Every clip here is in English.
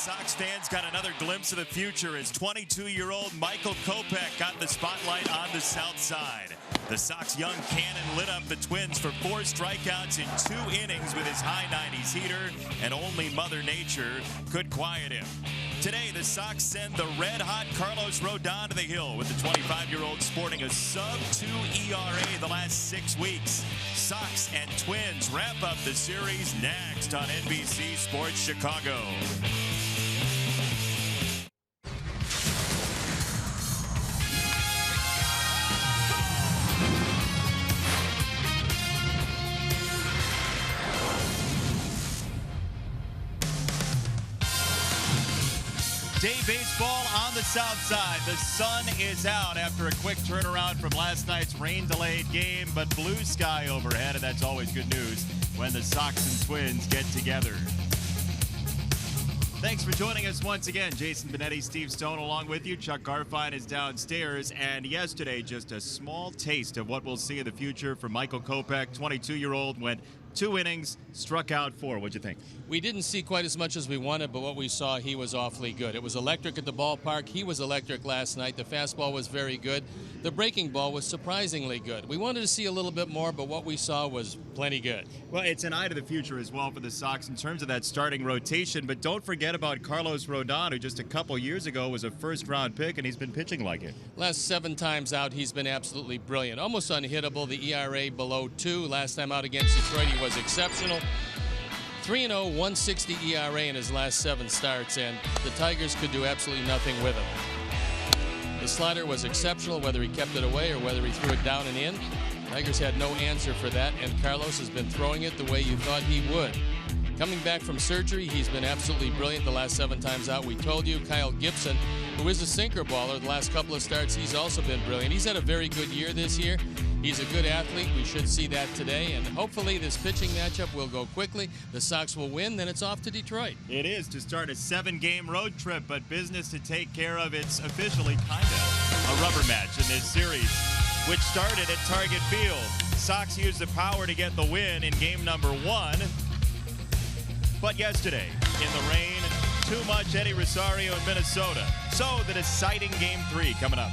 Sox fans got another glimpse of the future as 22-year-old Michael Kopech got the spotlight on the south side. The Sox young cannon lit up the Twins for 4 strikeouts in 2 innings with his high 90s heater, and only Mother Nature could quiet him. Today, the Sox send the red-hot Carlos Rodon to the hill, with the 25-year-old sporting a sub-2 ERA the last 6 weeks. Sox and Twins wrap up the series next on NBC Sports Chicago. Day baseball on the south side. The sun is out after a quick turnaround from last night's rain-delayed game, but blue sky overhead, and that's always good news when the Sox and Twins get together. Thanks for joining us once again. Jason Benetti, Steve Stone along with you. Chuck Garfien is downstairs, and yesterday just a small taste of what we'll see in the future for Michael Kopech. 22-year-old went 2 innings, struck out 4. What'd you think? We didn't see quite as much as we wanted, but what we saw, he was awfully good. It was electric at the ballpark. He was electric last night. The fastball was very good. The breaking ball was surprisingly good. We wanted to see a little bit more, but what we saw was plenty good. Well, it's an eye to the future as well for the Sox in terms of that starting rotation, but don't forget about Carlos Rodon, who just a couple years ago was a first-round pick, and he's been pitching like it. Last 7 times out, he's been absolutely brilliant. Almost unhittable. The ERA below 2. Last time out against Detroit, he was exceptional. 3-0, 160 ERA in his last 7 starts, and the Tigers could do absolutely nothing with him. The slider was exceptional, whether he kept it away or whether he threw it down and in. Tigers had no answer for that, and Carlos has been throwing it the way you thought he would. Coming back from surgery, he's been absolutely brilliant the last 7 times out. We told you. Kyle Gibson, who is a sinker baller, the last couple of starts, he's also been brilliant. He's had a very good year this year. He's a good athlete. We should see that today, and hopefully this pitching matchup will go quickly. The Sox will win, then it's off to Detroit. It is to start a 7-game road trip, but business to take care of. It's officially kind of a rubber match in this series, which started at Target Field. Sox used the power to get the win in game number 1. But yesterday, in the rain, too much Eddie Rosario in Minnesota. So the deciding game 3 coming up.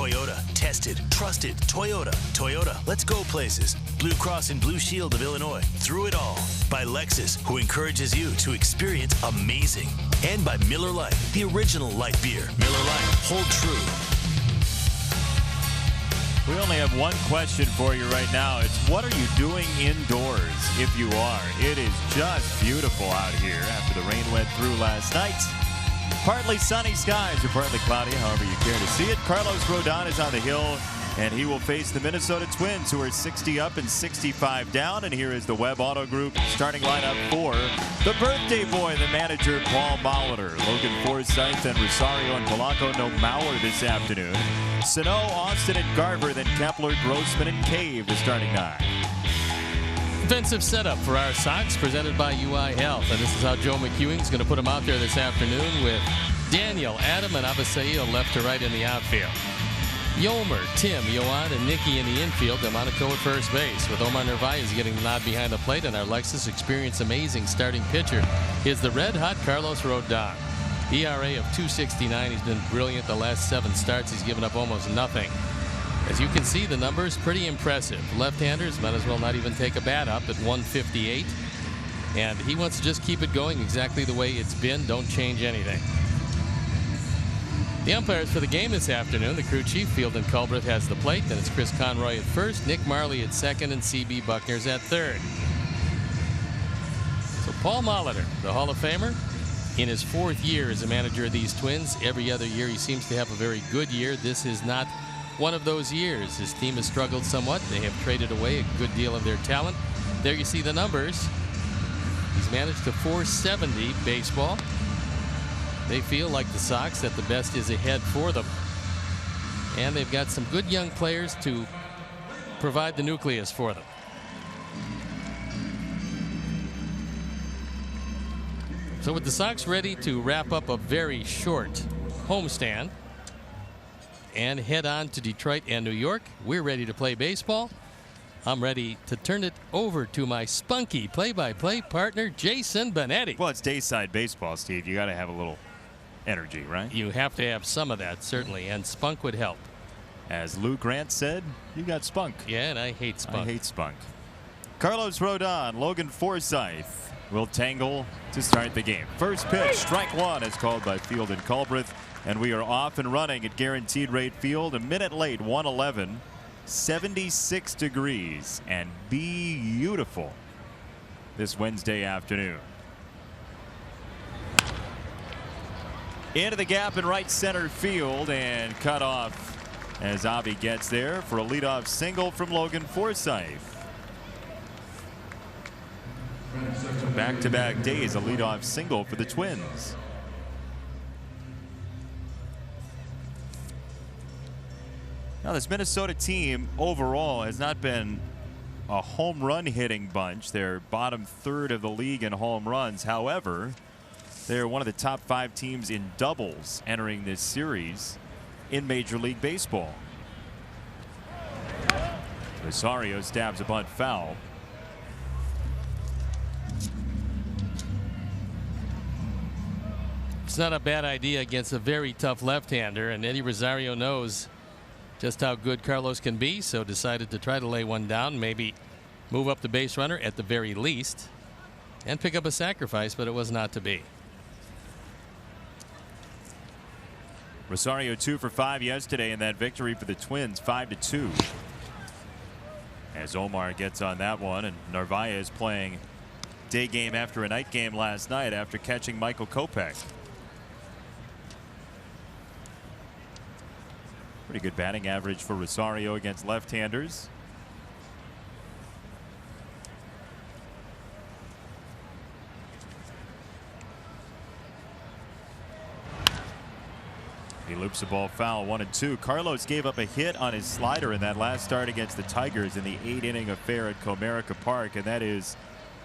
Toyota. Tested. Trusted. Toyota. Toyota. Let's go places. Blue Cross and Blue Shield of Illinois. Through it all. By Lexus, who encourages you to experience amazing. And by Miller Lite, the original light beer. Miller Lite. Hold true. We only have one question for you right now. It's what are you doing indoors if you are? It is just beautiful out here after the rain went through last night. Partly sunny skies or partly cloudy, however you care to see it. Carlos Rodon is on the hill, and he will face the Minnesota Twins, who are 60 up and 65 down. And here is the Webb Auto Group starting lineup for the birthday boy, the manager, Paul Molitor. Logan Forsythe and Rosario and Polanco, no Mauer this afternoon. Sano, Austin, and Garver, then Kepler, Grossman, and Cave, the starting nine. Defensive setup for our Sox presented by UI Health. And this is how Joe McEwing's going to put them out there this afternoon with Daniel, Adam, and Abasail left to right in the outfield. Yomer, Tim, Yoan, and Nicky in the infield. Delmonico at first base with Omar Narvaez getting the nod behind the plate. And our Lexus Experience amazing starting pitcher is the red-hot Carlos Rodon. ERA of 2.69. He's been brilliant the last 7 starts. He's given up almost nothing. As you can see, the numbers pretty impressive. Left-handers might as well not even take a bat up at 158. And he wants to just keep it going exactly the way it's been. Don't change anything. The umpires for the game this afternoon, the crew chief, Fielden Culbreth, has the plate. Then it's Chris Conroy at first, Nick Marley at second, and C.B. Buckner's at third. So Paul Molitor, the Hall of Famer, in his 4th year as a manager of these Twins. Every other year he seems to have a very good year. This is not one of those years. His team has struggled somewhat. They have traded away a good deal of their talent. There you see the numbers. He's managed to 470 baseball. They feel like the Sox that the best is ahead for them. And they've got some good young players to provide the nucleus for them. So with the Sox ready to wrap up a very short homestand and head on to Detroit and New York, we're ready to play baseball. I'm ready to turn it over to my spunky play-by-play partner, Jason Benetti. Well, it's dayside baseball, Steve. You got to have a little energy, right? You have to have some of that, certainly, and spunk would help. As Lou Grant said, you got spunk. Yeah, and I hate spunk. I hate spunk. Carlos Rodon, Logan Forsythe will tangle to start the game. First pitch, strike one, as called by Fielden Culbreth. And we are off and running at Guaranteed Rate Field. A minute late, 1:11, 76 degrees, and beautiful this Wednesday afternoon. Into the gap in right center field and cut off as Avi gets there for a leadoff single from Logan Forsythe. Back-to-back days, a leadoff single for the Twins. Now, this Minnesota team overall has not been a home run hitting bunch. They're bottom third of the league in home runs. However, they're one of the top 5 teams in doubles entering this series in Major League Baseball. Rosario stabs a bunt foul. It's not a bad idea against a very tough left-hander, and Eddie Rosario knows just how good Carlos can be, so decided to try to lay one down, maybe move up the base runner at the very least, and pick up a sacrifice, but it was not to be. Rosario 2 for 5 yesterday in that victory for the Twins, 5-2. As Omar gets on that one, and Narvaez playing day game after a night game last night after catching Michael Kopech. Pretty good batting average for Rosario against left-handers. He loops the ball foul, 1-2. Carlos gave up a hit on his slider in that last start against the Tigers in the 8-inning affair at Comerica Park, and that is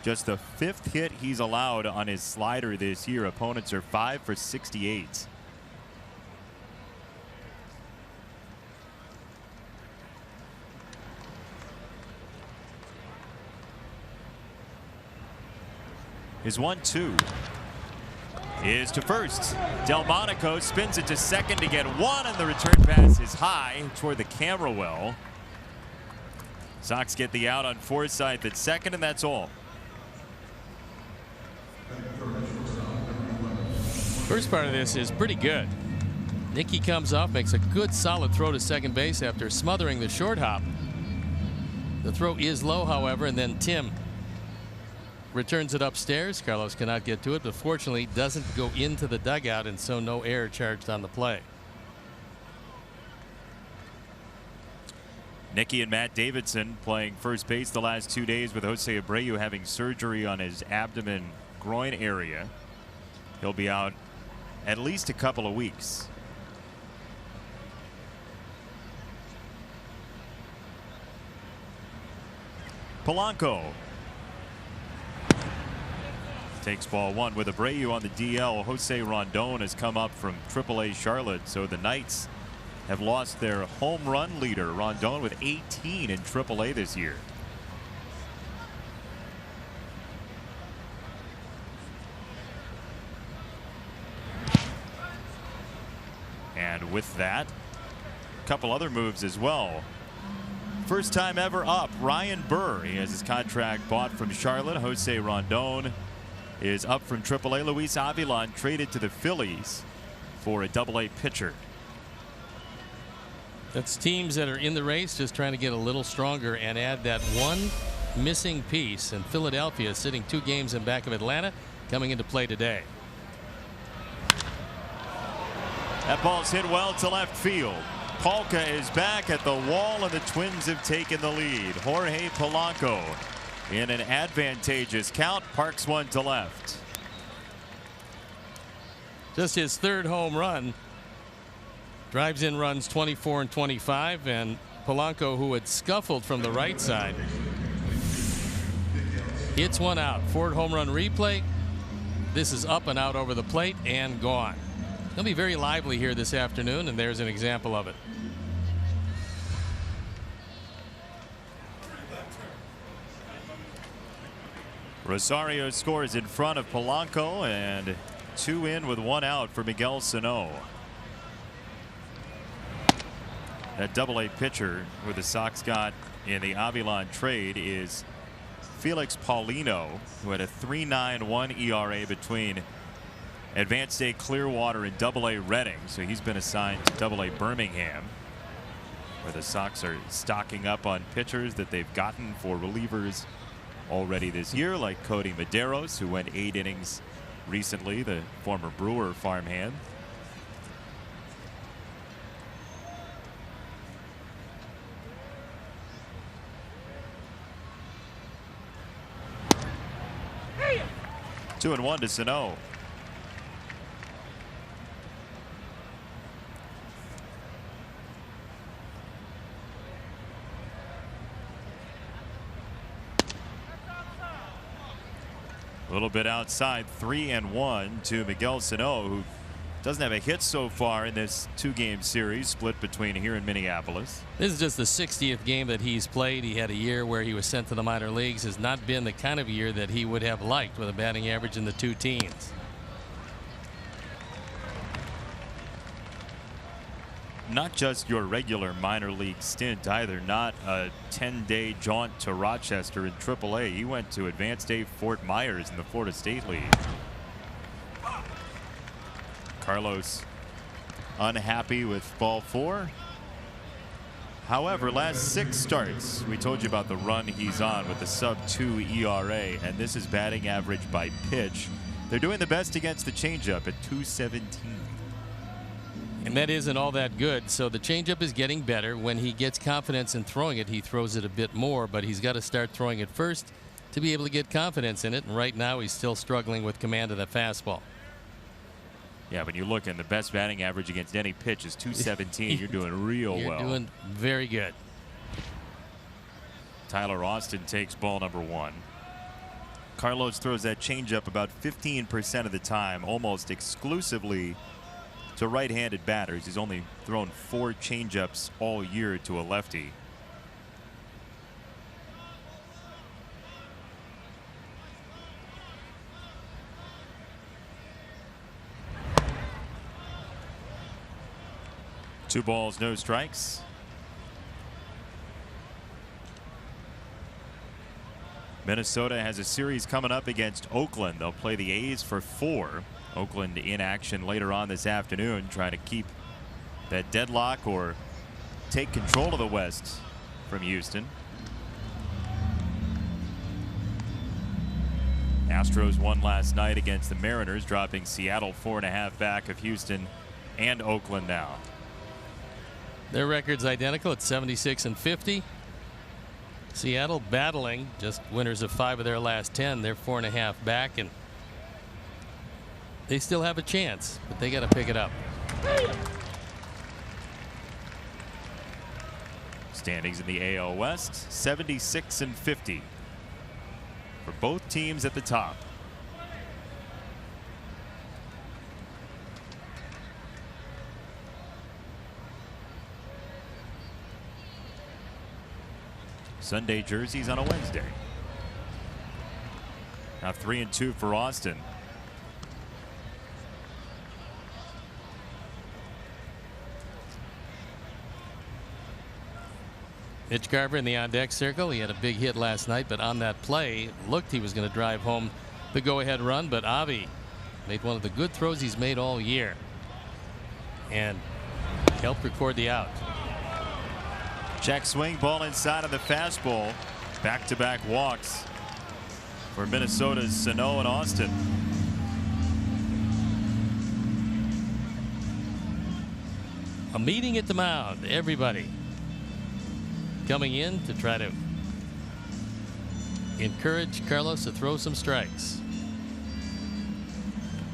just the 5th hit he's allowed on his slider this year. Opponents are 5 for 68. His 1-2 is to first. Delmonico spins it to second to get one, and the return pass is high toward the camera well. Sox get the out on Forsythe at second, and that's all. First part of this is pretty good. Nicky comes up, makes a good solid throw to second base after smothering the short hop. The throw is low, however, and then Tim returns it upstairs. Carlos cannot get to it, but fortunately doesn't go into the dugout, and so no error charged on the play. Nicky and Matt Davidson playing first base the last 2 days with Jose Abreu having surgery on his abdomen groin area. He'll be out at least a couple of weeks. Polanco takes ball one with Abreu on the DL. Jose Rondon has come up from AAA Charlotte, so the Knights have lost their home run leader, Rondon, with 18 in AAA this year. And with that, a couple other moves as well. First time ever up, Ryan Burr. He has his contract bought from Charlotte. Jose Rondon is up from AAA. Luis Avilan traded to the Phillies for a AA pitcher. That's teams that are in the race just trying to get a little stronger and add that one missing piece. And Philadelphia sitting 2 games in back of Atlanta, coming into play today. That ball's hit well to left field. Polka is back at the wall, and the Twins have taken the lead. Jorge Polanco in an advantageous count parks one to left. Just his 3rd home run. Drives in runs 24 and 25, and Polanco, who had scuffled from the right side, hits one out. Ford home run replay. This is up and out over the plate and gone. They'll be very lively here this afternoon, and there's an example of it. Rosario scores in front of Polanco, and 2 in with 1 out for Miguel Sano. That AA pitcher who the Sox got in the Avilan trade is Felix Paulino, who had a 3.91 ERA between Advanced A Clearwater and AA Reading. So he's been assigned to AA Birmingham, where the Sox are stocking up on pitchers that they've gotten for relievers already this year, like Cody Medeiros, who went 8 innings recently, the former Brewer farmhand. Hey. 2-1 to Sano. A little bit outside, 3-1 to Miguel Sano, who doesn't have a hit so far in this 2-game series split between here and Minneapolis. This is just the 60th game that he's played. He had a year where he was sent to the minor leagues. Has not been the kind of year that he would have liked, with a batting average in the 2 teens. Not just your regular minor league stint either, not a 10-day jaunt to Rochester in AAA. He went to Advanced A Fort Myers in the Florida State League. Carlos unhappy with ball 4. However, last 6 starts, we told you about the run he's on with the sub-2 ERA, and this is batting average by pitch. They're doing the best against the changeup at 217. And that isn't all that good. So the changeup is getting better. When he gets confidence in throwing it, he throws it a bit more, but he's got to start throwing it first to be able to get confidence in it. And right now he's still struggling with command of the fastball. Yeah, when you look, and the best batting average against any pitch is 217. You're doing real well. You're doing very good. Tyler Austin takes ball number 1. Carlos throws that changeup about 15% of the time, almost exclusively to right-handed batters. He's only thrown 4 changeups all year to a lefty. 2 balls, no strikes. Minnesota has a series coming up against Oakland. They'll play the A's for 4. Oakland in action later on this afternoon, trying to keep that deadlock or take control of the West from Houston. Astros won last night against the Mariners, dropping Seattle 4.5 back of Houston and Oakland now. Their record's identical at 76 and 50. Seattle battling, just winners of 5 of their last 10. They're 4.5 back, and they still have a chance, but they got to pick it up. Standings in the AL West, 76 and 50 for both teams at the top. Sunday jerseys on a Wednesday. Now 3-2 for Austin. Mitch Garver in the on-deck circle. He had a big hit last night, but on that play, it looked he was going to drive home the go-ahead run, but Avi made one of the good throws he's made all year and helped record the out. Check swing, ball inside of the fastball. Back-to-back walks for Minnesota's Sano and Austin. A meeting at the mound. Everybody coming in to try to encourage Carlos to throw some strikes.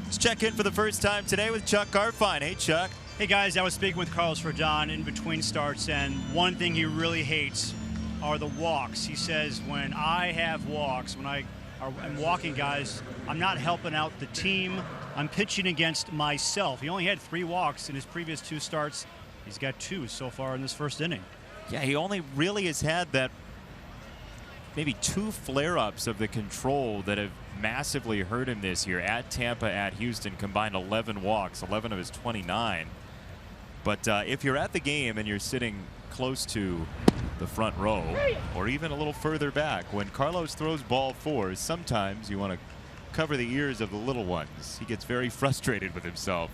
Let's check in for the first time today with Chuck Garfien. Hey, Chuck. Hey guys, I was speaking with Carlos Rodon in between starts, and one thing he really hates are the walks. He says, when I have walks, when I'm walking guys, I'm not helping out the team. I'm pitching against myself. He only had 3 walks in his previous 2 starts. He's got 2 so far in this first inning. Yeah, he only really has had that maybe 2 flare-ups of the control that have massively hurt him this year. At Tampa, at Houston, combined 11 walks, 11 of his 29. But if you're at the game and you're sitting close to the front row or even a little further back, when Carlos throws ball 4s, sometimes you want to cover the ears of the little ones. He gets very frustrated with himself.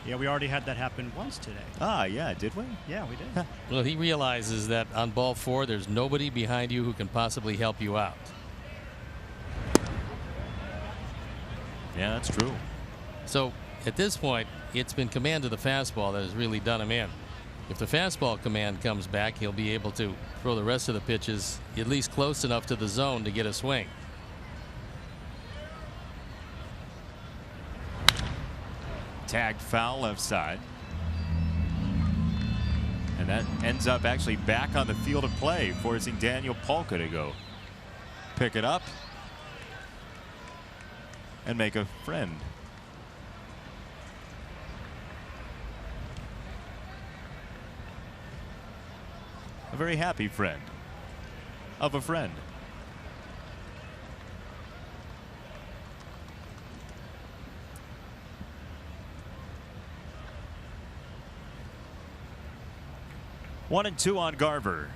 Yeah, we already had that happen once today. Ah, yeah, did we? Yeah, we did. Well, he realizes that on ball 4, there's nobody behind you who can possibly help you out. Yeah, that's true. So at this point, it's been command of the fastball that has really done him in. If the fastball command comes back, he'll be able to throw the rest of the pitches at least close enough to the zone to get a swing. Tagged foul left side. And that ends up actually back on the field of play, forcing Daniel Polka to go pick it up and make a friend. A very happy friend of a friend. One and 2 on Garver.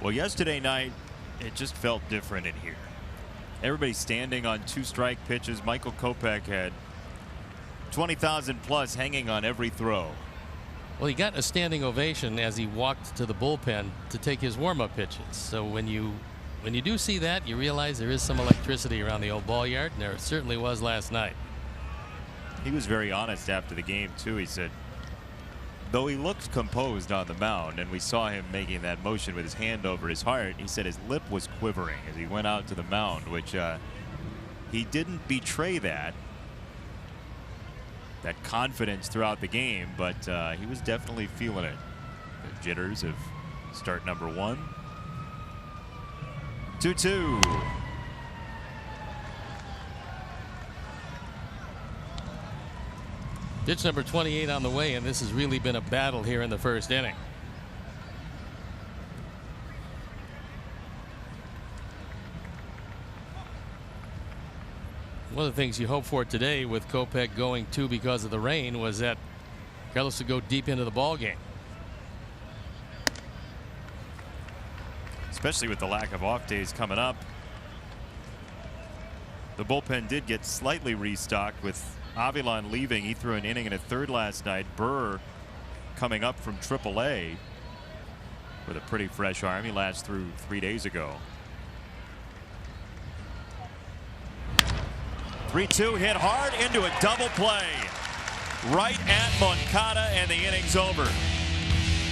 Well, yesterday night, it just felt different in here. Everybody standing on 2-strike pitches. Michael Kopech had 20,000 plus hanging on every throw. Well, he got a standing ovation as he walked to the bullpen to take his warm-up pitches. So when you do see that, you realize there is some electricity around the old ball yard, and there certainly was last night. He was very honest after the game, too. He said, though he looked composed on the mound, and we saw him making that motion with his hand over his heart, he said his lip was quivering as he went out to the mound, which he didn't betray that confidence throughout the game, but he was definitely feeling it. The jitters of start number 1. 2-2. Pitch number 28 on the way, and this has really been a battle here in the first inning. One of the things you hope for today with Kopech going 2 because of the rain was that Carlos would go deep into the ball game. Especially with the lack of off days coming up. The bullpen did get slightly restocked with Avilan leaving. He threw an inning and a third last night. Burr coming up from AAA with a pretty fresh arm. He last threw 3 days ago. 3-2 hit hard into a double play right at Moncada, and the inning's over.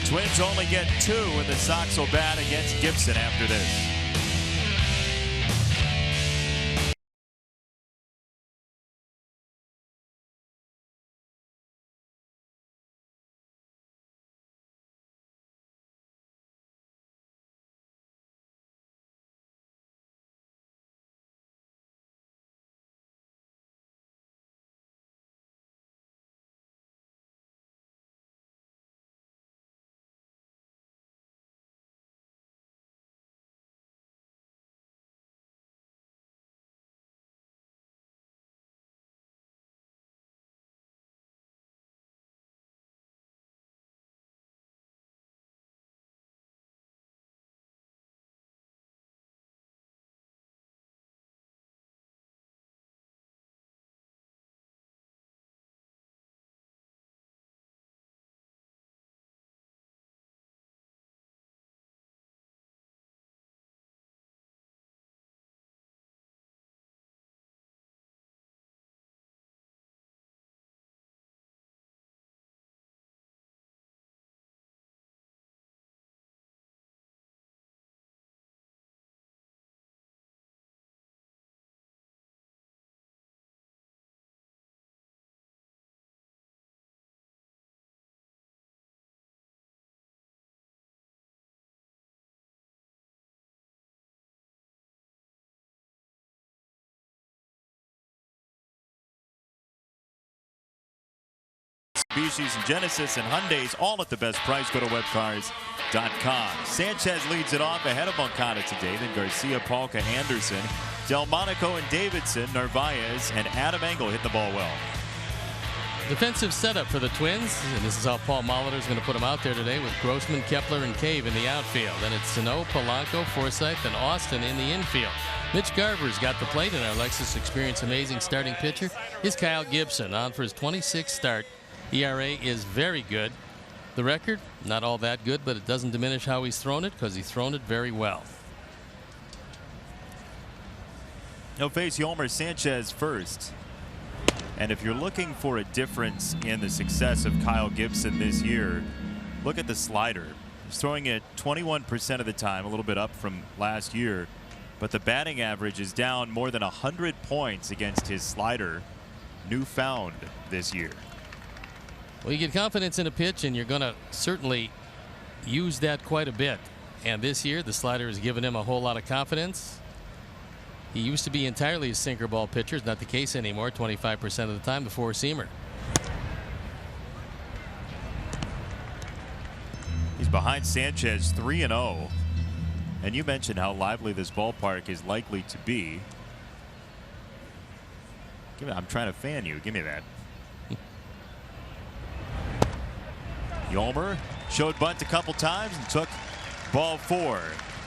Twins only get 2, and the Sox will bat against Gibson after this. Species and Genesis and Hyundai's all at the best price. Go to webcars.com. Sanchez leads it off ahead of Moncada today. Then Garcia, Palka, Anderson, Delmonico and Davidson, Narvaez, and Adam Engel hit the ball well. Defensive setup for the Twins, and this is how Paul Molitor is going to put them out there today with Grossman, Kepler, and Cave in the outfield. Then it's Sano, Polanco, Forsythe, and Austin in the infield. Mitch Garver's got the plate, and our Lexus Experience amazing starting pitcher is Kyle Gibson on for his 26th start. ERA is very good. The record, not all that good, but it doesn't diminish how he's thrown it because he's thrown it very well. He'll face Yolmer Sanchez first. And if you're looking for a difference in the success of Kyle Gibson this year, look at the slider. He's throwing it 21% of the time, a little bit up from last year, but the batting average is down more than 100 points against his slider, newfound this year. Well, you get confidence in a pitch, and you're going to certainly use that quite a bit. And this year, the slider has given him a whole lot of confidence. He used to be entirely a sinker ball pitcher. It's not the case anymore. 25% of the time, the four-seamer. He's behind Sanchez 3-0. And you mentioned how lively this ballpark is likely to be. I'm trying to fan you. Give me that. Yolmer showed bunt a couple times and took ball 4.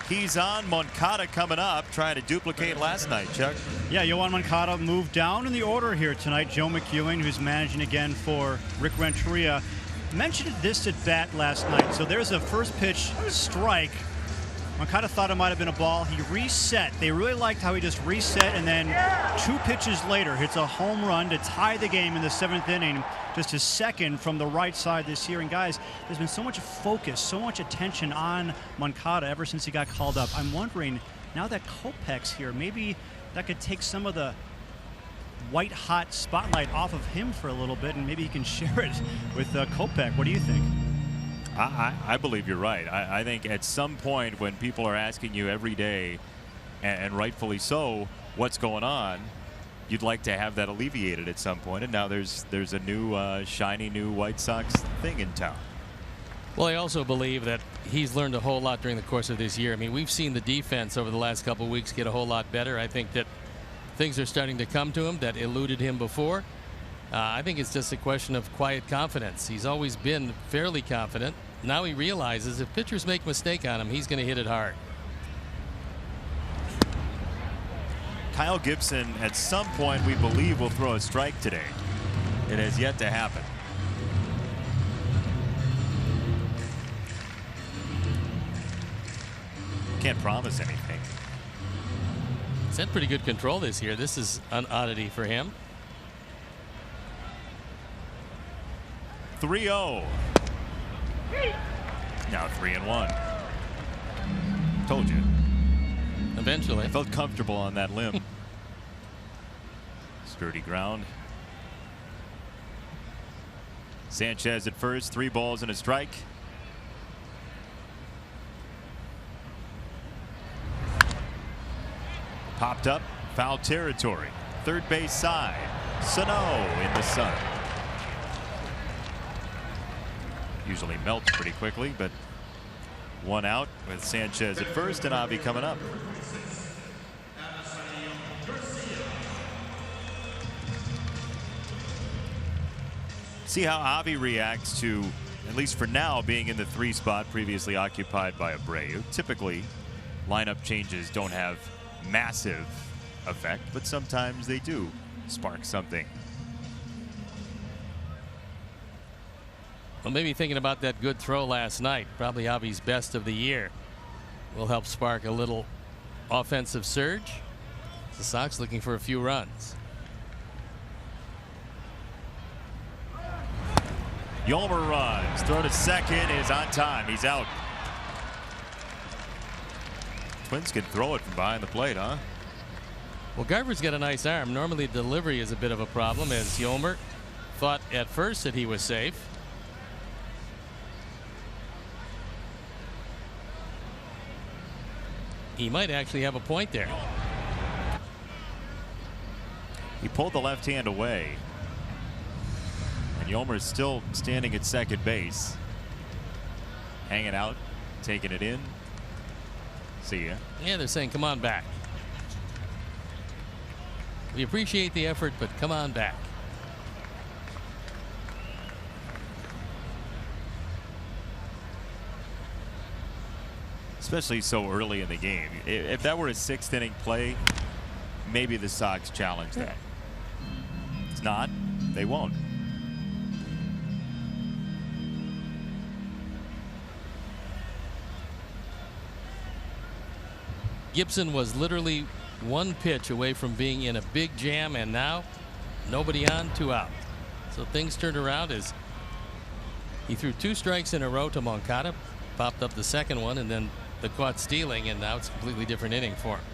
He's on. Moncada coming up, trying to duplicate last night, Chuck. Yeah, Yoan Moncada moved down in the order here tonight. Joe McEwing, who's managing again for Rick Renteria, mentioned this at bat last night. So there's a first pitch strike. Moncada thought it might have been a ball. He reset. They really liked how he just reset, and then 2 pitches later hits a home run to tie the game in the 7th inning. Just his second from the right side this year. And guys, there's been so much focus, so much attention on Moncada ever since he got called up. I'm wondering, now that Kopech's here, maybe that could take some of the white hot spotlight off of him for a little bit, and maybe he can share it with Kopech. What do you think? I believe you're right. I think at some point when people are asking you every day, and rightfully so, what's going on, you'd like to have that alleviated at some point. And now there's a new shiny new White Sox thing in town. Well, I also believe that he's learned a whole lot during the course of this year. I mean, we've seen the defense over the last couple of weeks get a whole lot better. I think that things are starting to come to him that eluded him before. I think it's just a question of quiet confidence. He's always been fairly confident. Now he realizes if pitchers make a mistake on him, he's going to hit it hard. Kyle Gibson, at some point, we believe, will throw a strike today. It has yet to happen. Can't promise anything. He's had pretty good control this year. This is an oddity for him. 3-0. Now 3-1. Told you. Eventually. I felt comfortable on that limb. Sturdy ground. Sanchez at first, 3 balls and a strike. Popped up, foul territory. Third base side. Sano in the sun. Usually melts pretty quickly, but 1 out with Sanchez at first and Avi coming up. See how Avi reacts to, at least for now, being in the 3 spot previously occupied by Abreu. Typically, lineup changes don't have massive effect, but sometimes they do spark something. Well, maybe thinking about that good throw last night, probably Avi's best of the year, will help spark a little offensive surge. The Sox looking for a few runs. Yolmer runs, throw to second, is on time. He's out. Twins can throw it from behind the plate, huh? Well, Garver's got a nice arm. Normally delivery is a bit of a problem, as Yolmer thought at first that he was safe. He might actually have a point there. He pulled the left hand away. And Yolmer is still standing at second base. Hanging out, taking it in. See ya. Yeah, they're saying, come on back. We appreciate the effort, but come on back. Especially so early in the game. If that were a 6th inning play, maybe the Sox challenge that. It's not. They won't. Gibson was literally 1 pitch away from being in a big jam, and now nobody on, 2 out. So things turned around as he threw 2 strikes in a row to Moncada, popped up the second one, and then the caught stealing, and now it's a completely different inning for him.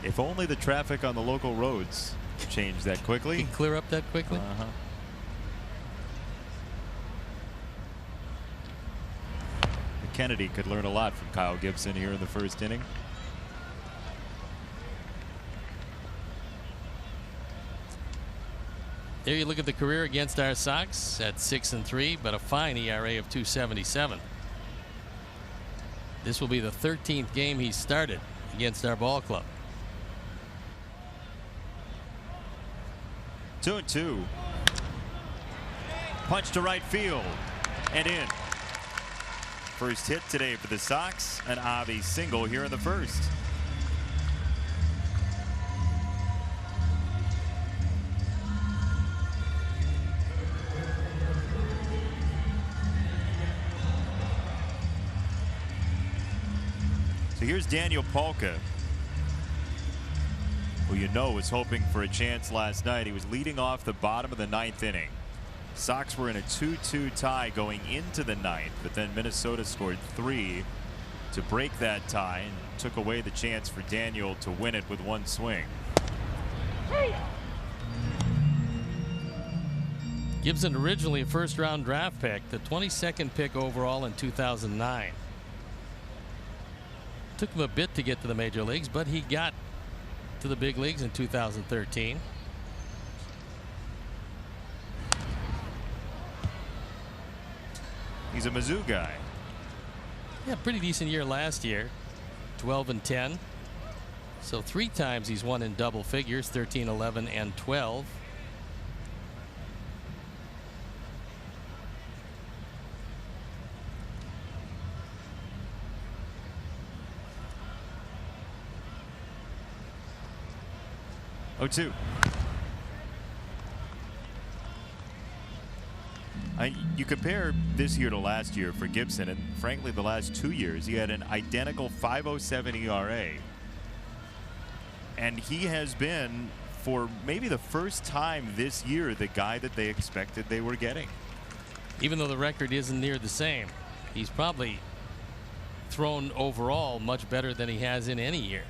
If only the traffic on the local roads changed that quickly. Can clear up that quickly. Kennedy could learn a lot from Kyle Gibson here in the 1st inning. There you look at the career against our Sox at 6-3, but a fine ERA of 2.77. This will be the 13th game he started against our ball club. 2-2. Punch to right field and in. First hit today for the Sox, an Avi single here in the 1st. So here's Daniel Palka, who you know was hoping for a chance last night. He was leading off the bottom of the 9th inning. Sox were in a 2-2 tie going into the 9th, but then Minnesota scored 3 to break that tie and took away the chance for Daniel to win it with 1 swing. Gibson originally a 1st-round draft pick, the 22nd pick overall in 2009. Took him a bit to get to the major leagues, but he got to the big leagues in 2013. He's a Mizzou guy. Yeah, pretty decent year last year. 12-10. So 3 times he's won in double figures, 13, 11, and 12. Oh, 2. You compare this year to last year for Gibson, and frankly, the last 2 years, he had an identical 5.07 ERA. And he has been, for maybe the first time this year, the guy that they expected they were getting. Even though the record isn't near the same, he's probably thrown overall much better than he has in any year.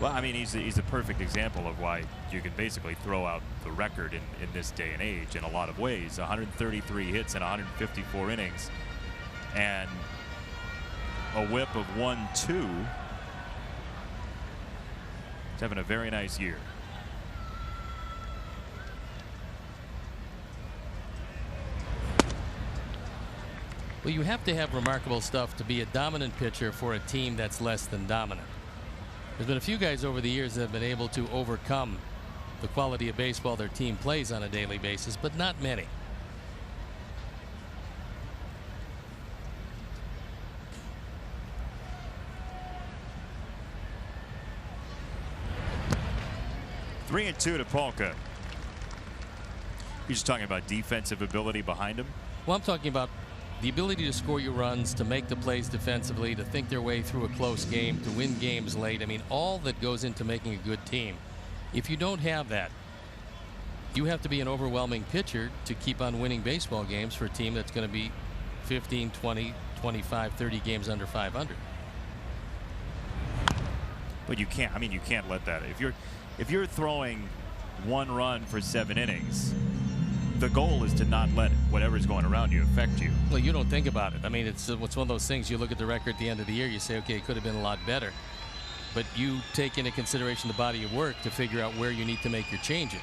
Well, I mean, he's a perfect example of why you can basically throw out the record in this day and age in a lot of ways. 133 hits in 154 innings and a whip of 1.2. He's having a very nice year. Well, you have to have remarkable stuff to be a dominant pitcher for a team that's less than dominant. There's been a few guys over the years that have been able to overcome the quality of baseball their team plays on a daily basis, but not many. Three and 2 to Polka. You're just talking about defensive ability behind him? Well, I'm talking about the ability to score your runs, to make the plays defensively, to think their way through a close game, to win games late. I mean, all that goes into making a good team. If you don't have that, you have to be an overwhelming pitcher to keep on winning baseball games for a team that's going to be 15, 20, 25, 30 games under 500. But you can't. I mean, you can't let that. If you're throwing 1 run for 7 innings, the goal is to not let whatever's going around you affect you. Well, you don't think about it. I mean, it's one of those things. You look at the record at the end of the year, you say, okay, it could have been a lot better. But you take into consideration the body of work to figure out where you need to make your changes.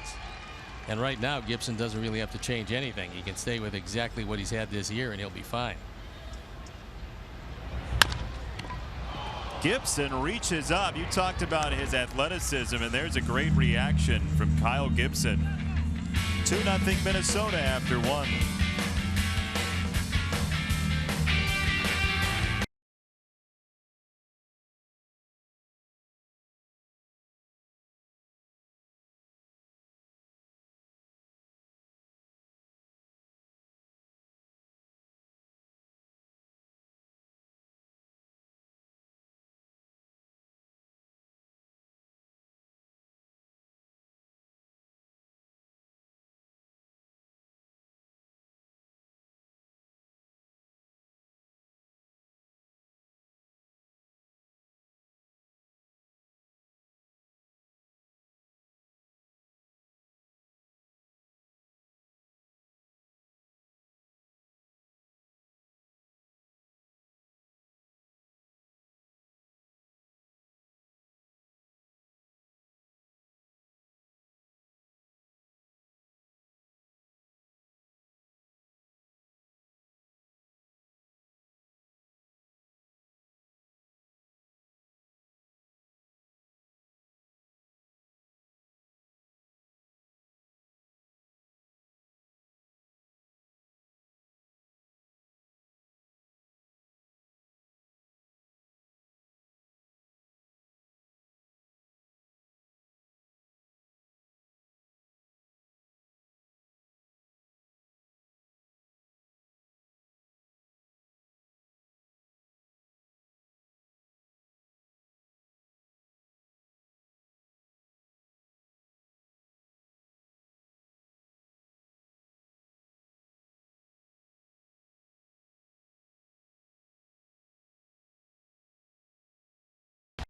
And right now, Gibson doesn't really have to change anything. He can stay with exactly what he's had this year, and he'll be fine. Gibson reaches up. You talked about his athleticism, and there's a great reaction from Kyle Gibson. 2-0 Minnesota after 1.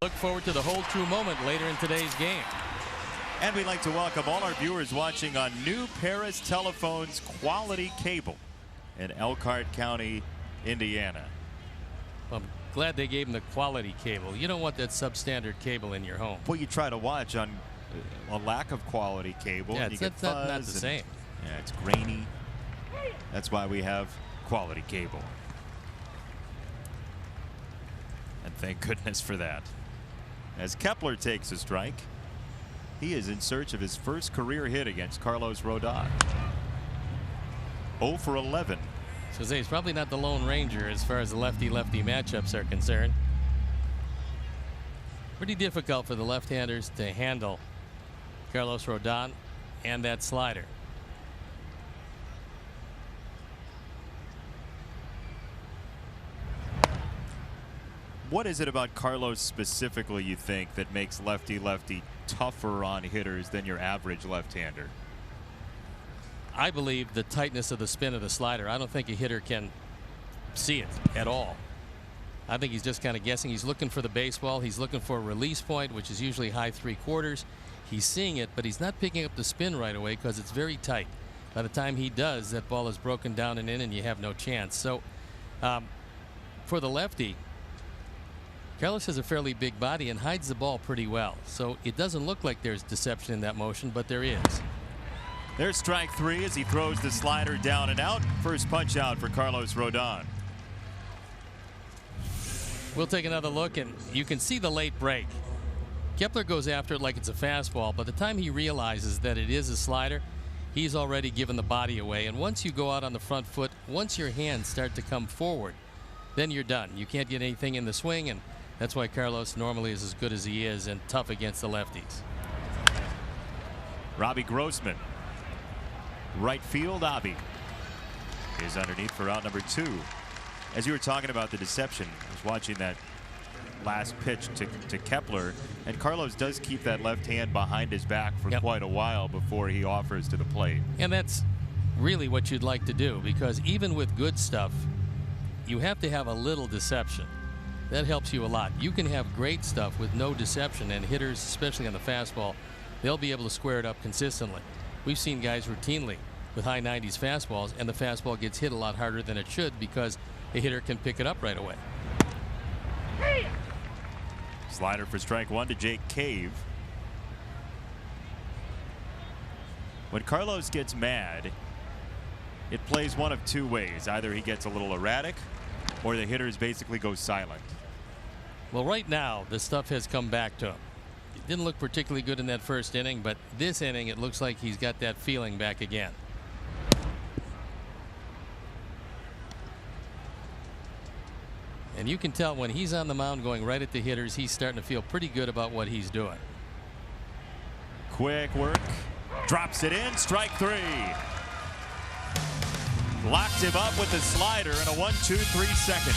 Look forward to the whole true moment later in today's game. And we'd like to welcome all our viewers watching on New Paris Telephone's quality cable in Elkhart County, Indiana. I'm glad they gave him the quality cable. You don't want that substandard cable in your home. Well, you try to watch on a lack of quality cable. Yeah, and you get it's not the same. Yeah, it's grainy. That's why we have quality cable. And Thank goodness for that. As Kepler takes a strike, he is in search of his first career hit against Carlos Rodon. 0 for 11. So he's probably not the Lone Ranger as far as the lefty-lefty matchups are concerned. Pretty difficult for the left-handers to handle Carlos Rodon and that slider. What is it about Carlos specifically, you think, that makes lefty-lefty tougher on hitters than your average left-hander? I believe the tightness of the spin of the slider. I don't think a hitter can see it at all. I think he's just kind of guessing. He's looking for the baseball. He's looking for a release point, which is usually high 3/4. He's seeing it, but he's not picking up the spin right away because it's very tight. By the time he does, that ball is broken down and in, and you have no chance. So for the lefty, Carlos has a fairly big body and hides the ball pretty well. So it doesn't look like there's deception in that motion, but there is. There's strike 3 as he throws the slider down and out. First punch out for Carlos Rodon. We'll take another look, and you can see the late break. Kepler goes after it like it's a fastball. By the time he realizes that it is a slider, he's already given the body away. And once you go out on the front foot, once your hands start to come forward, then you're done. You can't get anything in the swing, and that's why Carlos normally is as good as he is and tough against the lefties. Robbie Grossman. Right field, Avi is underneath for out number 2. As you were talking about the deception, I was watching that last pitch to Kepler, and Carlos does keep that left hand behind his back for quite a while before he offers to the plate. And that's really what you'd like to do, because even with good stuff, you have to have a little deception. That helps you a lot. You can have great stuff with no deception, and hitters, especially on the fastball, they'll be able to square it up consistently. We've seen guys routinely with high 90s fastballs, and the fastball gets hit a lot harder than it should because a hitter can pick it up right away. Slider for strike 1 to Jake Cave. When Carlos gets mad, it plays one of 2 ways. Either he gets a little erratic, or the hitters basically go silent. Well, right now, the stuff has come back to him. It didn't look particularly good in that first inning, but this inning, it looks like he's got that feeling back again. And you can tell when he's on the mound going right at the hitters, he's starting to feel pretty good about what he's doing. Quick work. Drops it in. Strike 3. Locked him up with the slider and a 1-2-3 second.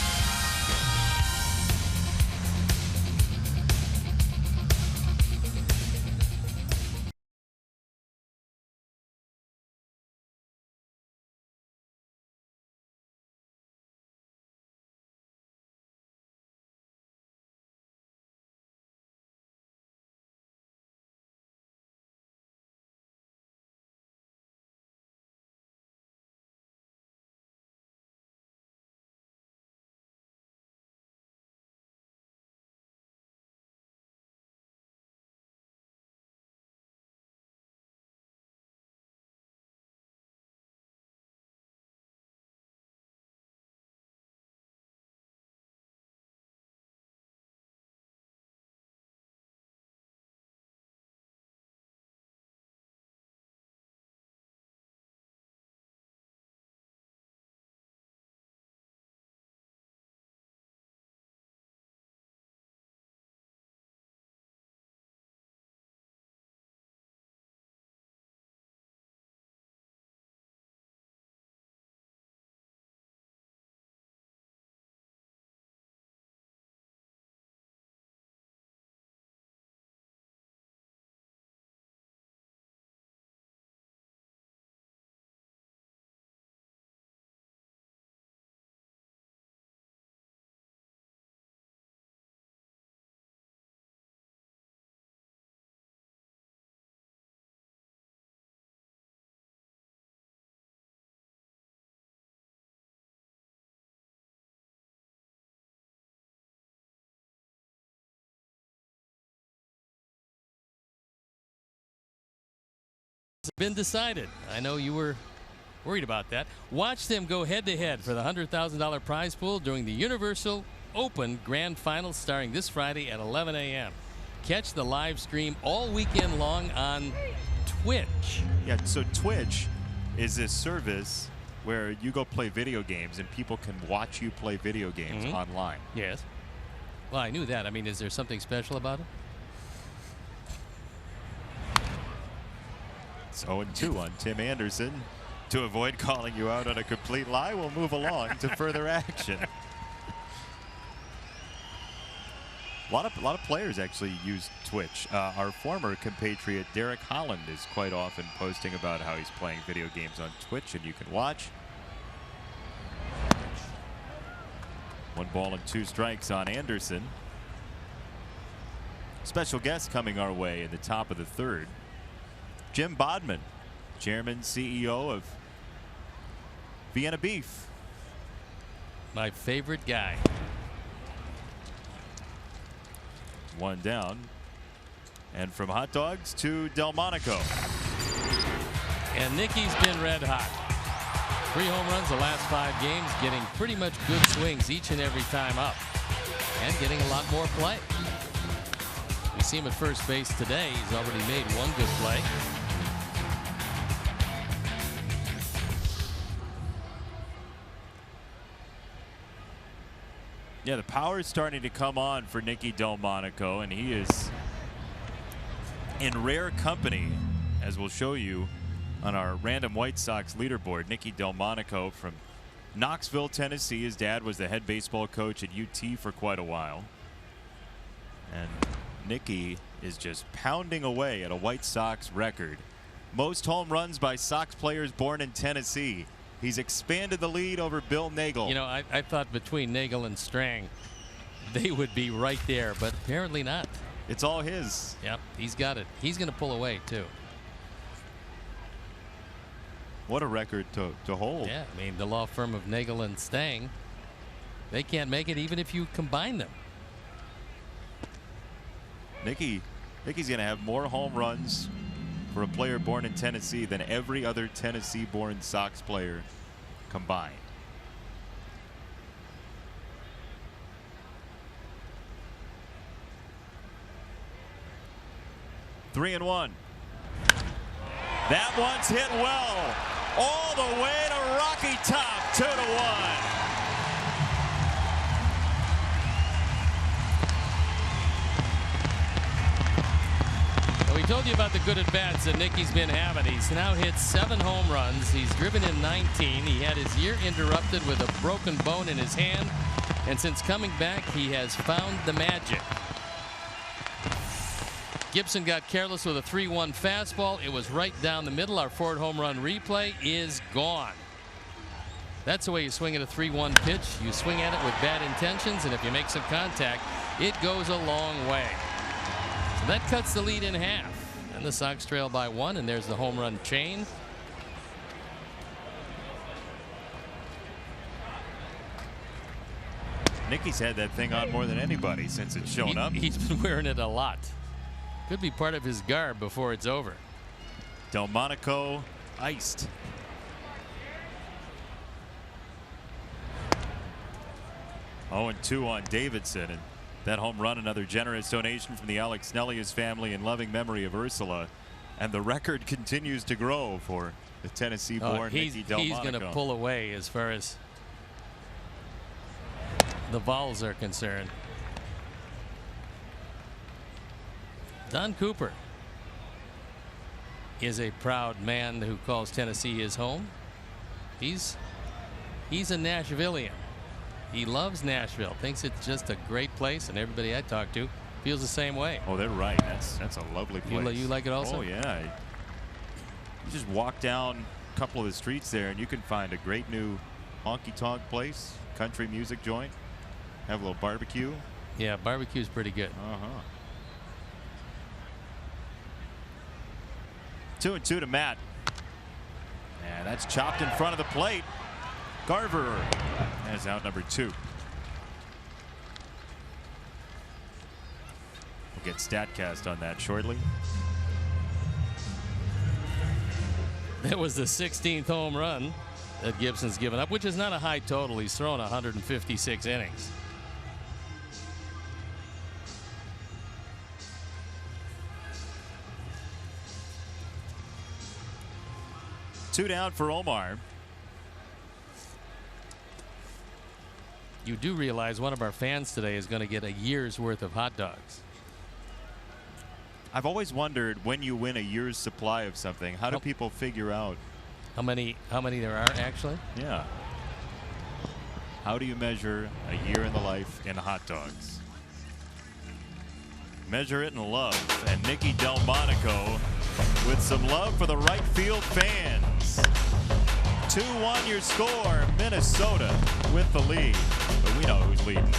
Been decided. I know you were worried about that. Watch them go head-to-head for the $100,000 prize pool during the Universal Open Grand Final starting this Friday at 11 a.m. Catch the live stream all weekend long on Twitch. Yeah, so Twitch is this service where you go play video games and people can watch you play video games online. Yes. Well, I knew that. I mean, is there something special about it? It's 0-2 on Tim Anderson. To avoid calling you out on a complete lie, we'll move along to further action. A lot of players actually use Twitch. Our former compatriot Derek Holland is quite often posting about how he's playing video games on Twitch, and you can watch. 1 ball and 2 strikes on Anderson. Special guest coming our way in the top of the 3rd. Jim Bodman, Chairman, CEO of Vienna Beef. My favorite guy. 1 down. And from hot dogs to Delmonico. And Nicky's been red hot. 3 home runs the last 5 games, getting pretty much good swings each and every time up. And getting a lot more play. We see him at first base today. He's already made 1 good play. Yeah, the power is starting to come on for Nicky Delmonico, and he is in rare company, as we'll show you on our random White Sox leaderboard. Nicky Delmonico from Knoxville, Tennessee. His dad was the head baseball coach at UT for quite a while. And Nicky is just pounding away at a White Sox record. Most home runs by Sox players born in Tennessee. He's expanded the lead over Bill Nagel. You know, I thought between Nagel and Strang, they would be right there, but apparently not. It's all his. Yep, he's got it. He's going to pull away, too. What a record to hold. Yeah, I mean, the law firm of Nagel and Stang, they can't make it even if you combine them. Nicky's going to have more home runs for a player born in Tennessee than every other Tennessee-born Sox player combined. Three and 1. That one's hit well, all the way to Rocky Top, 2-1. We told you about the good at-bats that Nicky's been having. He's now hit 7 home runs. He's driven in 19. He had his year interrupted with a broken bone in his hand. And since coming back, he has found the magic. Gibson got careless with a 3-1 fastball. It was right down the middle. Our Ford home run replay is gone. That's the way you swing at a 3-1 pitch. You swing at it with bad intentions, and if you make some contact, it goes a long way. So that cuts the lead in half. And the Sox trail by 1, and there's the home run chain. Nicky's had that thing on more than anybody since it's shown up. He's been wearing it a lot. Could be part of his garb before it's over. Delmonico iced. Oh, and 2 on Davidson, and that home run, another generous donation from the Alex Snellius family in loving memory of Ursula. And the record continues to grow for the Tennessee-born Nicky Delmonico. He's going to pull away as far as the Vols are concerned. Don Cooper is a proud man who calls Tennessee his home. He's a Nashvilleian. He loves Nashville, thinks it's just a great place, and everybody I talk to feels the same way. Oh, they're right. That's a lovely place. You like it also? Oh, yeah. You just walk down a couple of the streets there, and you can find a great new honky-tonk place, country music joint, have a little barbecue. Yeah, barbecue's pretty good. 2-2 to Matt. And that's chopped in front of the plate. Garver has out number 2. We'll get StatCast on that shortly. That was the 16th home run that Gibson's given up, which is not a high total. He's thrown 156 innings. 2 down for Omar. You do realize one of our fans today is going to get a year's worth of hot dogs. I've always wondered, when you win a year's supply of something, how do people figure out how many there are actually? Yeah. How do you measure a year in the life in hot dogs? Measure it in love. And Nicky Delmonico with some love for the right field fans. 2-1 your score. Minnesota with the lead. But we know who's leading.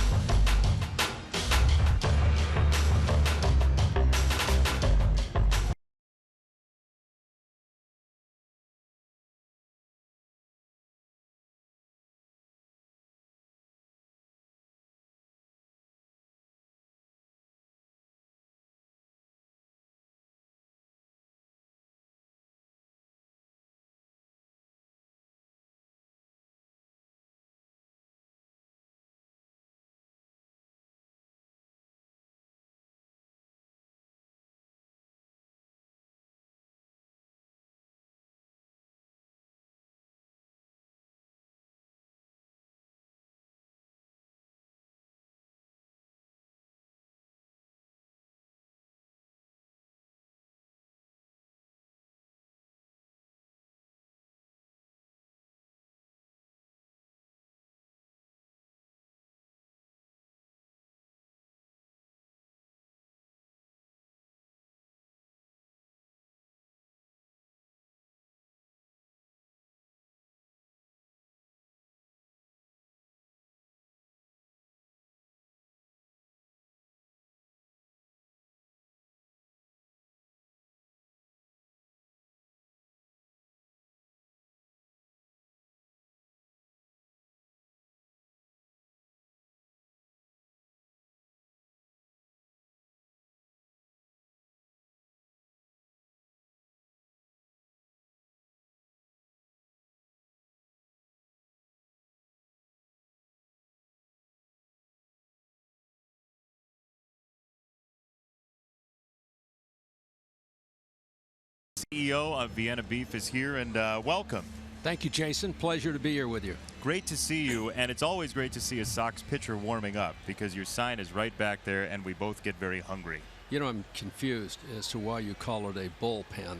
CEO of Vienna Beef is here, and welcome. Thank you, Jason. Pleasure to be here with you. Great to see you, and it's always great to see a Sox pitcher warming up because your sign is right back there, and we both get very hungry. You know, I'm confused as to why you call it a bullpen.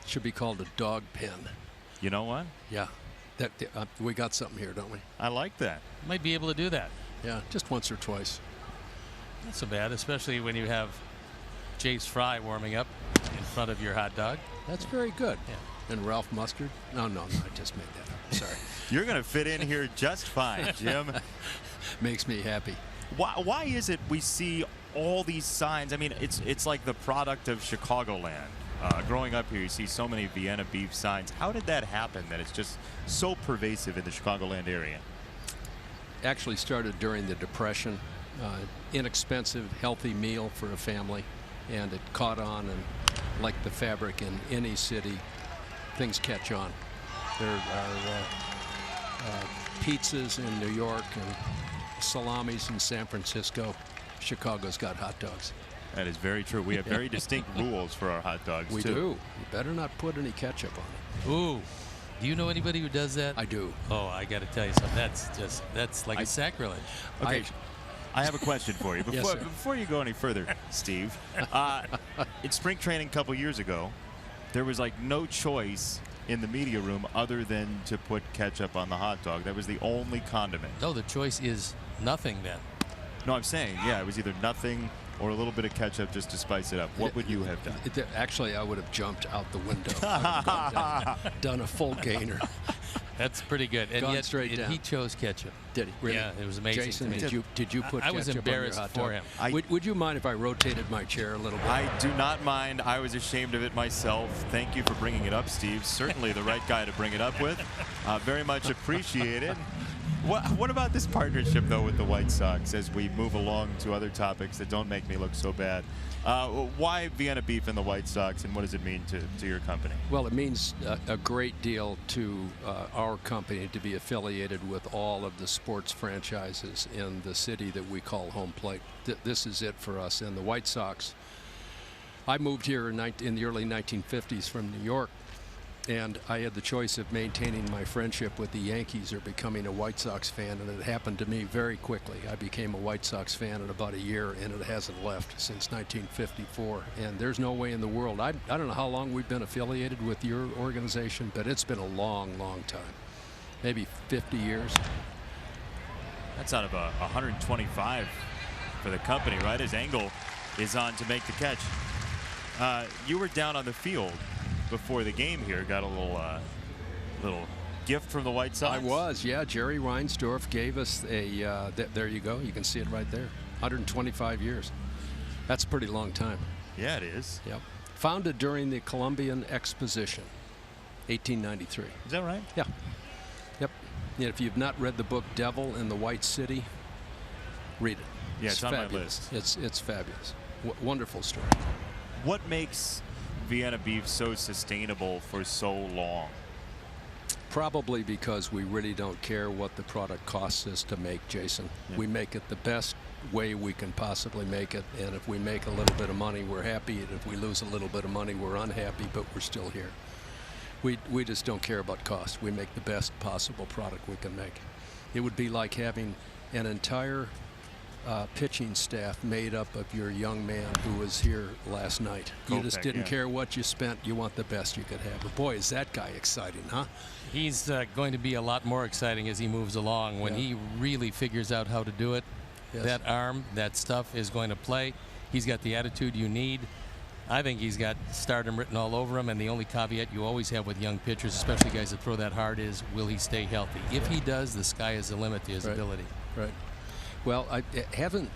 It should be called a dog pen. You know what? Yeah, we got something here, don't we? I like that. Might be able to do that. Yeah, just once or twice. Not so bad, especially when you have Jace Fry warming up in front of your hot dog. That's very good. Yeah. And Ralph Mustard? No, I just made that up. Sorry. You're going to fit in here just fine, Jim. Makes me happy. Why is it we see all these signs? I mean, it's like the product of Chicagoland. Growing up here, you see so many Vienna Beef signs. How did that happen that it's just so pervasive in the Chicagoland area? Actually started during the Depression. Inexpensive, healthy meal for a family. And it caught on, and like the fabric in any city, things catch on. There are pizzas in New York and salamis in San Francisco. Chicago's got hot dogs. That is very true. We have very distinct rules for our hot dogs, We too. do. You better not put any ketchup on it. Ooh. Do you know anybody who does that? I do. Oh, I got to tell you something. That's like a sacrilege. Okay. I have a question for you. Yes, sir. Before you go any further, Steve, in spring training a couple years ago, there was like no choice in the media room other than to put ketchup on the hot dog. That was the only condiment. No, the choice is nothing then. No, I'm saying, yeah, it was either nothing or a little bit of ketchup just to spice it up. What would you have done? Actually, I would have jumped out the window. Done a full gainer. That's pretty good. And Gone yet, straight down. he chose ketchup. Did he? Really? Yeah, it was amazing. Jason, to me. did you put I was ketchup on your embarrassed hot for dog? him. Would you mind if I rotated my chair a little bit? I do not mind. I was ashamed of it myself. Thank you for bringing it up, Steve. Certainly the right guy to bring it up with. Very much appreciated. What about this partnership, though, with the White Sox as we move along to other topics that don't make me look so bad? Why Vienna Beef and the White Sox, and what does it mean to your company? Well, it means a great deal to our company to be affiliated with all of the sports franchises in the city that we call home plate. This is it for us. And the White Sox, I moved here in the early 1950s from New York, And I had the choice of maintaining my friendship with the Yankees or becoming a White Sox fan, and it happened to me very quickly. I became a White Sox fan in about a year, and it hasn't left since 1954. And there's no way in the world. I don't know how long we've been affiliated with your organization, but it's been a long, long time. Maybe 50 years. That's out of 125 for the company, right? As Engel is on to make the catch. You were down on the field before the game here. Got a little gift from the White Sox. I was, yeah. Jerry Reinsdorf gave us a, there you go. You can see it right there. 125 years. That's a pretty long time. Yeah, it is. Yep. Founded during the Columbian Exposition, 1893. Is that right? Yeah. Yep. And if you've not read the book Devil in the White City, read it. Yeah, it's on my fabulous. list. It's fabulous. Wonderful story. What makes Vienna beef so sustainable for so long? Probably because we really don't care what the product costs us to make, Jason. Yeah. We make it the best way we can possibly make it, and if we make a little bit of money, we're happy, and if we lose a little bit of money, we're unhappy, but we're still here. We just don't care about cost. We make the best possible product we can make. It would be like having an entire pitching staff made up of your young man who was here last night. You just didn't care what you spent. You want the best you could have. But boy, is that guy exciting, huh? He's going to be a lot more exciting as he moves along. When he really figures out how to do it, that arm, that stuff is going to play. He's got the attitude you need. I think he's got stardom written all over him, and the only caveat you always have with young pitchers, especially guys that throw that hard, is will he stay healthy? If he does, the sky is the limit to his ability. Right. Well, haven't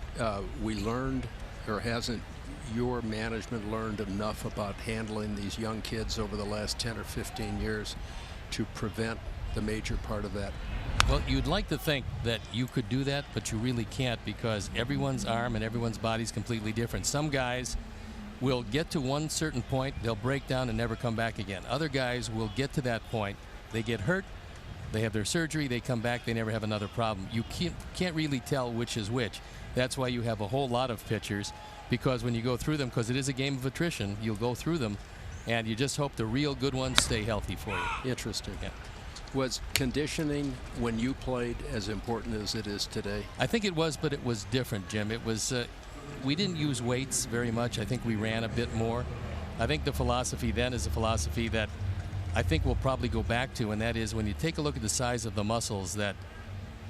we learned, or hasn't your management learned enough about handling these young kids over the last 10 or 15 years to prevent the major part of that? Well, you'd like to think that you could do that, but you really can't, because everyone's arm and everyone's body is completely different. Some guys will get to one certain point, they'll break down and never come back again. Other guys will get to that point, they get hurt, they have their surgery, they come back, they never have another problem. You can't really tell which is which. That's why you have a whole lot of pitchers, because when you go through them, because it is a game of attrition, you'll go through them, and you just hope the real good ones stay healthy for you. Interesting. Yeah. Was conditioning when you played as important as it is today? I think it was, but it was different, Jim. It was, we didn't use weights very much. I think we ran a bit more. I think the philosophy then is a philosophy that I think we'll probably go back to, and that is when you take a look at the size of the muscles that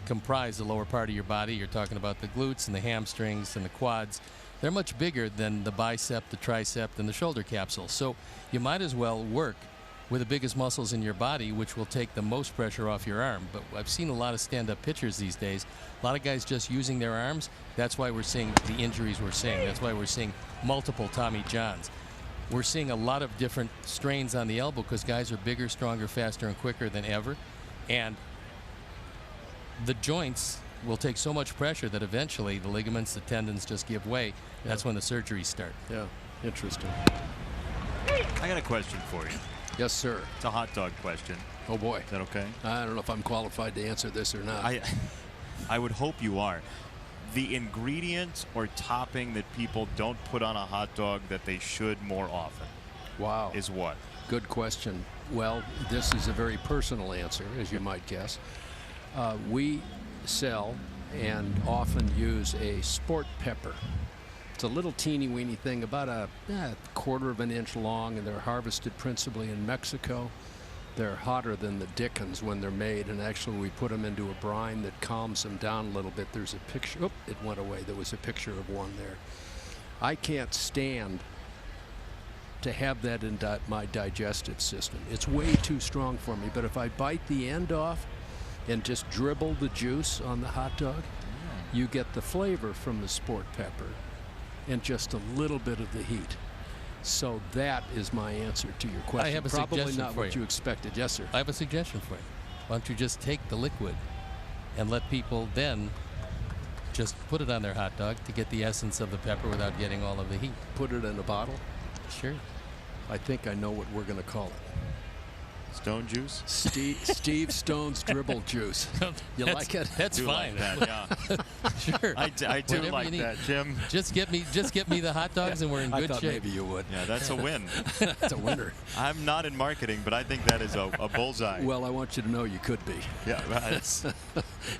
comprise the lower part of your body, you're talking about the glutes and the hamstrings and the quads, they're much bigger than the bicep, the tricep, and the shoulder capsule. So you might as well work with the biggest muscles in your body, which will take the most pressure off your arm. But I've seen a lot of stand-up pitchers these days, a lot of guys just using their arms. That's why we're seeing the injuries we're seeing. That's why we're seeing multiple Tommy Johns. We're seeing a lot of different strains on the elbow because guys are bigger, stronger, faster, and quicker than ever. And the joints will take so much pressure that eventually the ligaments, the tendons just give way. That's when the surgeries start. Yeah, interesting. I got a question for you. Yes, sir. It's a hot dog question. Oh, boy. Is that okay? I don't know if I'm qualified to answer this or not. I would hope you are. The ingredient or topping that people don't put on a hot dog that they should more often. Wow. Is what? Good question. Well, this is a very personal answer, as you might guess. We sell and often use a sport pepper. It's a little teeny-weeny thing, about a quarter of an inch long, and they're harvested principally in Mexico. They're hotter than the dickens when they're made, and actually we put them into a brine that calms them down a little bit. There's a picture. Oh, it went away. There was a picture of one there. I can't stand to have that in my digestive system. It's way too strong for me, but if I bite the end off and just dribble the juice on the hot dog, you get the flavor from the sport pepper and just a little bit of the heat. So that is my answer to your question. I have a Probably suggestion not for what you expected. Yes, sir. I have a suggestion for you. Why don't you just take the liquid and let people then just put it on their hot dog to get the essence of the pepper without getting all of the heat? Put it in a bottle. Sure. I think I know what we're going to call it. Stone juice? Steve Stone's dribble juice. You like it? That's do fine. like that, yeah. Sure. I do Whatever like you need. that, Jim. Just get me the hot dogs, and we're in I good thought shape. maybe you would. Yeah, that's a win. That's a winner. I'm not in marketing, but I think that is a bullseye. Well, I want you to know you could be. Yeah, that's,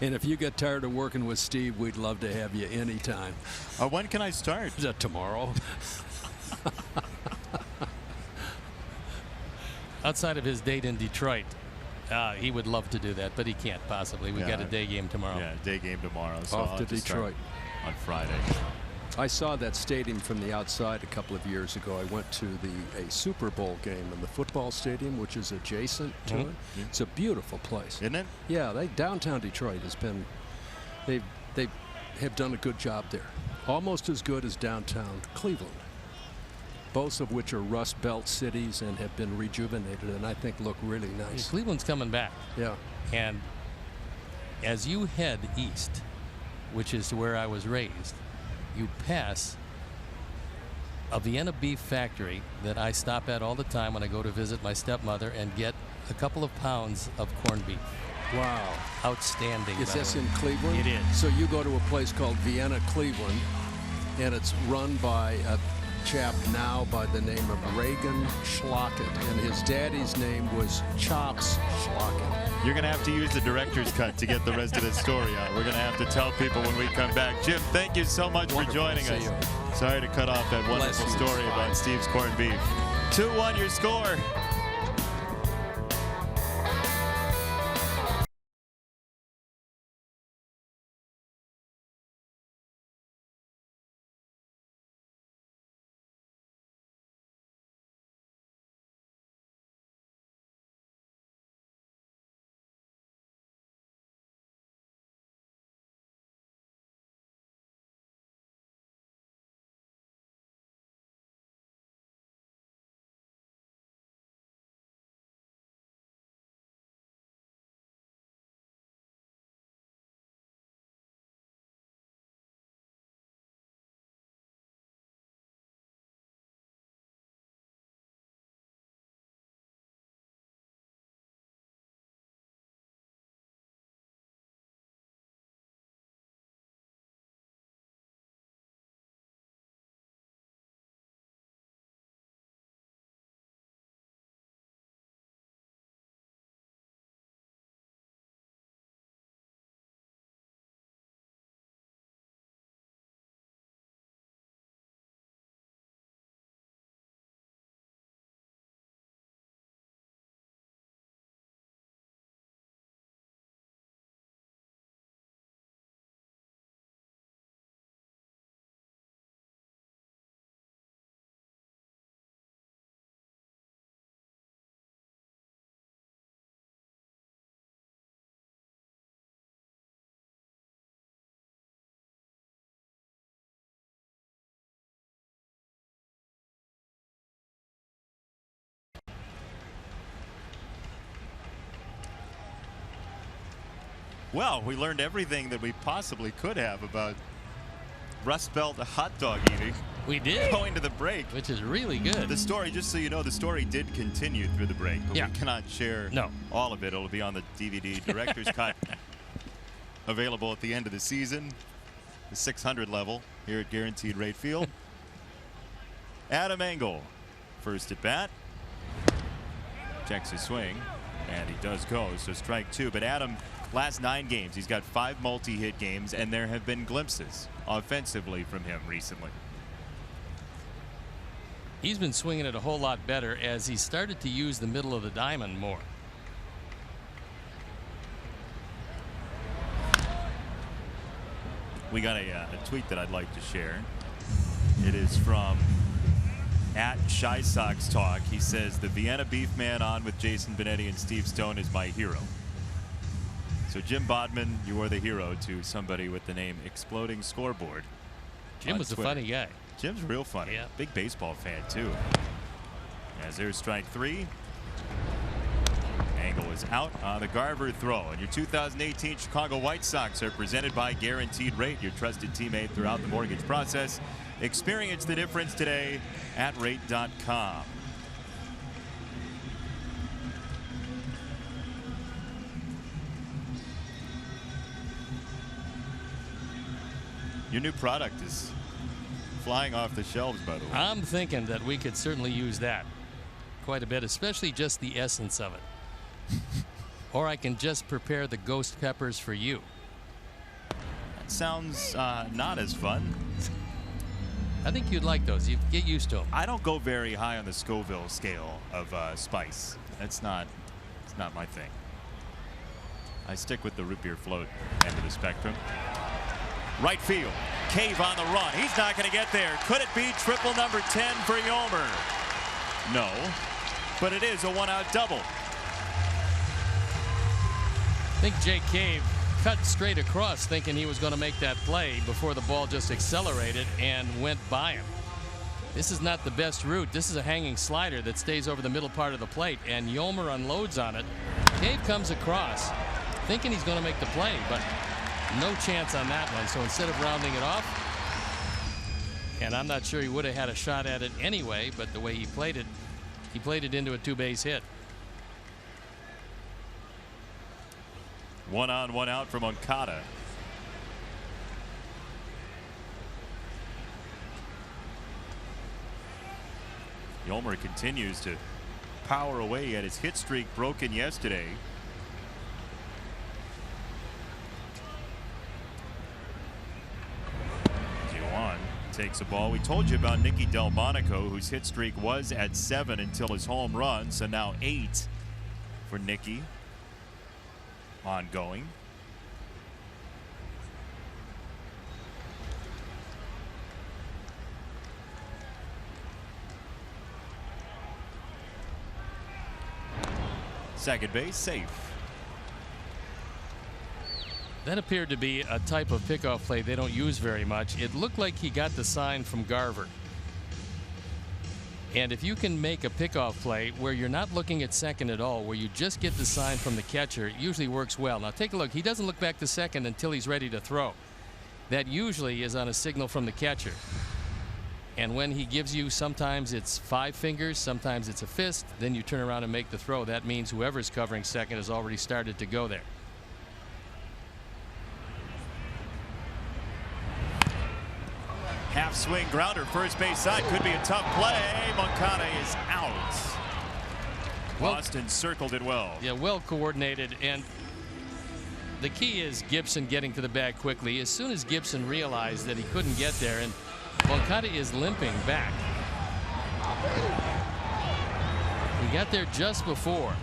And if you get tired of working with Steve, we'd love to have you anytime. when can I start? Is that tomorrow? Outside of his date in Detroit, he would love to do that, but he can't possibly. We got a day game tomorrow. Yeah, day game tomorrow. So Off I'll to have start Detroit. on Friday. I saw that stadium from the outside a couple of years ago. I went to a Super Bowl game in the football stadium, which is adjacent to it. It's a beautiful place. Isn't it? Yeah, downtown Detroit has been, they have done a good job there. Almost as good as downtown Cleveland. Both of which are Rust Belt cities and have been rejuvenated and I think look really nice. Cleveland's coming back. Yeah. And as you head east, which is where I was raised, you pass a Vienna beef factory that I stop at all the time when I go to visit my stepmother and get a couple of pounds of corned beef. Wow. Outstanding. Is by the this way. in Cleveland? It is. So you go to a place called Vienna, Cleveland, and it's run by a chap now by the name of Reagan Schlockett, and his daddy's name was Chops Schlockett. You're going to have to use the director's cut to get the rest of this story out. We're going to have to tell people when we come back. Jim, thank you so much Wonderful for joining to see us. you. Sorry to cut off that wonderful Bless you. story about Steve's corned beef. 2-1 your score. Well, we learned everything that we possibly could have about Rust Belt hot dog eating. We did. Going to the break. Which is really good. The story, just so you know, the story did continue through the break, but Yeah. we cannot share all of it. It'll be on the DVD director's cut, available at the end of the season, the 600 level here at Guaranteed Rate Field. Adam Engel, first at bat. Checks his swing, and he does go, so strike two. But Adam, last 9 games, he's got 5 multi-hit games, and there have been glimpses offensively from him recently. He's been swinging it a whole lot better as he started to use the middle of the diamond more. We got a tweet that I'd like to share. It is from @Shy Sox Talk. He says, the Vienna Beef Man on with Jason Benetti and Steve Stone is my hero. So Jim Bodman, you are the hero to somebody with the name Exploding Scoreboard. Jim was Twitter. a funny guy. Jim's real funny. Yeah. Big baseball fan, too. As there's strike 3. Angle is out on the Garver throw. And your 2018 Chicago White Sox are presented by Guaranteed Rate, your trusted teammate throughout the mortgage process. Experience the difference today at rate.com. Your new product is flying off the shelves, by the way. I'm thinking that we could certainly use that quite a bit, especially just the essence of it. Or I can just prepare the ghost peppers for you. That sounds not as fun. I think you'd like those. You get used to them. I don't go very high on the Scoville scale of spice. It's not my thing. I stick with the root beer float end of the spectrum. Right field. Cave on the run. He's not going to get there. Could it be triple number 10 for Yolmer? No, but it is a one-out double. I think Jake Cave cut straight across thinking he was going to make that play before the ball just accelerated and went by him. This is not the best route. This is a hanging slider that stays over the middle part of the plate, and Yolmer unloads on it. Cave comes across thinking he's going to make the play, but no chance on that one. So instead of rounding it off, and I'm not sure he would have had a shot at it anyway, but the way he played it into a two-base hit. 1 on, 1 out from Moncada. Yolmer continues to power away at his hit streak broken yesterday. Juan takes a ball. We told you about Nicky Delmonico, whose hit streak was at 7 until his home run, so now 8 for Nicky. Ongoing. Second base safe. That appeared to be a type of pickoff play they don't use very much. It looked like he got the sign from Garver. And if you can make a pickoff play where you're not looking at second at all, where you just get the sign from the catcher, it usually works well. Now take a look. He doesn't look back to second until he's ready to throw. That usually is on a signal from the catcher. And when he gives you, sometimes it's 5 fingers, sometimes it's a fist, then you turn around and make the throw. That means whoever's covering second has already started to go there. Half swing grounder, first base side. Could be a tough play. Moncada is out. Boston circled it well. Yeah, well coordinated. And the key is Gibson getting to the bag quickly. As soon as Gibson realized that he couldn't get there, and Moncada is limping back. He got there just before.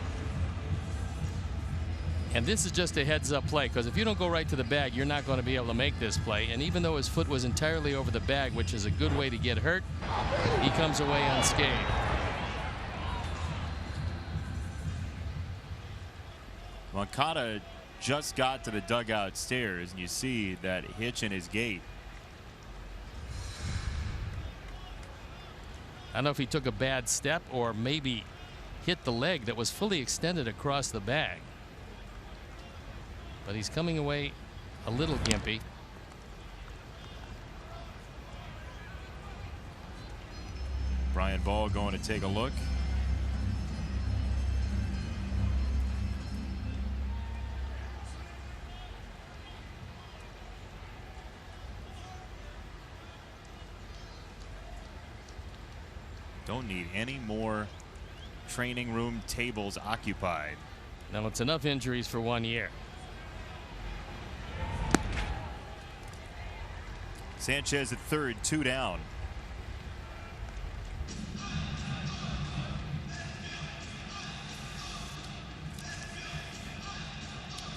And this is just a heads-up play, because if you don't go right to the bag, you're not going to be able to make this play. And even though his foot was entirely over the bag, which is a good way to get hurt, he comes away unscathed. Moncada just got to the dugout stairs, and you see that hitch in his gait. I don't know if he took a bad step or maybe hit the leg that was fully extended across the bag. But he's coming away a little gimpy. Brian Ball going to take a look. Don't need any more training room tables occupied. Now it's enough injuries for 1 year. Sanchez at third, 2 down.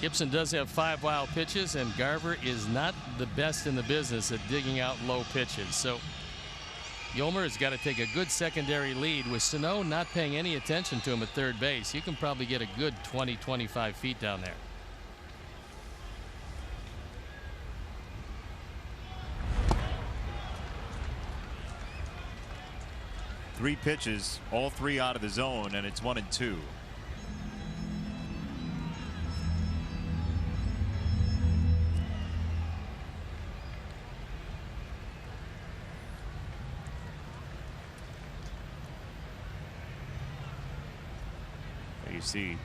Gibson does have 5 wild pitches, and Garver is not the best in the business at digging out low pitches. So Yolmer has got to take a good secondary lead. With Sano not paying any attention to him at third base, you can probably get a good 20-25 feet down there. Three pitches, all 3 out of the zone, and it's 1-2. There you see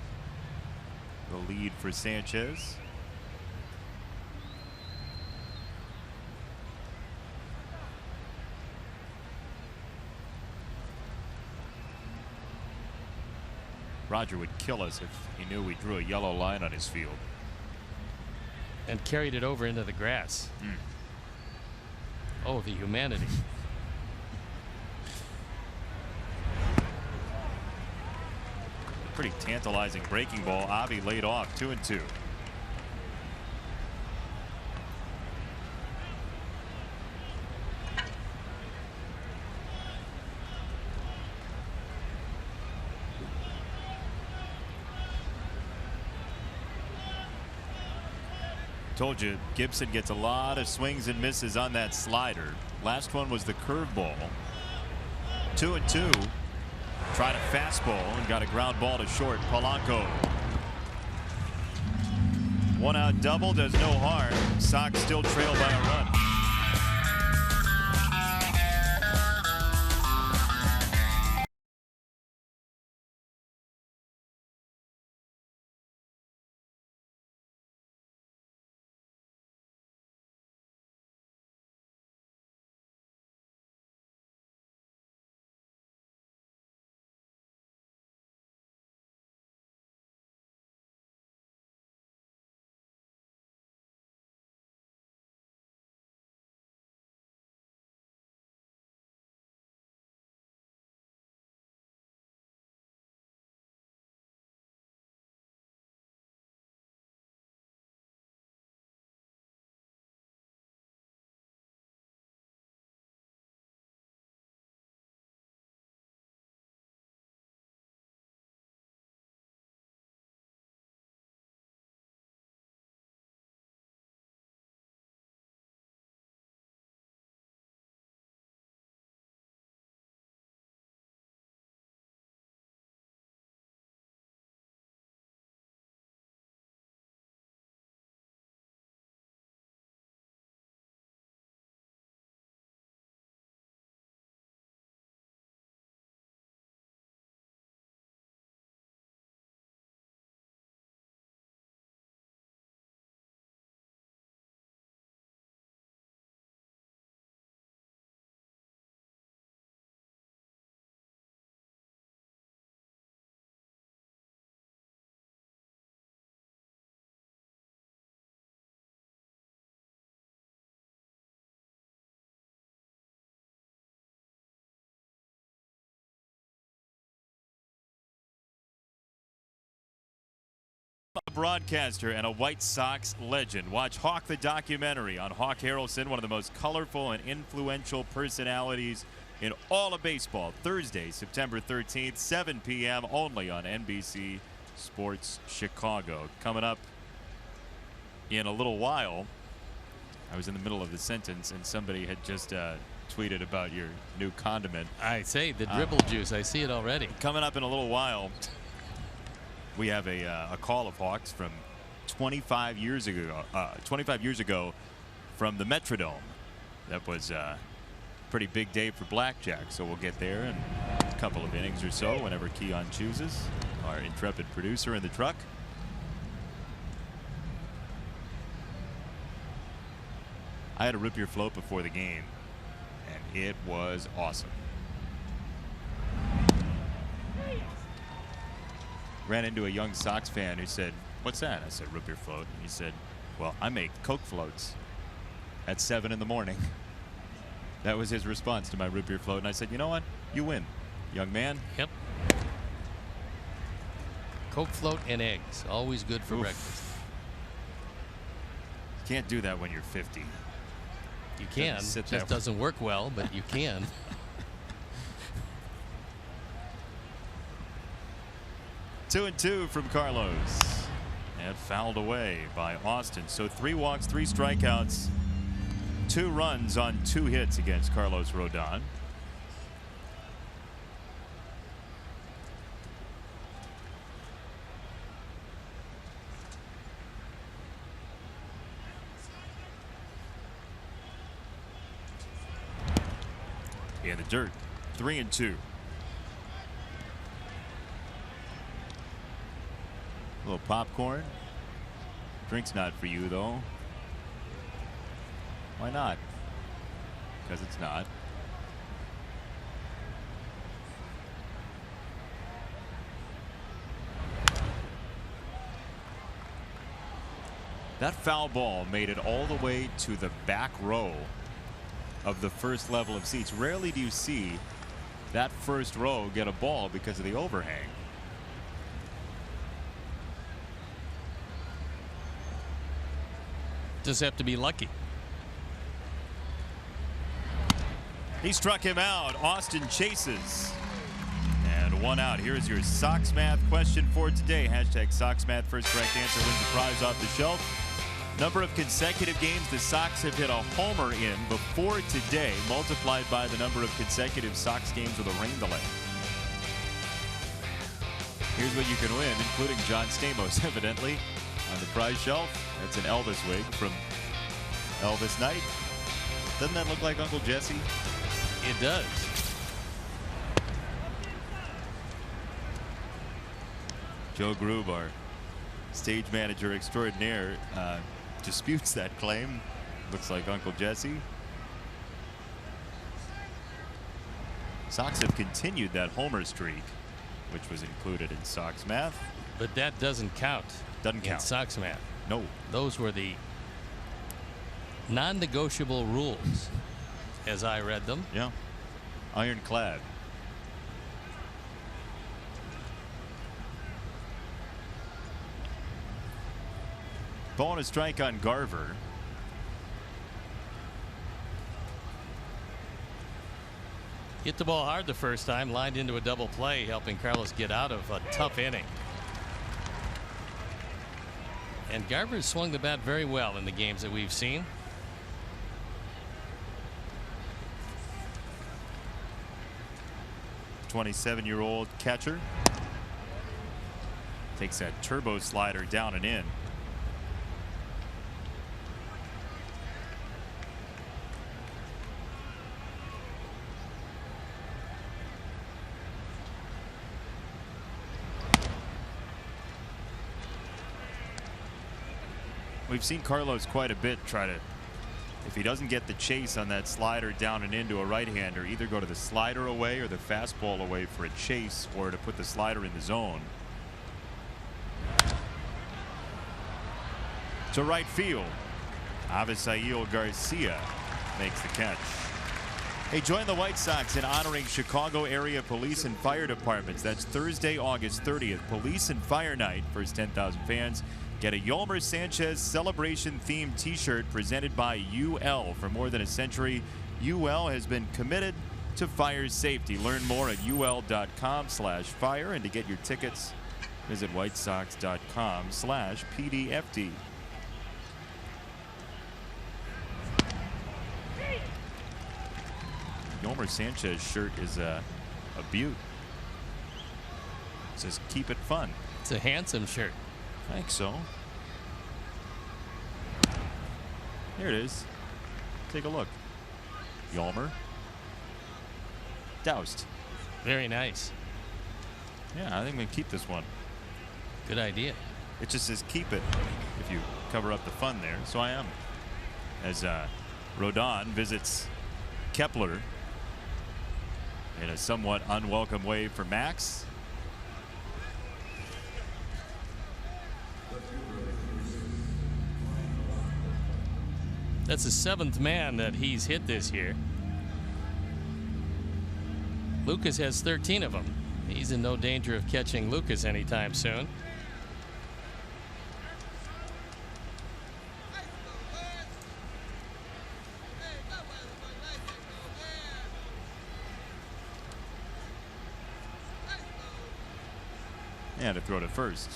the lead for Sanchez. Roger would kill us if he knew we drew a yellow line on his field. And carried it over into the grass. Oh, the humanity. Pretty tantalizing breaking ball. Avi laid off 2-2. Told you Gibson gets a lot of swings and misses on that slider. Last one was the curveball. 2-2. Tried a fastball and got a ground ball to short. Polanco. One out double does no harm. Sox still trail by a run. A broadcaster and a White Sox legend. Watch Hawk the documentary on Hawk Harrelson, one of the most colorful and influential personalities in all of baseball. Thursday, September 13th, 7 p.m. only on NBC Sports Chicago. Coming up in a little while. I was in the middle of the sentence and somebody had just tweeted about your new condiment. I say the dribble juice. I see it already. Coming up in a little while. We have a call of Hawks from 25 years ago. 25 years ago, from the Metrodome. That was a pretty big day for blackjack. So we'll get there in a couple of innings or so, whenever Keon chooses. Our intrepid producer in the truck. I had a root beer float before the game, and it was awesome. Ran into a young Sox fan who said, "What's that?" I said, "Root beer float." And he said, "Well, I make Coke floats at 7 in the morning." That was his response to my root beer float. And I said, "You know what? You win, young man." Yep. Coke float and eggs. Always good for Oof. breakfast. Can't do that when you're 50. You can. Sit Just there. doesn't work well, but you can. 2-2 from Carlos. And fouled away by Austin. So 3 walks, 3 strikeouts, 2 runs on 2 hits against Carlos Rodon. In the dirt, 3-2. A little popcorn. Drink's not for you, though. Why not? Because it's not. That foul ball made it all the way to the back row of the first level of seats. Rarely do you see that first row get a ball because of the overhang. Just have to be lucky. He struck him out. Austin chases. And one out. Here's your Sox Math question for today. Hashtag Sox Math. First correct answer wins the prize off the shelf. Number of consecutive games the Sox have hit a homer in before today, multiplied by the number of consecutive Sox games with a rain delay. Here's what you can win, including John Stamos, evidently, on the prize shelf. That's an Elvis wig from Elvis Knight. Doesn't that look like Uncle Jesse? It does. Joe Grube, our stage manager extraordinaire, disputes that claim. Looks like Uncle Jesse. Sox have continued that homer streak, which was included in Sox Math. But that doesn't count. Doesn't count. In Sox Math. No. Those were the non-negotiable rules, as I read them. Yeah. Ironclad. Ball and a strike on Garver. Hit the ball hard the first time, lined into a double play, helping Carlos get out of a tough inning. And Garver swung the bat very well in the games that we've seen. '27-year-old catcher takes that turbo slider down and in. We've seen Carlos quite a bit try to, if he doesn't get the chase on that slider down and into a right-hander, either go to the slider away or the fastball away for a chase, or to put the slider in the zone. To right field, Avisail Garcia makes the catch. Hey, join the White Sox in honoring Chicago area police and fire departments. That's Thursday, August 30th, Police and Fire Night. First 10,000 fans get a Yolmer Sanchez celebration-themed T-shirt presented by UL. For more than a century, UL has been committed to fire safety. Learn more at ul.com/fire, and to get your tickets, visit whitesox.com/PDFD. Yolmer Sanchez shirt is a beaut. It says "Keep it fun." It's a handsome shirt. I think so. Here it is. Take a look. Yolmer. Doused. Very nice. Yeah, I think I'm going to keep this one. Good idea. It just says "keep it" if you cover up the fun there. So I am. As Rodon visits Kepler in a somewhat unwelcome way for Max. That's the 7th man that he's hit this year. Lucas has 13 of them. He's in no danger of catching Lucas anytime soon. And to throw to first.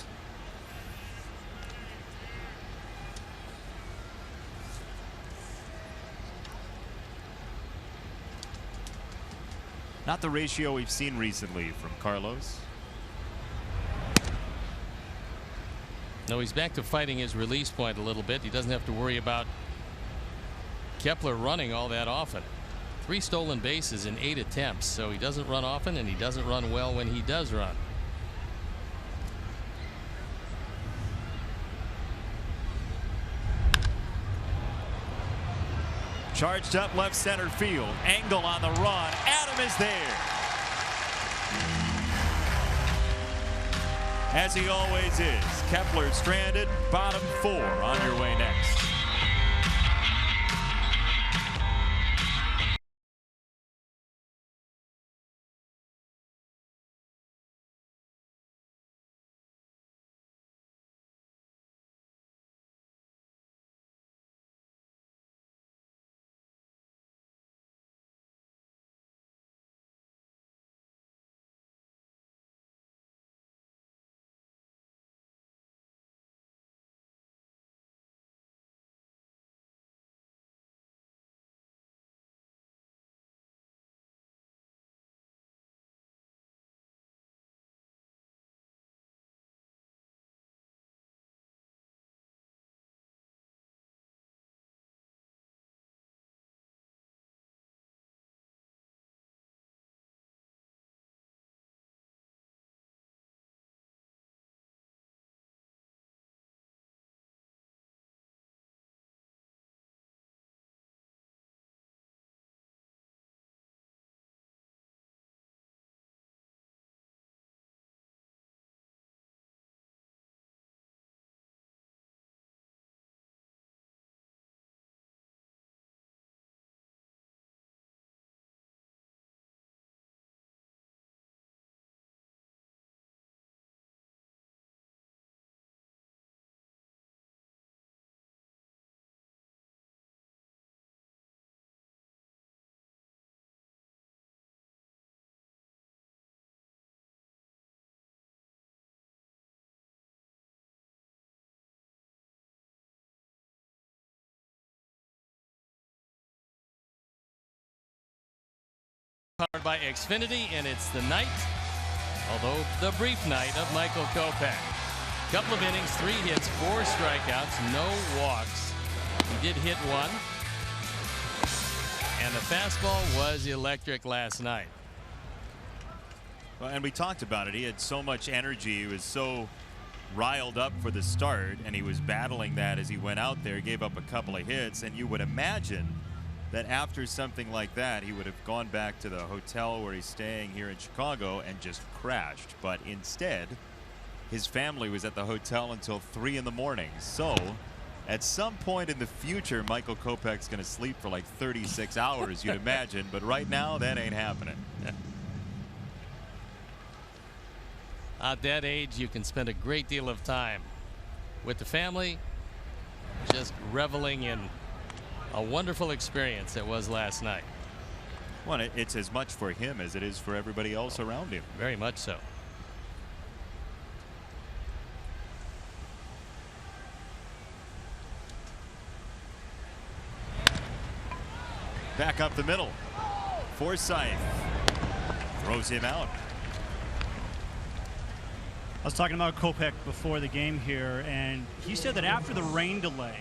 Not the ratio we've seen recently from Carlos. No, he's back to fighting his release point a little bit. He doesn't have to worry about Kepler running all that often. 3 stolen bases in 8 attempts, so he doesn't run often, and he doesn't run well when he does run. Charged up left center field. Angle on the run. Adam is there. As he always is. Kepler stranded. Bottom 4 on your way next. Powered by Xfinity, and it's the night, although the brief night, of Michael Kopech. Couple of innings, 3 hits, 4 strikeouts, no walks. He did hit 1. And the fastball was electric last night. Well, and we talked about it. He had so much energy. He was so riled up for the start, and he was battling that as he went out there. He gave up a couple of hits, and you would imagine that after something like that, he would have gone back to the hotel where he's staying here in Chicago and just crashed. But instead, his family was at the hotel until 3 in the morning. So at some point in the future, Michael Kopech's going to sleep for like 36 hours, you'd imagine. But right now, that ain't happening. At that age, you can spend a great deal of time with the family, just reveling in a wonderful experience it was last night. Well, it's as much for him as it is for everybody else around him. Very much so. Back up the middle. Forsythe throws him out. I was talking about Kopech before the game here, and he said that after the rain delay,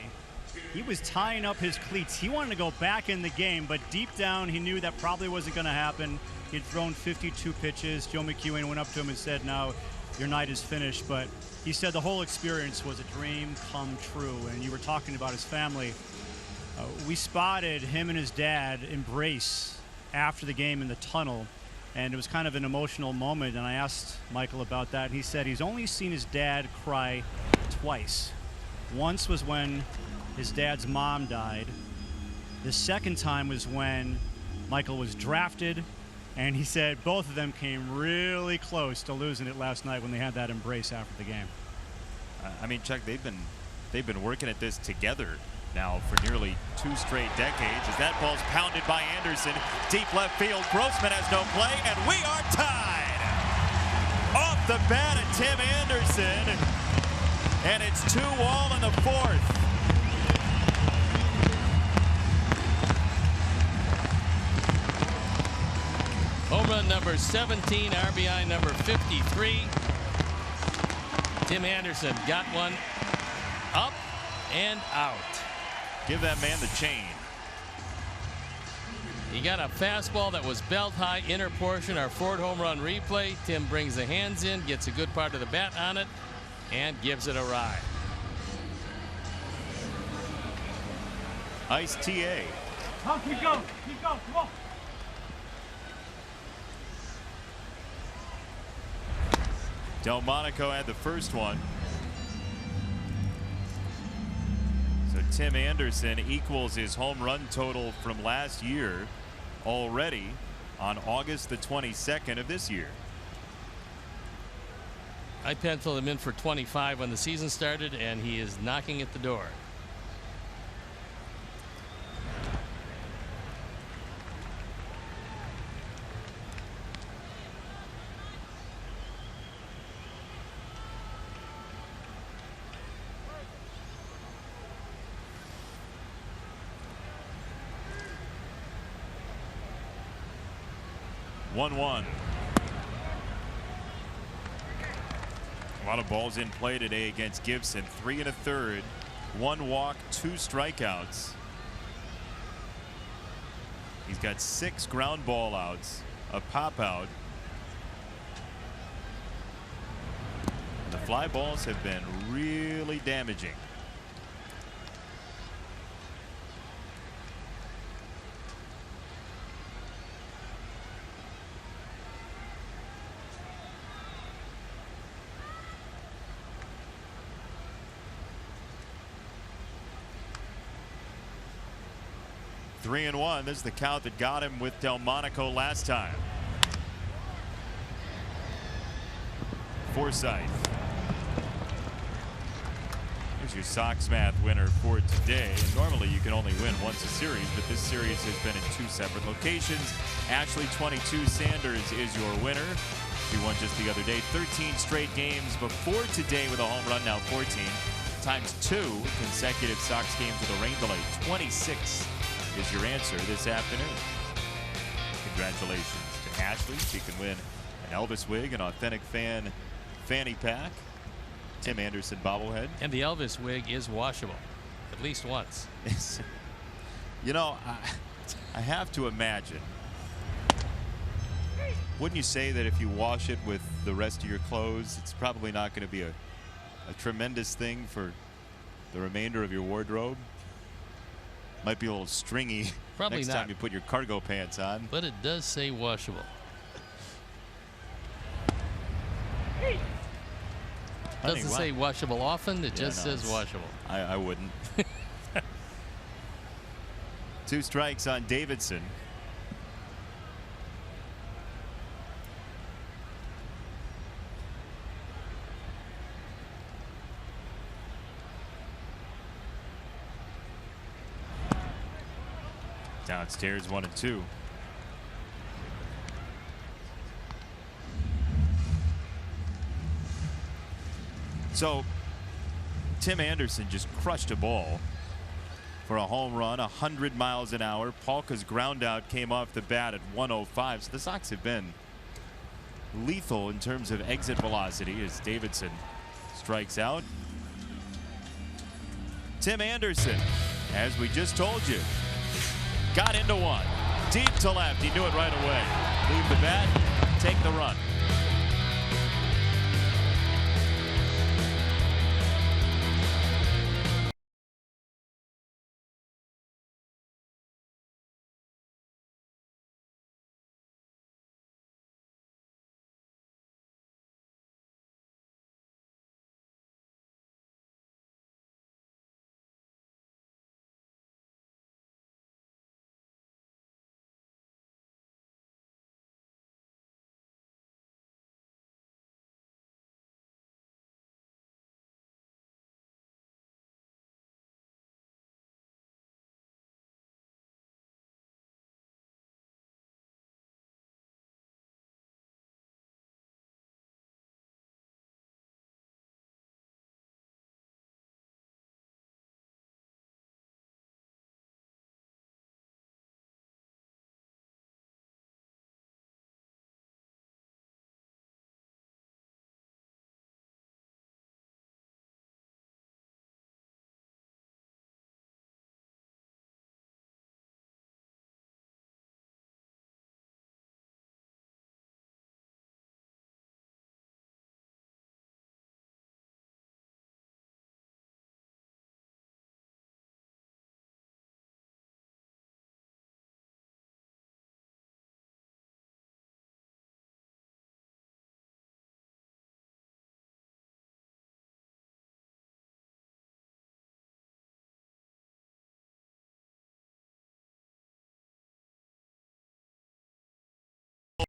he was tying up his cleats. He wanted to go back in the game, but deep down he knew that probably wasn't going to happen. He'd thrown 52 pitches. Joe McEwen went up to him and said, "Now your night is finished." But he said the whole experience was a dream come true. And you were talking about his family. We spotted him and his dad embrace after the game in the tunnel, and it was kind of an emotional moment. And I asked Michael about that, and he said he's only seen his dad cry twice. Once was when his dad's mom died. The second time was when Michael was drafted, and he said both of them came really close to losing it last night when they had that embrace after the game. I mean, Chuck, they've been working at this together now for nearly 2 straight decades. As that ball's pounded by Anderson, deep left field. Grossman has no play, and we are tied. Off the bat of Tim Anderson, and it's 2-all in the 4th. Home run number 17, RBI number 53. Tim Anderson got one up and out. Give that man the chain. He got a fastball that was belt high, inner portion, our Ford home run replay. Tim brings the hands in, gets a good part of the bat on it, and gives it a ride. Ice TA. Keep going, come on. Delmonico had the first one. Tim Anderson equals his home run total from last year already on August the 22nd of this year. I penciled him in for 25 when the season started, and he is knocking at the door. One. A lot of balls in play today against Gibson. 3 1/3, 1 walk, 2 strikeouts. He's got 6 ground ball outs, a pop out. The fly balls have been really damaging. Three and one. This is the count that got him with Delmonico last time. Forsythe. Here's your Sox math winner for today. And normally you can only win once a series, but this series has been in 2 separate locations. Ashley 22 Sanders is your winner. He won just the other day. 13 straight games before today with a home run, now 14. Times 2 consecutive Sox games with a rain delay. 26 is your answer this afternoon. Congratulations to Ashley. She can win an Elvis wig, an authentic fan fanny pack, Tim Anderson bobblehead. And the Elvis wig is washable at least once. You know, I have to imagine, wouldn't you say that if you wash it with the rest of your clothes, it's probably not going to be a tremendous thing for the remainder of your wardrobe? Might be a little stringy Probably next not. time you put your cargo pants on. But it does say washable. Doesn't say washable often. It just says washable. I wouldn't. 2 strikes on Davidson. Downstairs 1 and 2. So Tim Anderson just crushed a ball for a home run, 100 miles an hour. Palka's ground out came off the bat at 105. So the Sox have been lethal in terms of exit velocity as Davidson strikes out. Tim Anderson, as we just told you, got into one. Deep to left. He knew it right away. Leave the bat, take the run.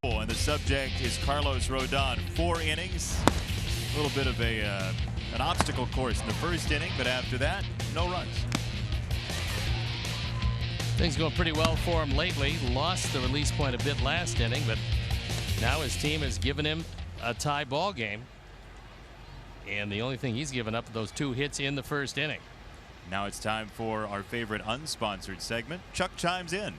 And the subject is Carlos Rodon. 4 innings. A little bit of an obstacle course in the first inning, but after that, no runs. Things going pretty well for him lately. Lost the release point a bit last inning, but now his team has given him a tie ball game. And the only thing he's given up are those 2 hits in the first inning. Now it's time for our favorite unsponsored segment. Chuck chimes in.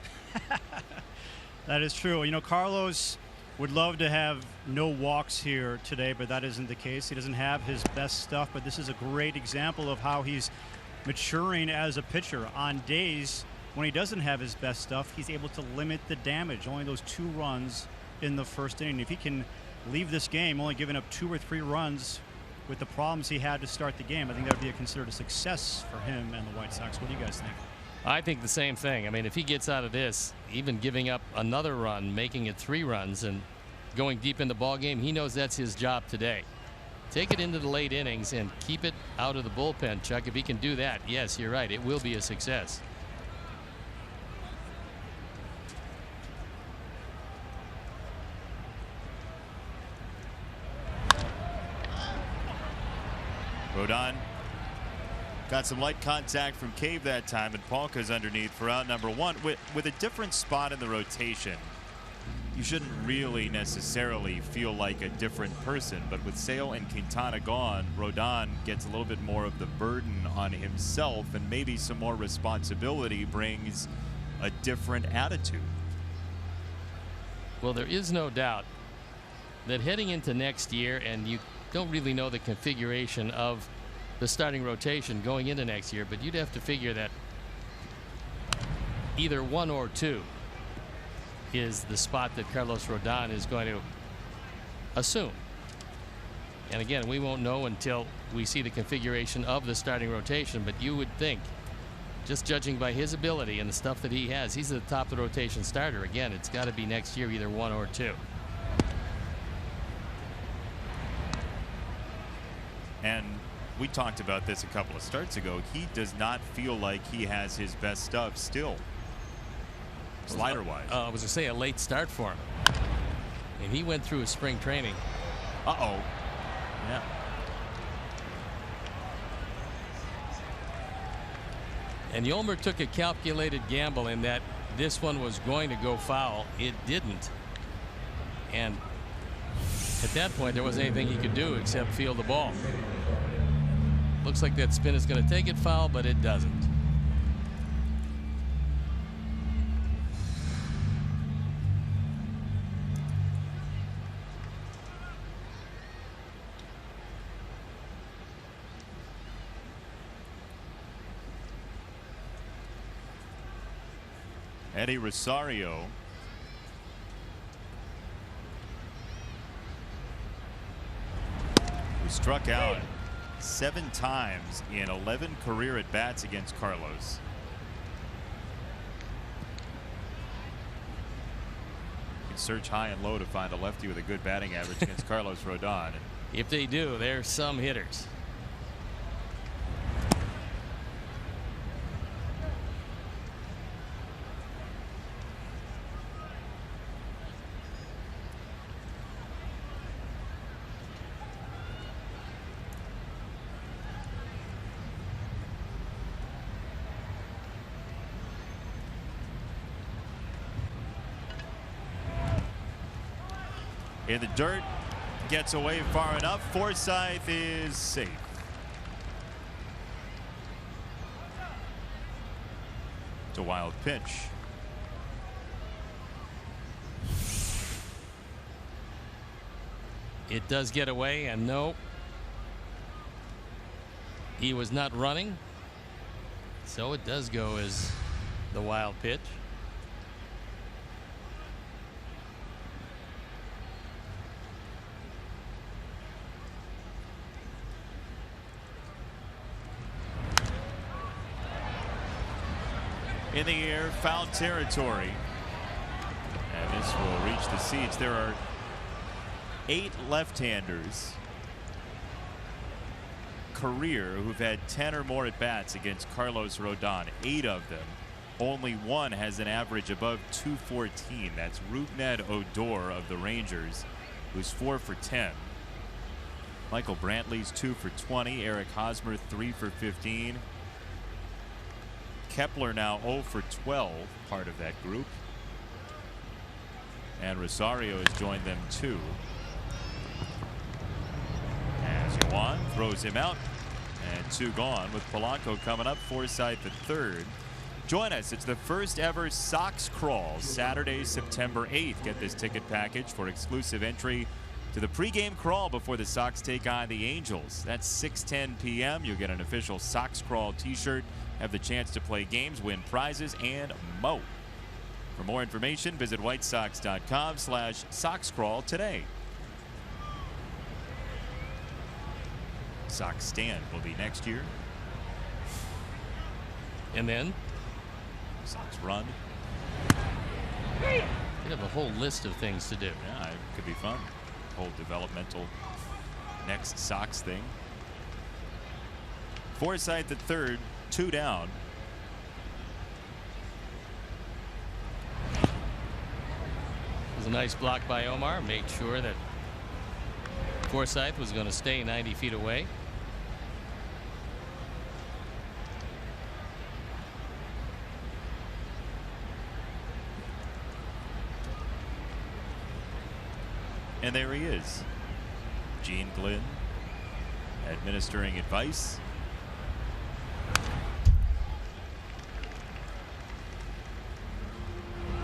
That is true. You know, Carlos would love to have no walks here today, but that isn't the case. He doesn't have his best stuff, but this is a great example of how he's maturing as a pitcher. On days when he doesn't have his best stuff, he's able to limit the damage. Only those 2 runs in the first inning. If he can leave this game only giving up 2 or 3 runs with the problems he had to start the game, I think that would be considered a success for him and the White Sox. What do you guys think? I think the same thing. I mean, if he gets out of this, even giving up another run, making it 3 runs and going deep in the ball game, he knows that's his job today. Take it into the late innings and keep it out of the bullpen, Chuck. If he can do that, yes, you're right, it will be a success. Rodon got some light contact from Cave that time, and Palka's underneath for out number 1. With a different spot in the rotation, you shouldn't really necessarily feel like a different person, but with Sale and Quintana gone, Rodon gets a little bit more of the burden on himself, and maybe some more responsibility brings a different attitude. Well, there is no doubt that heading into next year, and you don't really know the configuration of the starting rotation going into next year, but you'd have to figure that either 1 or 2 is the spot that Carlos Rodon is going to assume. And again, we won't know until we see the configuration of the starting rotation, but you would think, just judging by his ability and the stuff that he has, he's at the top of the rotation starter. Again, it's got to be next year, either 1 or 2. And we talked about this a couple of starts ago. He does not feel like he has his best stuff still, slider-wise. I was going to say a late start for him. And he went through his spring training. Uh-oh. Yeah. And Yolmer took a calculated gamble in that this one was going to go foul. It didn't. And at that point, there wasn't anything he could do except field the ball. Looks like that spin is going to take it foul, but it doesn't. Eddie Rosario who struck out 7 times in 11 career at-bats against Carlos. You can search high and low to find a lefty with a good batting average against Carlos Rodon. If they do, they're some hitters. In the dirt, gets away far enough. Forsythe is safe. It's a wild pitch. It does get away, and no, he was not running, so it does go as the wild pitch. In the air, foul territory. And this will reach the seats. There are 8 left-handers career who've had 10 or more at-bats against Carlos Rodon. 8 of them only one has an average above 214. That's Rougned Odor of the Rangers, who's 4 for 10. Michael Brantley's 2 for 20. Eric Hosmer 3 for 15. Kepler now 0 for 12, part of that group. And Rosario has joined them too. As Yuan throws him out, and 2 gone with Polanco coming up. Forsythe the third. Join us. It's the first ever Sox Crawl, Saturday, September 8th. Get this ticket package for exclusive entry to the pregame crawl before the Sox take on the Angels. That's 6:10 p.m. You'll get an official Sox Crawl t-shirt, have the chance to play games, win prizes, and more. For more information, visit whitesox.com/SoxCrawl today. Sox stand will be next year. And then Sox run. you have a whole list of things to do. Yeah, it could be fun. Whole developmental next Sox thing. Forsythe the third, 2 down. It was a nice block by Omar. Made sure that Forsythe was going to stay 90 feet away. And there he is. Gene Glynn administering advice.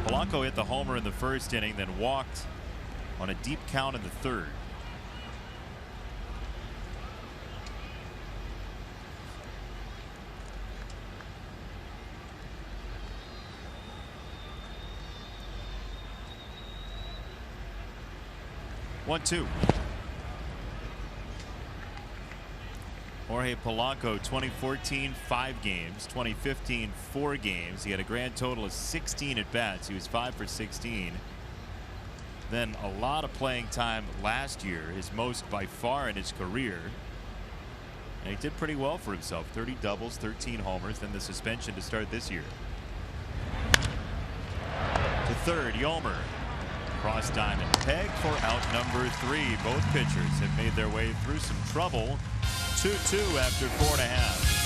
Polanco hit the homer in the first inning, then walked on a deep count in the third. One, 2. Jorge Polanco, 2014, 5 games. 2015, 4 games. He had a grand total of 16 at bats. He was 5 for 16. Then a lot of playing time last year, his most by far in his career. And he did pretty well for himself. 30 doubles, 13 homers. Then the suspension to start this year. To third, Yomer. Cross diamond peg for out number 3. Both pitchers have made their way through some trouble. 2-2 after 4.5.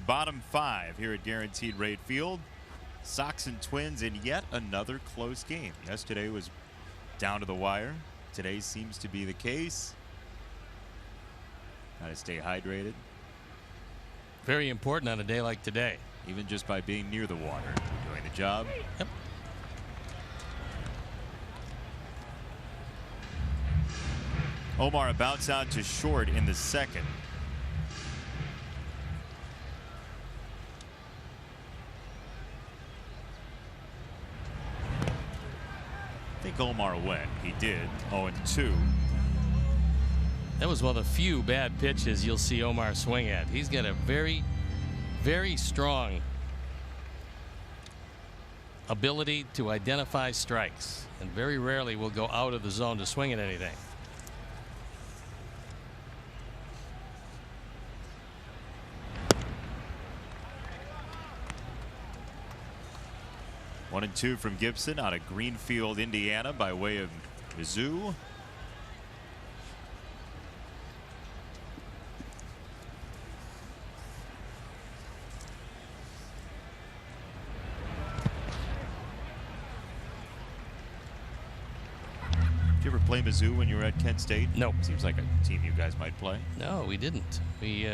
Bottom 5 here at Guaranteed Rate Field. Sox and Twins in yet another close game. Yesterday was down to the wire. Today seems to be the case. Got to stay hydrated. Very important on a day like today. Even just by being near the water, doing the job. Yep. Omar bounce out to short in the second. I think Omar went. He did. 0-2. That was one of the few bad pitches you'll see Omar swing at. He's got a very, very strong ability to identify strikes, and very rarely will go out of the zone to swing at anything. One and two from Gibson out of Greenfield, Indiana, by way of Mizzou. Did you ever play Mizzou when you were at Kent State? No. Seems like a team you guys might play. No, we didn't. We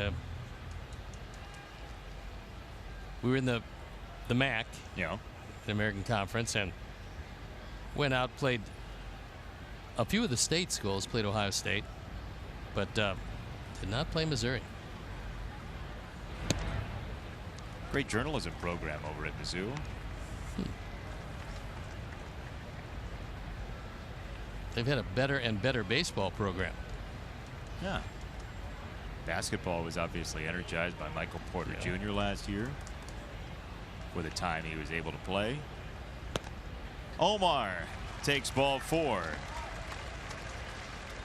were in the MAC, Yeah. the American Conference, and went out, played a few of the state schools, played Ohio State, but did not play Missouri. Great journalism program over at Mizzou. They've had a better and better baseball program. Yeah. Basketball was obviously energized by Michael Porter Jr. last year. For the time he was able to play. Omar takes ball 4.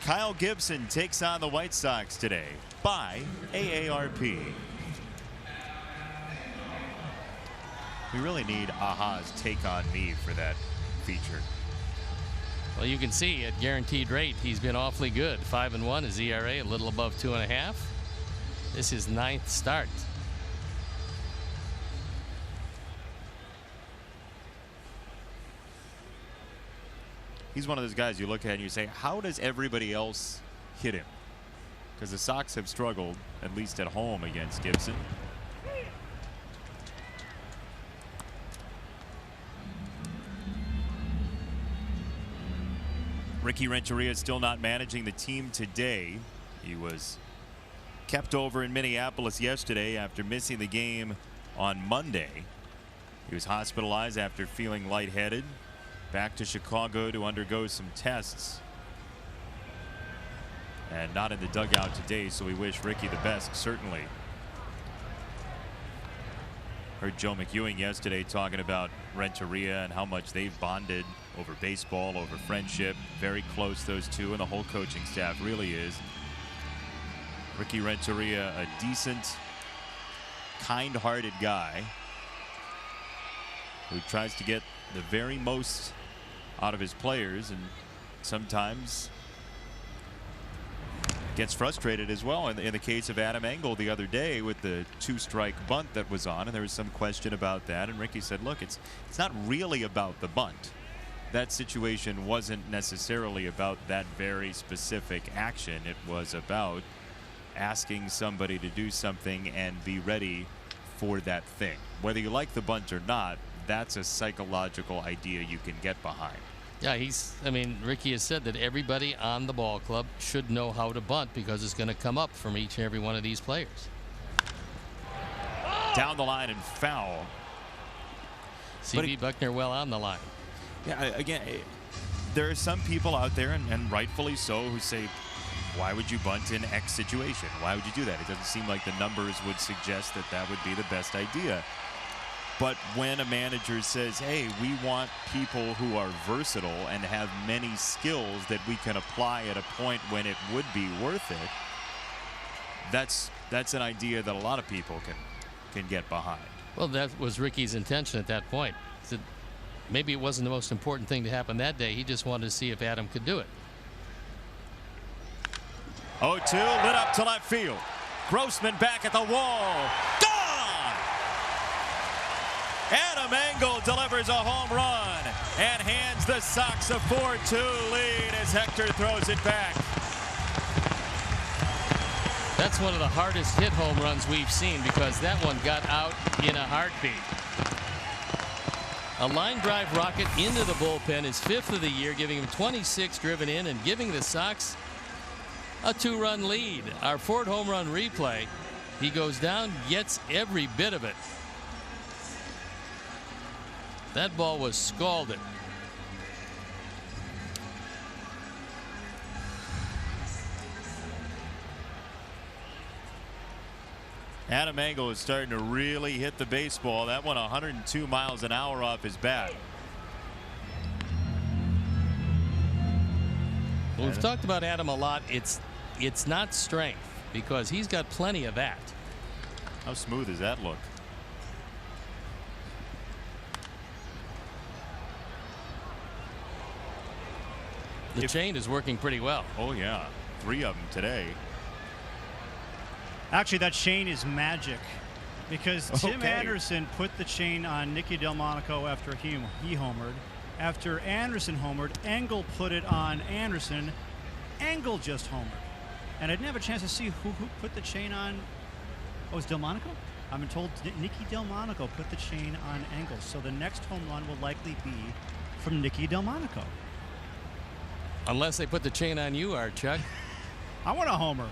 Kyle Gibson takes on the White Sox today by AARP. We really need Aha's Take on Me for that feature. Well, you can see at guaranteed rate he's been awfully good. 5-1, his ERA a little above 2.5. This is 9th start. He's one of those guys you look at and you say, how does everybody else hit him? Because the Sox have struggled, at least at home, against Gibson. Ricky Renteria still not managing the team today. He was kept over in Minneapolis yesterday after missing the game on Monday. He was hospitalized after feeling lightheaded. Back to Chicago to undergo some tests. And not in the dugout today, so we wish Ricky the best, certainly. Heard Joe McEwing yesterday talking about Renteria and how much they've bonded over baseball, over friendship. Very close, those two, and the whole coaching staff really is. Ricky Renteria, a decent, kind-hearted guy who tries to get the very most out of his players, and sometimes gets frustrated as well. In the case of Adam Engel the other day with the 2-strike bunt that was on, and there was some question about that, and Ricky said, look, it's not really about the bunt. That situation wasn't necessarily about that very specific action. It was about asking somebody to do something and be ready for that thing. Whether you like the bunt or not, that's a psychological idea you can get behind. Yeah, Ricky has said that everybody on the ball club should know how to bunt because it's going to come up from each and every one of these players. Down the line and foul. C.B. Buckner well on the line. Yeah, again, there are some people out there, and rightfully so, who say, why would you bunt in X situation? Why would you do that? It doesn't seem like the numbers would suggest that that would be the best idea. But when a manager says, hey, we want people who are versatile and have many skills that we can apply at a point when it would be worth it, that's an idea that a lot of people can get behind. Well, that was Ricky's intention at that point. He said maybe it wasn't the most important thing to happen that day. He just wanted to see if Adam could do it. 0-2, lit up to left field. Grossman back at the wall. Gone! Adam Engel delivers a home run and hands the Sox a 4-2 lead as Hector throws it back. That's one of the hardest hit home runs we've seen because that one got out in a heartbeat. A line drive rocket into the bullpen, his 5th of the year, giving him 26 driven in and giving the Sox a 2-run lead. Our fourth home run replay. He goes down, gets every bit of it. That ball was scalded. Adam Engel is starting to really hit the baseball. That one 102 miles an hour off his bat. Well, we've talked about Adam a lot. It's not strength, because he's got plenty of that. How smooth does that look? The chain is working pretty well. Oh yeah, 3 of them today. Actually, that chain is magic, because Tim Okay. Anderson put the chain on Nicky Delmonico after he homered. After Anderson homered, Engel put it on Anderson. Engel just homered. And I didn't have a chance to see who put the chain on. Oh, it was Delmonico? I've been told Nicky Delmonico put the chain on Engel. So the next home run will likely be from Nicky Delmonico. Unless they put the chain on you, Art Chuck. I want a homer.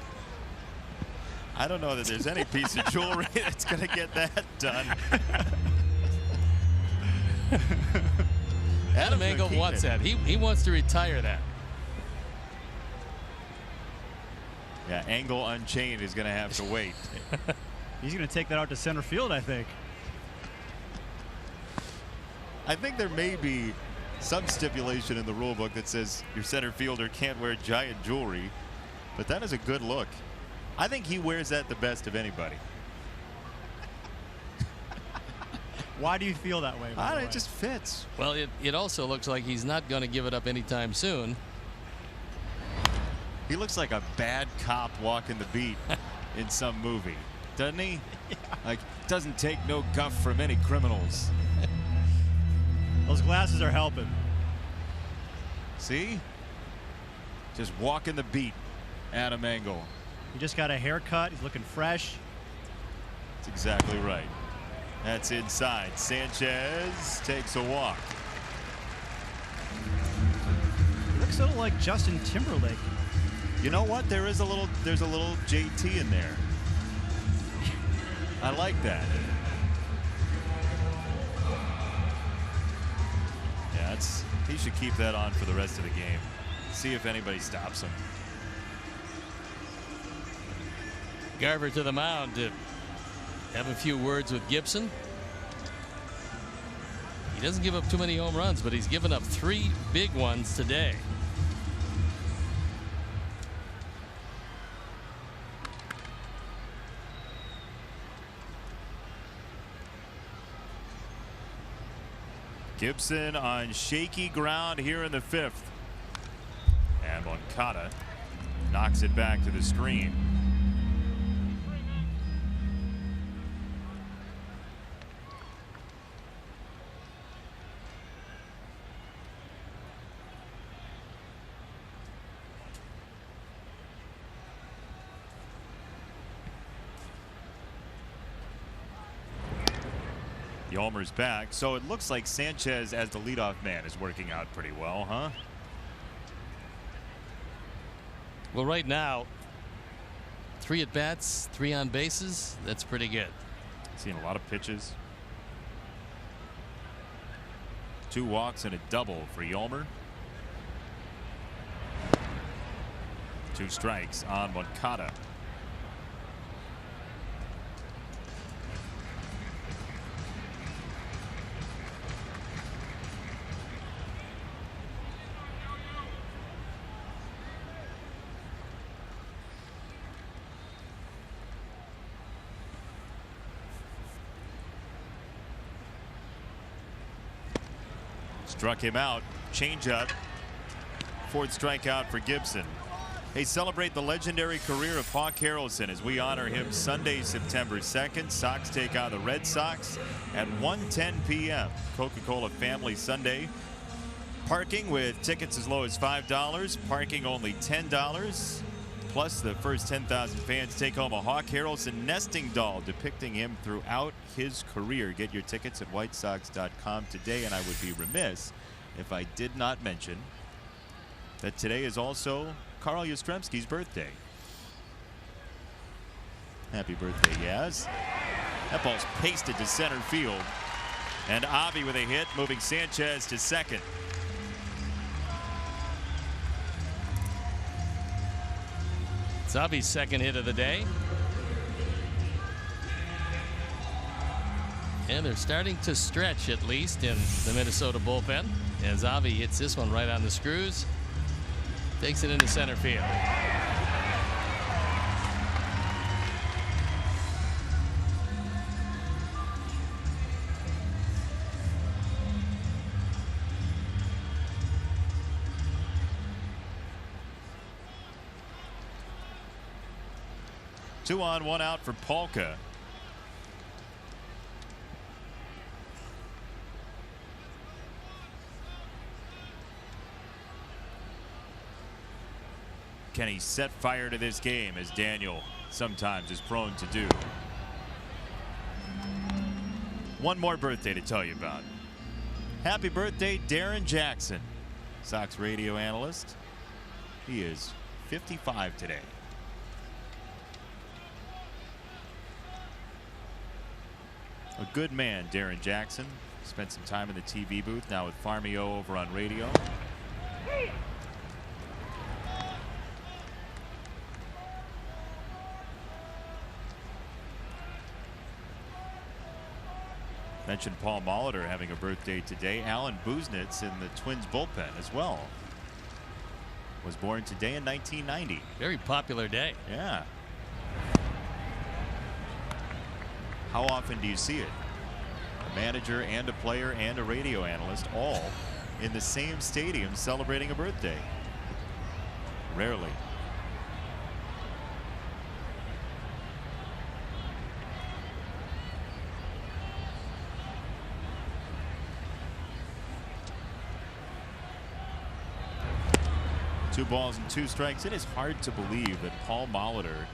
I don't know that there's any piece of jewelry that's going to get that done. Adam Engel wants that. He wants to retire that. Yeah, Engel Unchained is going to have to wait. He's going to take that out to center field, I think. I think there may be some stipulation in the rule book that says your center fielder can't wear giant jewelry, but that is a good look. I think he wears that the best of anybody. Why do you feel that way? By the way? It just fits. Well, it also looks like he's not going to give it up anytime soon. He looks like a bad cop walking the beat in some movie, doesn't he? Yeah. Like, doesn't take no guff from any criminals. Those glasses are helping. See? Just walking the beat, Adam Engel. He just got a haircut. He's looking fresh. That's exactly right. That's inside. Sanchez takes a walk. He looks a little like Justin Timberlake. You know what? There's a little JT in there. I like that. Yeah, he should keep that on for the rest of the game. See if anybody stops him. Garver to the mound to have a few words with Gibson. He doesn't give up too many home runs, but he's given up 3 big ones today. Gibson on shaky ground here in the 5th. And Moncada knocks it back to the screen. Yolmer's back, so it looks like Sanchez as the leadoff man is working out pretty well, huh? Well, right now, 3 at bats, 3 on bases. That's pretty good. Seeing a lot of pitches. 2 walks and a double for Yolmer. 2 strikes on Moncada. Struck him out. Changeup. 4th strikeout for Gibson. Hey, celebrate the legendary career of Hawk Harrelson as we honor him Sunday, September 2nd. Sox take on the Red Sox at 1:10 p.m. Coca-Cola Family Sunday. Parking with tickets as low as $5. Parking only $10. Plus, the first 10,000 fans take home a Hawk Harrelson nesting doll depicting him throughout his career. Get your tickets at whitesox.com today, and I would be remiss if I did not mention that today is also Carl Yastrzemski's birthday. Happy birthday, Yaz. That ball's pasted to center field. And Avi with a hit, moving Sanchez to second. It's Avi's second hit of the day. And they're starting to stretch, at least, in the Minnesota bullpen, as Avi hits this one right on the screws. Takes it into center field. Two on, one out for Polka. Can he set fire to this game, as Daniel sometimes is prone to do? One more birthday to tell you about. Happy birthday, Darren Jackson, Sox radio analyst. He is 55 today. A good man, Darren Jackson. Spent some time in the TV booth, now with Farmio over on radio. Mentioned Paul Molitor having a birthday today. Alan Buznitz in the Twins bullpen as well. Was born today in 1990. Very popular day. Yeah. How often do you see it? A manager and a player and a radio analyst all in the same stadium celebrating a birthday? Rarely. Two balls and two strikes. It is hard to believe that Paul Molitor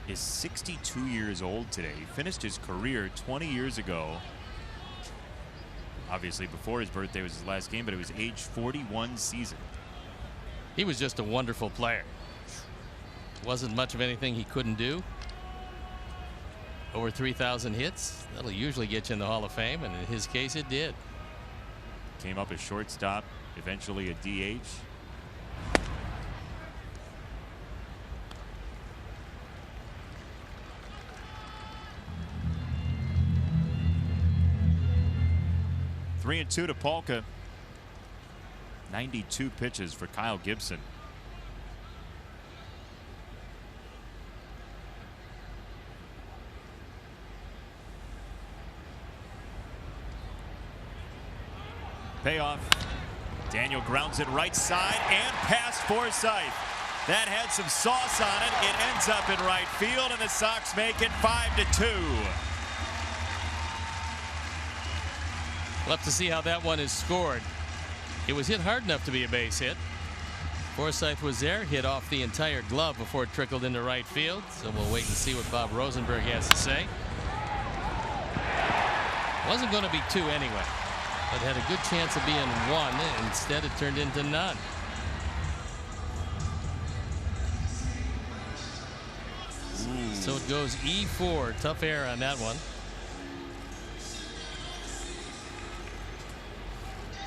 is 62 years old today. He finished his career 20 years ago. Obviously before his birthday was his last game, but it was age 41 season. He was just a wonderful player. Wasn't much of anything he couldn't do. Over 3,000 hits. That'll usually get you in the Hall of Fame, and in his case it did. Came up as shortstop, eventually a DH. Three and two to Polka. 92 pitches for Kyle Gibson. Payoff. Daniel grounds it right side and past Forsythe. That had some sauce on it. It ends up in right field, and the Sox make it 5-2. We'll have to see how that one is scored. It was hit hard enough to be a base hit. Forsythe was there, hit off the entire glove before it trickled into right field. So we'll wait and see what Bob Rosenberg has to say. Wasn't going to be two anyway, but had a good chance of being one. Instead, it turned into none. So it goes E4. Tough air on that one.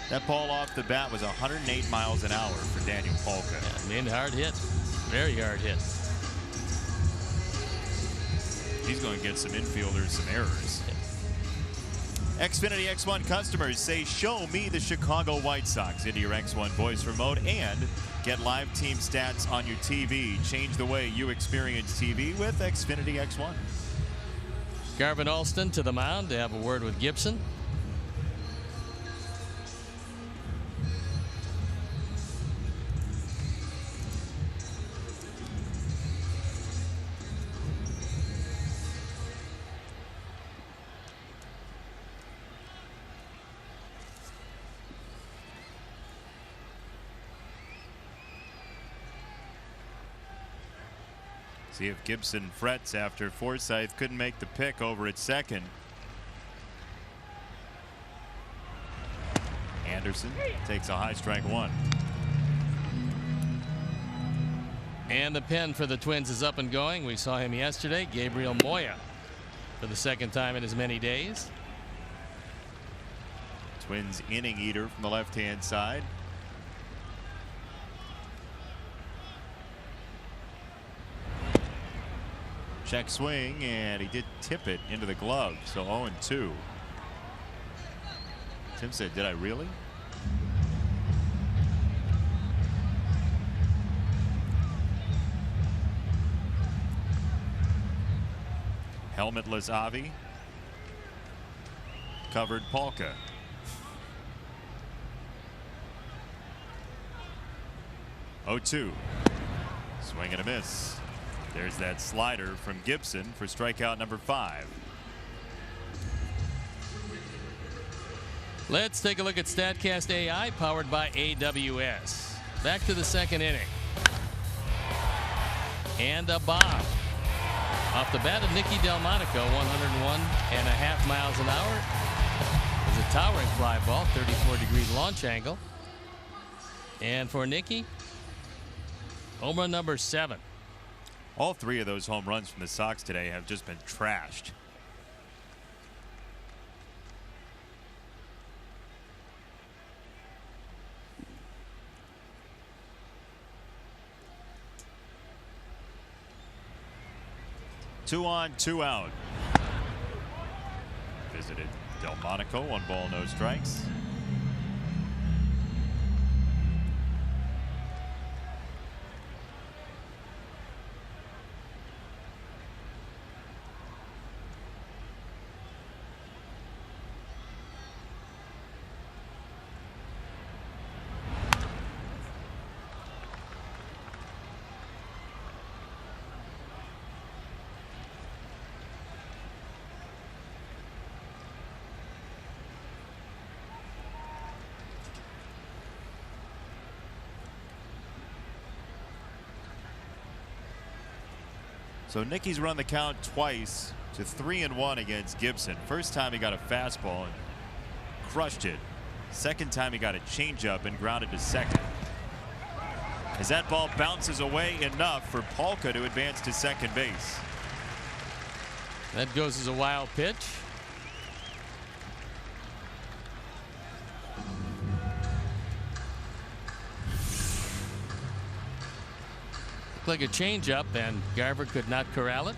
That ball off the bat was 108 miles an hour for Daniel Polka. Yeah, and hard hit. Very hard hit. He's going to get some infielders some errors. Xfinity X1 customers say, show me the Chicago White Sox into your X1 voice remote and get live team stats on your TV. Change the way you experience TV with Xfinity X1. Garvin Alston to the mound to have a word with Gibson. See if Gibson frets after Forsythe couldn't make the pick over at second. Anderson takes a high strike one. And the pen for the Twins is up and going. We saw him yesterday. Gabriel Moya for the second time in as many days. Twins inning eater from the left-hand side. Check swing, and he did tip it into the glove, so 0-2. Tim said, did I really? Helmetless Avi. Covered Polka. Swing and a miss. There's that slider from Gibson for strikeout number 5. Let's take a look at StatCast AI powered by AWS. Back to the second inning. And a bomb. Off the bat of Nicky Delmonico, 101.5 miles an hour. It's a towering fly ball, 34-degree launch angle. And for Nicky, home run number 7. All 3 of those home runs from the Sox today have just been trashed. Two on, 2 out. Visited Delmonico, 1 ball, no strikes. So Nicky's run the count twice to 3-1 against Gibson. First time he got a fastball and crushed it. Second time he got a changeup and grounded to second. As that ball bounces away enough for Polka to advance to second base. That goes as a wild pitch. Like a changeup, and Garver could not corral it.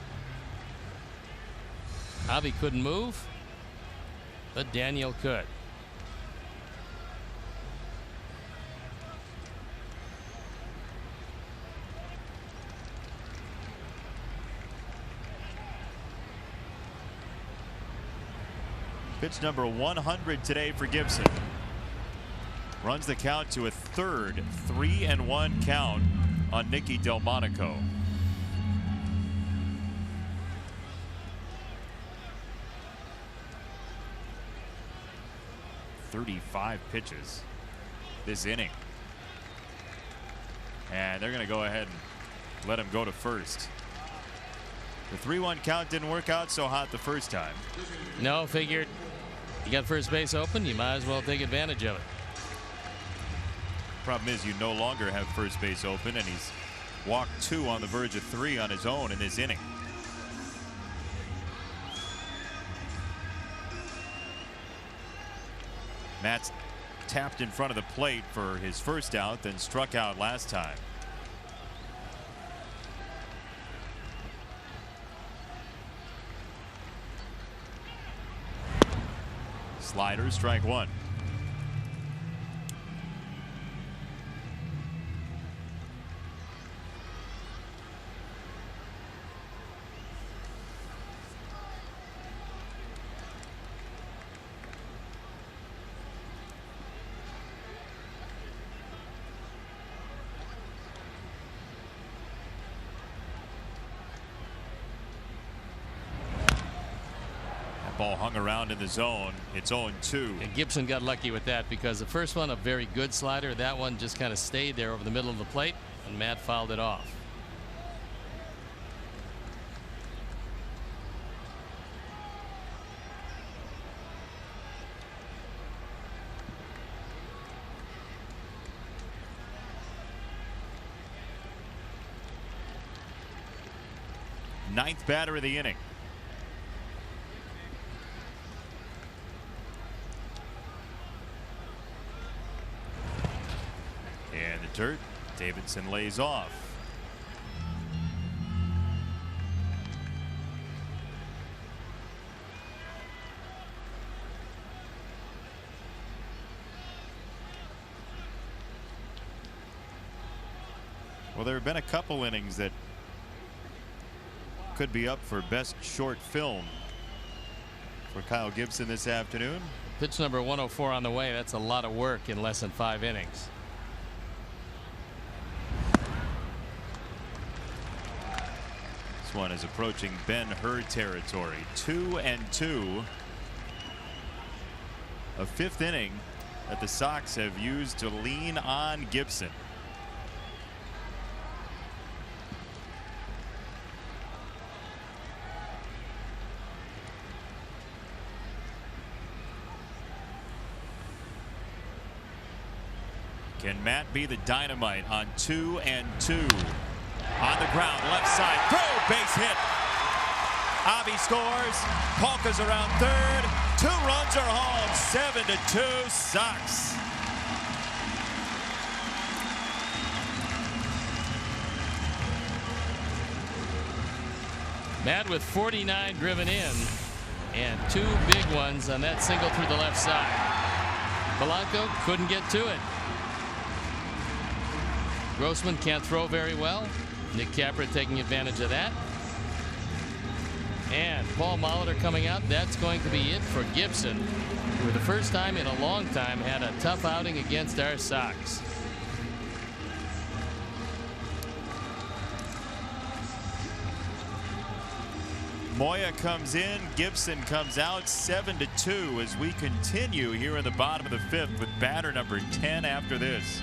Avi couldn't move, but Daniel could. Pitch number 100 today for Gibson. Runs the count to a third 3-1 count on Nicky Delmonico. "35 pitches this inning. And they're going to go ahead and let him go to first. The 3-1 count didn't work out so hot the first time. No, figured you got first base open, you might as well take advantage of it. Problem is, you no longer have first base open, and he's walked 2 on the verge of 3 on his own in this inning. Matt's tapped in front of the plate for his first out, then struck out last time. Slider, strike 1. Ball hung around in the zone. It's 0-2. And Gibson got lucky with that, because the first one, a very good slider. That one just kind of stayed there over the middle of the plate, and Matt fouled it off. ninth batter of the inning. And the dirt. Davidson lays off. Well, there have been a couple innings that could be up for best short film for Kyle Gibson this afternoon. Pitch number 104 on the way. That's a lot of work in less than 5 innings. This one is approaching Ben-Hur territory. 2-2. A fifth inning that the Sox have used to lean on Gibson. Can Matt be the dynamite on 2-2? On the ground, left side, throw, base hit. Avi scores. Polka's around third. 2 runs are home. 7-2 Sox. Matt with 49 driven in and 2 big ones on that single through the left side. Polanco couldn't get to it. Grossman can't throw very well. Nick Capra taking advantage of that. And Paul Molitor coming out. That's going to be it for Gibson, who for the first time in a long time had a tough outing against our Sox. Moya comes in, Gibson comes out. 7-2 as we continue here in the bottom of the 5th with batter number 10 after this.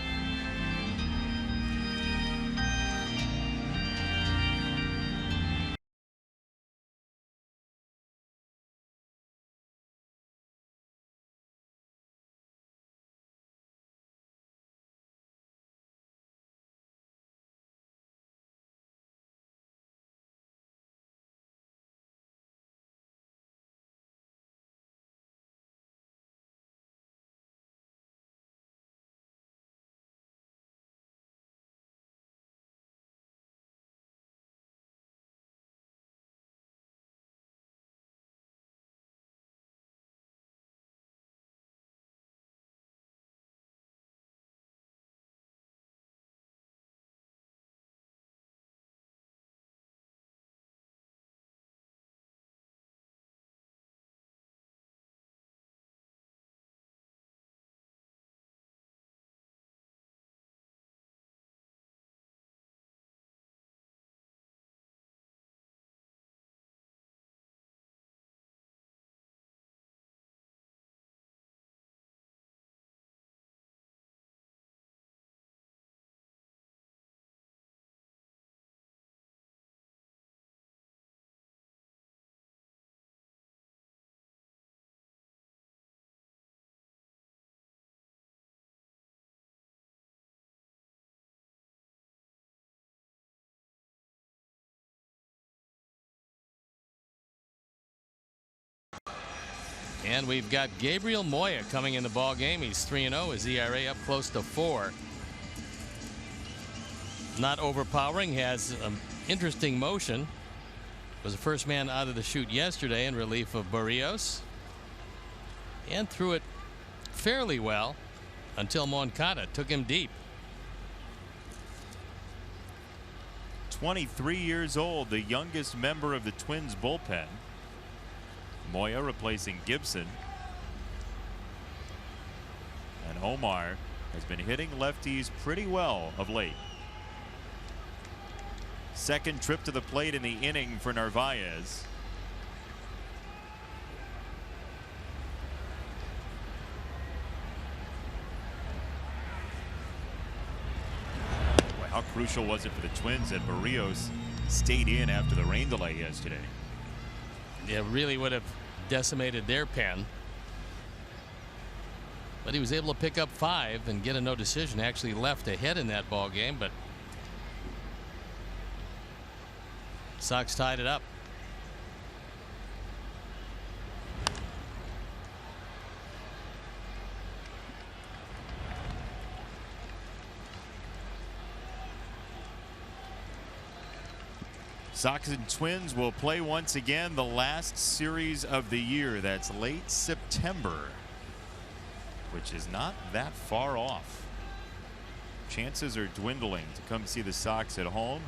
And we've got Gabriel Moya coming in the ball game. He's 3-0. His ERA up close to 4. Not overpowering. Has interesting motion. Was the first man out of the chute yesterday in relief of Barrios. And threw it fairly well until Moncada took him deep. 23 years old, the youngest member of the Twins bullpen. Moya replacing Gibson. And Omar has been hitting lefties pretty well of late. Second trip to the plate in the inning for Narvaez. Boy, how crucial was it for the Twins that Barrios stayed in after the rain delay yesterday? Yeah, really would have decimated their pen. But he was able to pick up 5 and get a no decision. Actually left ahead in that ball game, but Sox tied it up. Sox and Twins will play once again the last series of the year. That's late September, which is not that far off. Chances are dwindling to come see the Sox at home.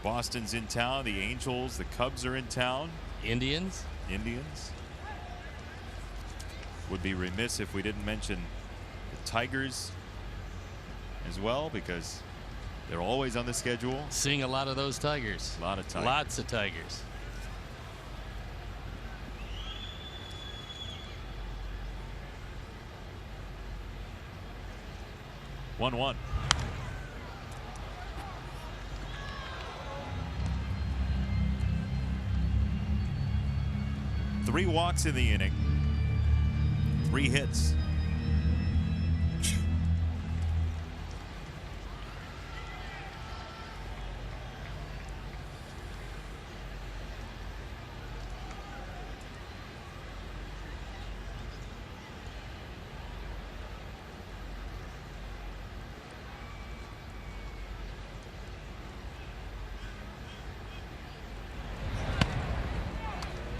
Boston's in town. The Angels, the Cubs are in town. Indians. Would be remiss if we didn't mention the Tigers as well, because they're always on the schedule. Seeing a lot of those Tigers. A lot of Tigers. Lots of Tigers. One. Three walks in the inning. 3 hits.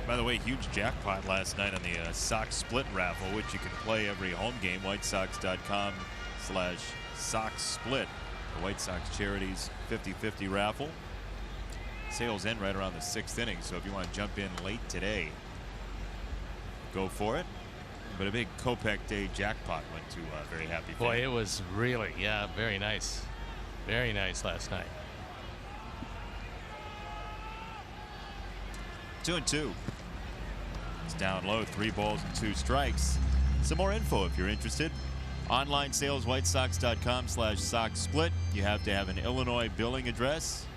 By the way, huge jackpot last night on the Sox split raffle, which you can play every home game. WhiteSox.com/Sox split. The White Sox Charities 50-50 raffle. Sales end right around the 6th inning, so if you want to jump in late today, go for it. But a big Kopech Day jackpot went to very happy Boy, fans. it was really, very nice. Very nice last night. 2-2. It's down low, 3 balls and 2 strikes. Some more info if you're interested. Online sales, WhiteSox.com/Sox split. You have to have an Illinois billing address.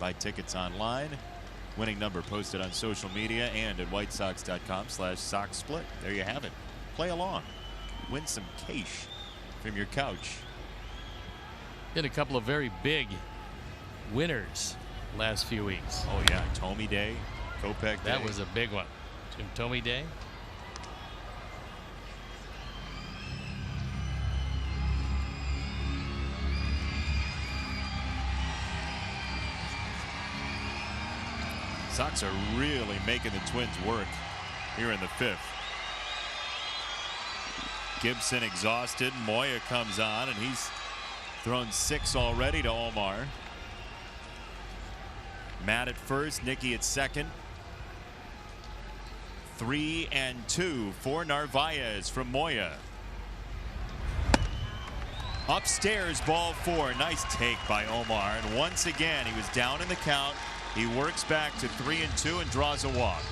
Buy tickets online. Winning number posted on social media and at WhiteSox.com/Sox split. There you have it. Play along. Win some cash from your couch. Did a couple of very big winners last few weeks. Oh yeah, Tommy Day, Kopech Day. That was a big one. Tommy Day. Sox are really making the Twins work here in the 5th. Gibson exhausted. Moya comes on, and he's thrown 6 already to Omar. Matt at first, Nicky at second. 3-2 for Narvaez from Moya. Upstairs, ball 4. Nice take by Omar. And once again, he was down in the count. He works back to 3-2 and draws a walk.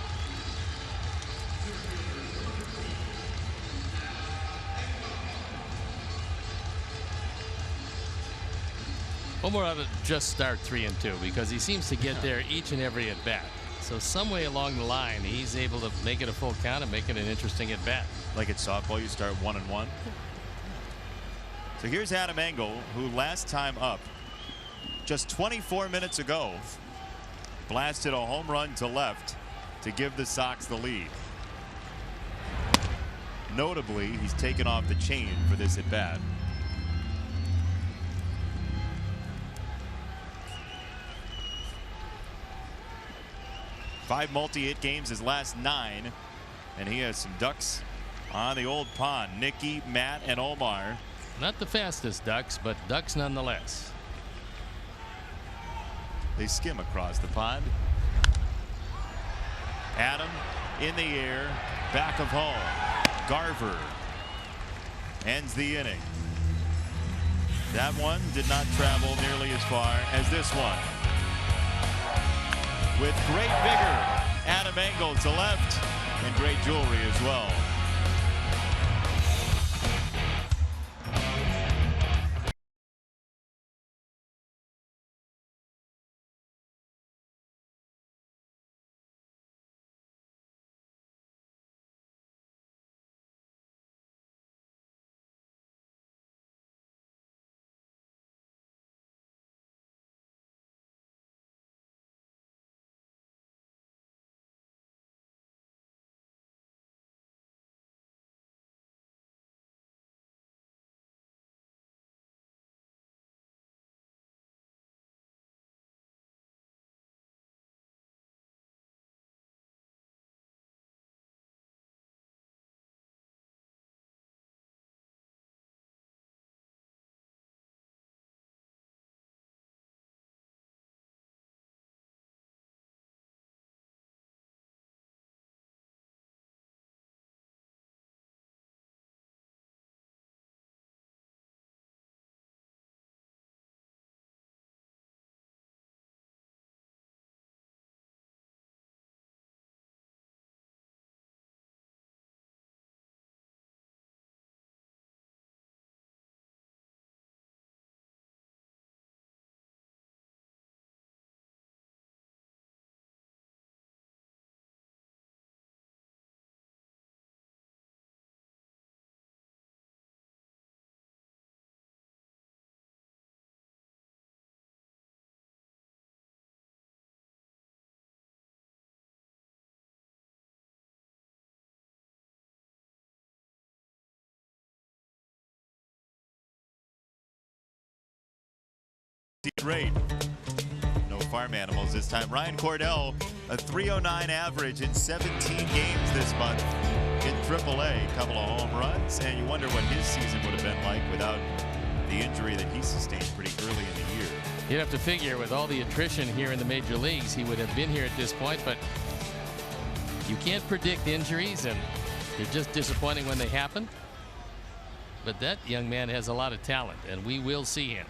Omar ought to just start 3-2 because he seems to get there each and every at bat. So some way along the line, he's able to make it a full count and make it an interesting at bat. Like at softball, you start 1-1. So here's Adam Engel, who last time up, just 24 minutes ago, blasted a home run to left to give the Sox the lead. Notably, he's taken off the chain for this at bat. Five multi-hit games, his last 9, and he has some ducks on the old pond. Nicky, Matt, and Omar. Not the fastest ducks, but ducks nonetheless. They skim across the pond. Adam in the air, back of home. Garver ends the inning. That one did not travel nearly as far as this one. With great vigor, Adam Engel to left, and great jewelry as well. straight. No farm animals this time. Ryan Cordell, a 309 average in 17 games this month in AAA. A couple of home runs, and you wonder what his season would have been like without the injury that he sustained pretty early in the year. You'd have to figure with all the attrition here in the major leagues, he would have been here at this point, but you can't predict injuries, and they're just disappointing when they happen. But that young man has a lot of talent, and we will see him.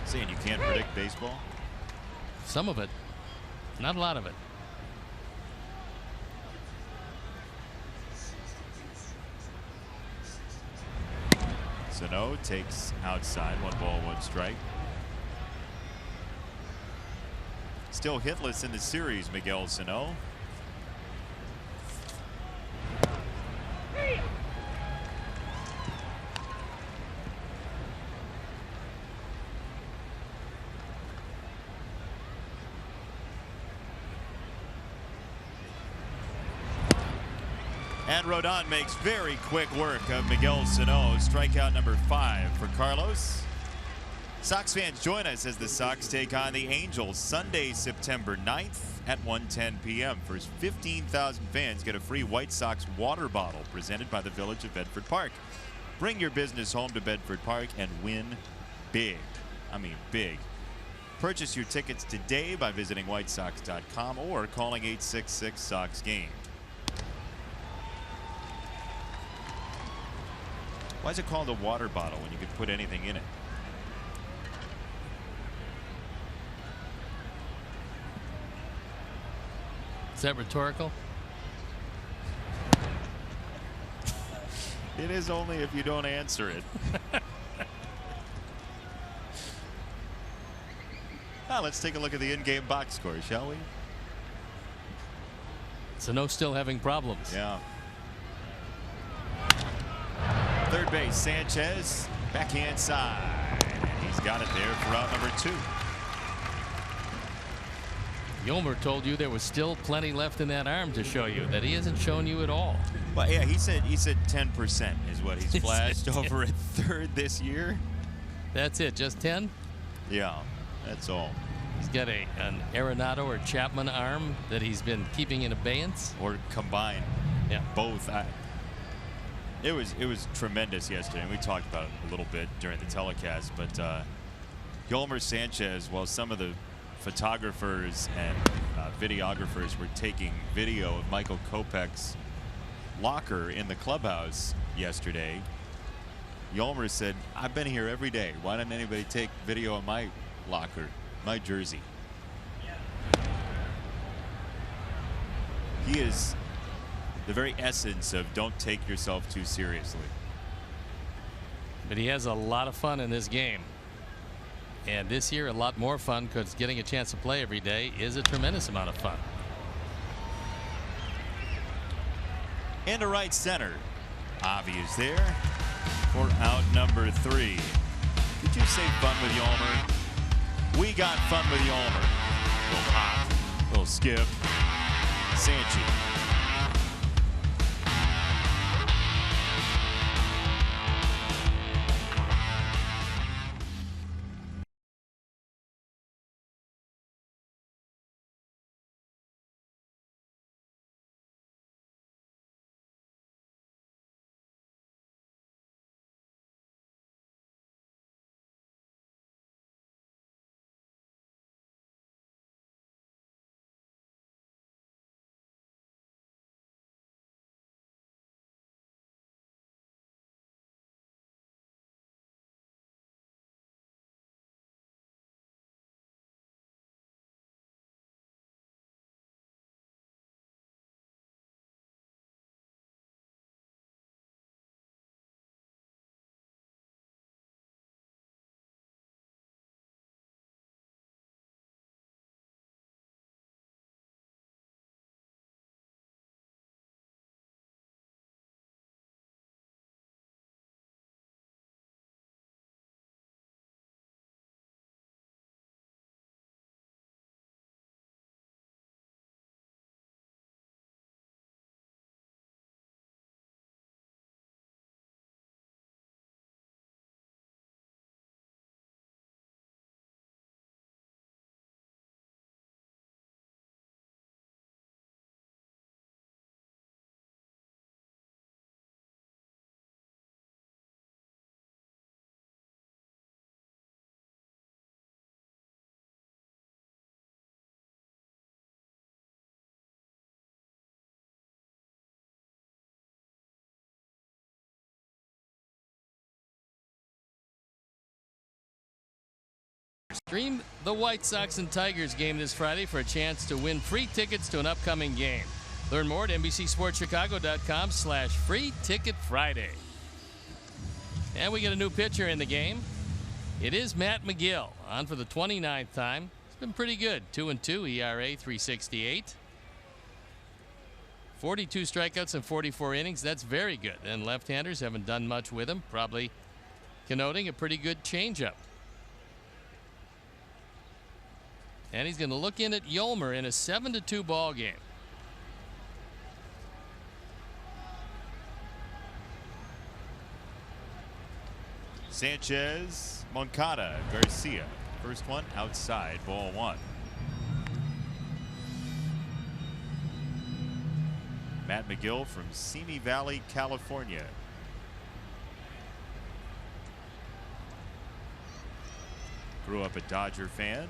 Saying you can't predict baseball? Some of it, not a lot of it. Sano takes outside, 1 ball, 1 strike. Still hitless in the series, Miguel Sano. And Rodon makes very quick work of Miguel Sano. Strikeout number 5 for Carlos. Sox fans, join us as the Sox take on the Angels Sunday, September 9th at 1:10 p.m. First 15,000 fans get a free White Sox water bottle presented by the Village of Bedford Park. Bring your business home to Bedford Park and win big. I mean big. Purchase your tickets today by visiting whitesox.com or calling 866-SOX-GAME. Why is it called a water bottle when you could put anything in it? Is that rhetorical? It is only if you don't answer it. Now let's take a look at the in-game box score, shall we? Sano still having problems. Yeah. Third base, Sanchez, backhand side, and he's got it there for out number 2. Yolmer told you there was still plenty left in that arm to show you that he hasn't shown you at all. Well, yeah, he said 10% is what he's flashed over at third this year. That's it, just 10? Yeah, that's all. He's got an Arenado or Chapman arm that he's been keeping in abeyance. Or combined. Yeah, both. It was tremendous yesterday, and we talked about it a little bit during the telecast. But Yolmer Sanchez, while some of the photographers and videographers were taking video of Michael Kopech's locker in the clubhouse yesterday, Yolmer said, "I've been here every day. Why didn't anybody take video of my locker, my jersey?" He is the very essence of don't take yourself too seriously. but he has a lot of fun in this game. And this year, a lot more fun because getting a chance to play every day is a tremendous amount of fun. Into right center. Avi is there for out number 3. Did you say fun with Yolmer? We got fun with Yolmer. Little hop, little skip. Sanchi. Stream the White Sox and Tigers game this Friday for a chance to win free tickets to an upcoming game. Learn more at NBCSportsChicago.com/free ticket Friday. And we get a new pitcher in the game. It is Matt McGill, on for the 29th time. It's been pretty good. 2-2 ERA, 3.68. 42 strikeouts in 44 innings. That's very good. And left-handers haven't done much with him, probably connoting a pretty good changeup. And he's going to look in at Yolmer in a 7-2 ball game. Sanchez, Moncada, Garcia. First one outside, ball one. Matt McGill from Simi Valley, California. Grew up a Dodger fan.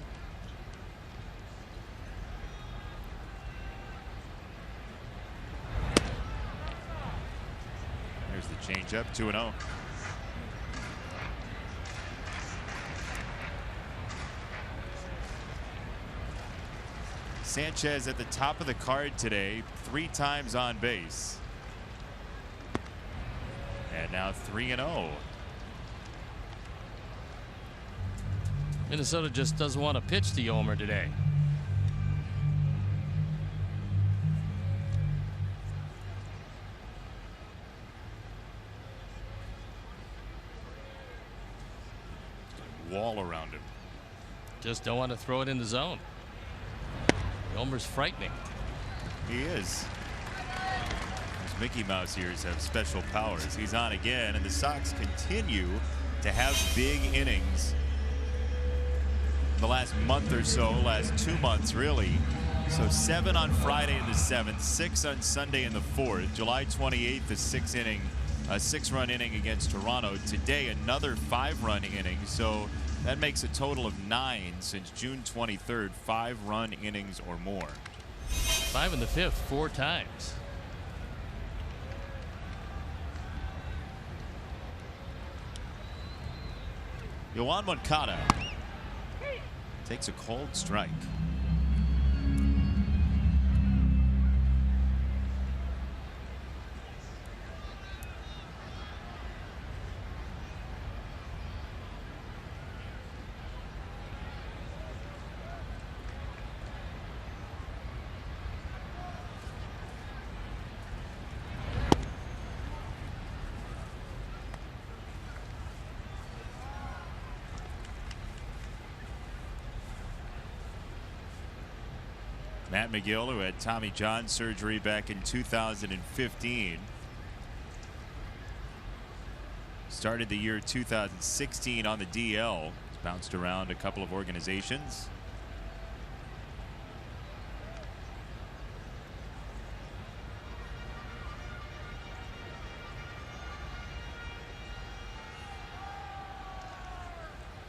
Here's the changeup, 2-0. Sanchez at the top of the card today, 3 times on base. And now 3-0. Minnesota just doesn't want to pitch to Yolmer today. Wall around him. Just don't want to throw it in the zone. Yolmer's frightening. He is. Those Mickey Mouse ears have special powers. He's on again, and the Sox continue to have big innings. In the last month or so, last 2 months really. So 7 on Friday in the 7th, 6 on Sunday in the 4th. July 28th, a 6-run inning against Toronto. Today, another 5-run inning. So that makes a total of 9 since June 23rd, 5-run innings or more. 5 in the 5th, 4 times. Yoan Moncada takes a cold strike. Matt McGill, who had Tommy John surgery back in 2015, started the year 2016 on the DL. He's bounced around a couple of organizations.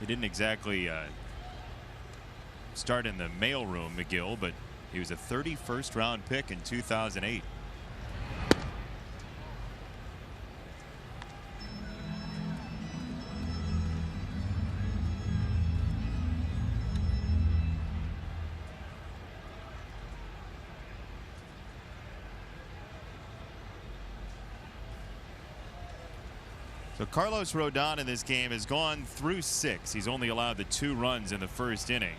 He didn't exactly start in the mailroom, McGill, but he was a 31st round pick in 2008. So Carlos Rodon in this game has gone through 6. He's only allowed the 2 runs in the first inning.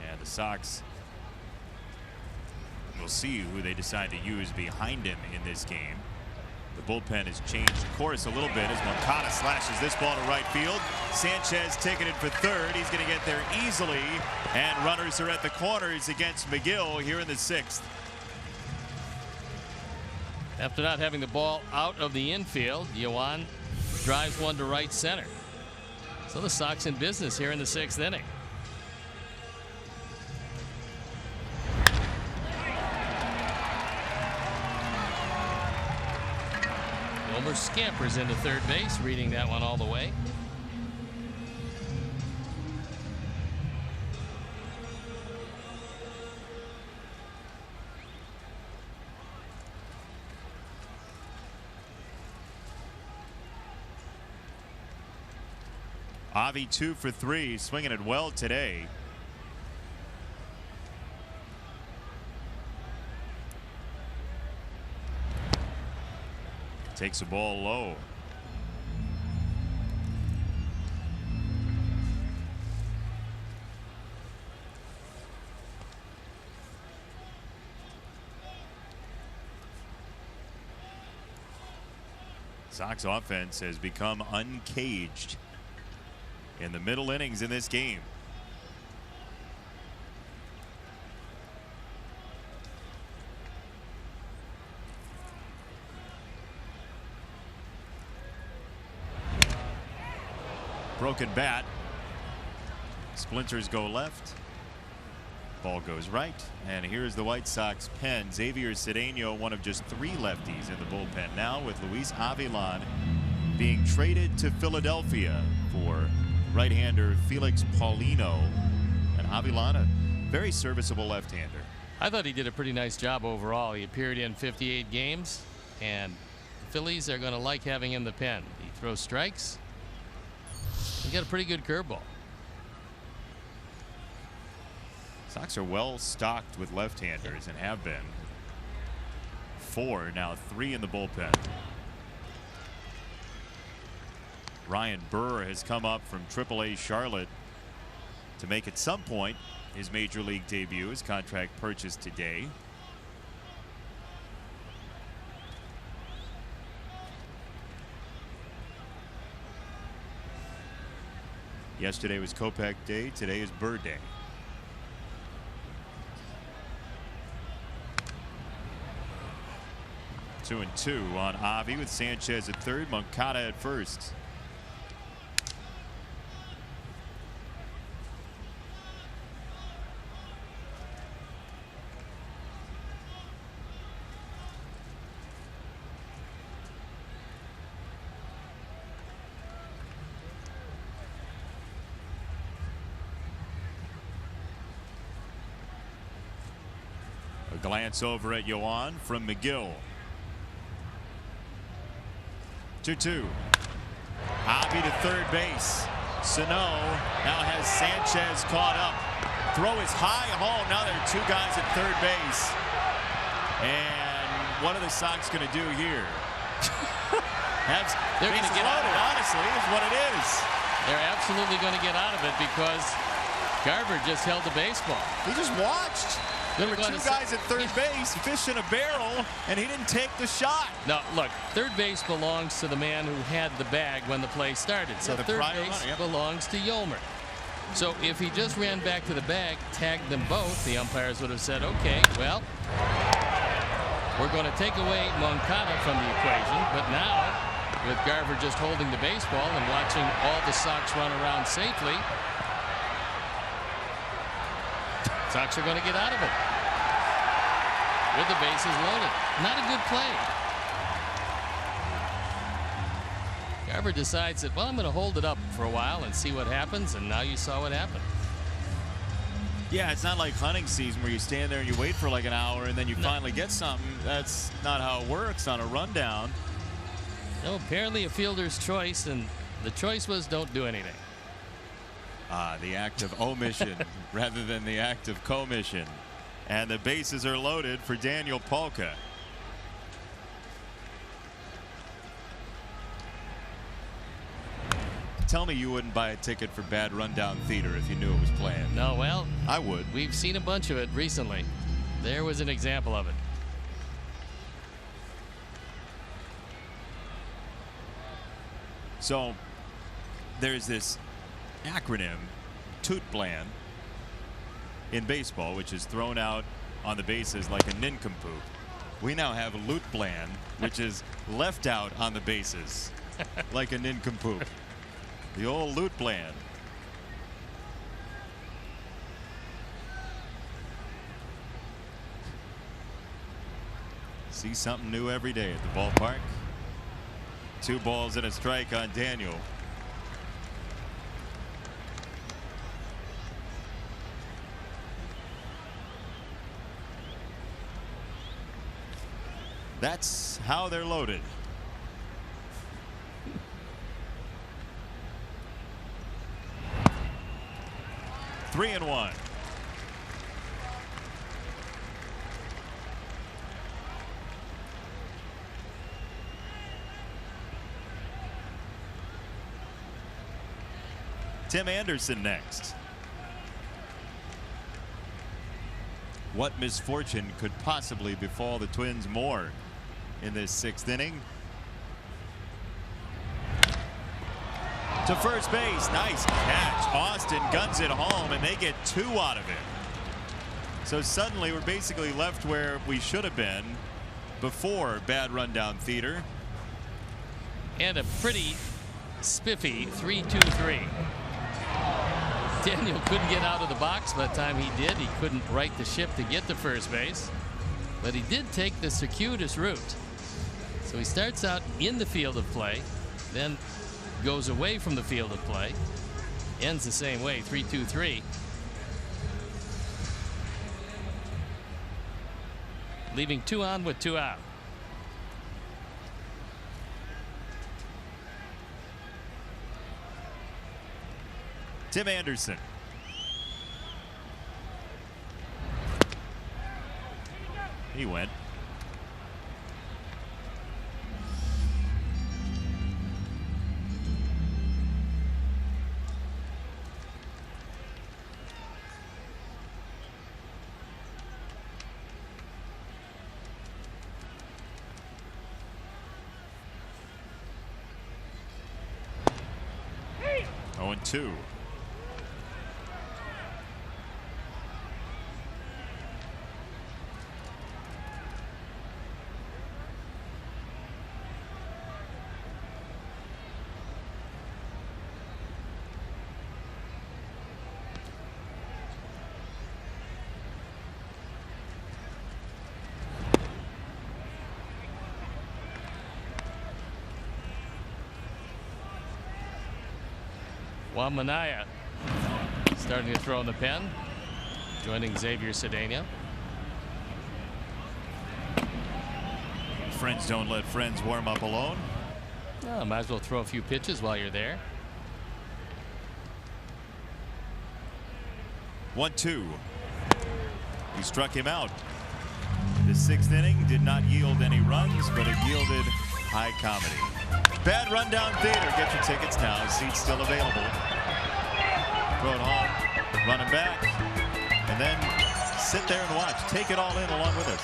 And the Sox will see who they decide to use behind him in this game. The bullpen has changed course a little bit as Moncada slashes this ball to right field. Sanchez ticketed for third. He's going to get there easily. And runners are at the corners against McGill here in the 6th. After not having the ball out of the infield, Yoan drives one to right center. So the Sox in business here in the 6th inning. Yolmer scampers into third base, reading that one all the way. Avi 2 for 3, swinging it well today. Takes the ball low. Sox offense has become uncaged in the middle innings in this game. Broken bat. Splinters go left. Ball goes right. And here's the White Sox pen. Xavier Cedeno, one of just 3 lefties in the bullpen now, with Luis Avilan being traded to Philadelphia for right-hander Felix Paulino. And Avilan, a very serviceable left-hander. I thought he did a pretty nice job overall. He appeared in 58 games, and the Phillies are going to like having him in the pen. He throws strikes. He got a pretty good curveball. Sox are well stocked with left-handers and have been. 4, now 3 in the bullpen. Ryan Burr has come up from AAA Charlotte to make at some point his major league debut. His contract purchased today. Yesterday was Kopech Day. Today is Burr Day. Two and 2 on Avi with Sanchez at third, Moncada at first. A glance over at Yoan from McGill. 2-2. Avi to third base. Sano now has Sanchez caught up. Throw is high home. Now there are 2 guys at third base. And what are the Sox going to do here? They're going to get out of it. Honestly, is what it is. They're absolutely going to get out of it because Garver just held the baseball. He just watched. There were 2 guys at third base, fish in a barrel, and he didn't take the shot. No, look, third base belongs to the man who had the bag when the play started. So third base belongs to Yolmer. So if he just ran back to the bag, tagged them both, the umpires would have said, okay, well, we're going to take away Moncada from the equation. But now, with Garver just holding the baseball and watching all the Sox run around safely, Sox are going to get out of it with the bases loaded. Not a good play. Garver decides that, well, I'm going to hold it up for a while and see what happens, and now you saw what happened. Yeah, it's not like hunting season where you stand there and you wait for like an hour and then you finally get something. That's not how it works on a rundown. No, apparently a fielder's choice, and the choice was don't do anything. The act of omission rather than the act of commission. And the bases are loaded for Daniel Polka. Tell me you wouldn't buy a ticket for Bad Rundown Theater if you knew it was planned. No, well, I would. We've seen a bunch of it recently. There was an example of it. So there's this acronym, Tootblan, in baseball, which is thrown out on the bases like a nincompoop. We now have Lootblan, which is left out on the bases like a nincompoop. The old Lootblan. See something new every day at the ballpark. 2 balls and a strike on Daniel. That's how they're loaded. 3-1. Tim Anderson next. What misfortune could possibly befall the Twins more in this 6th inning? To first base, nice catch. Austin guns it home, and they get 2 out of it. So suddenly we're basically left where we should have been before bad rundown theater. And a pretty spiffy 3-2-3. Daniel couldn't get out of the box. By the time he did, he couldn't right the ship to get to first base. But he did take the circuitous route. So he starts out in the field of play, then goes away from the field of play, ends the same way, 3-2-3. Leaving 2 on with 2 out. Tim Anderson. He went. Hey. 0-2. Manaya starting to throw in the pen, joining Xavier Cedeno. Friends don't let friends warm up alone. Oh, might as well throw a few pitches while you're there. 1-2. He struck him out. The 6th inning did not yield any runs, but it yielded high comedy. Bad rundown theater. Get your tickets now. Seats still available. Throw it home, run it back, and then sit there and watch. Take it all in along with us.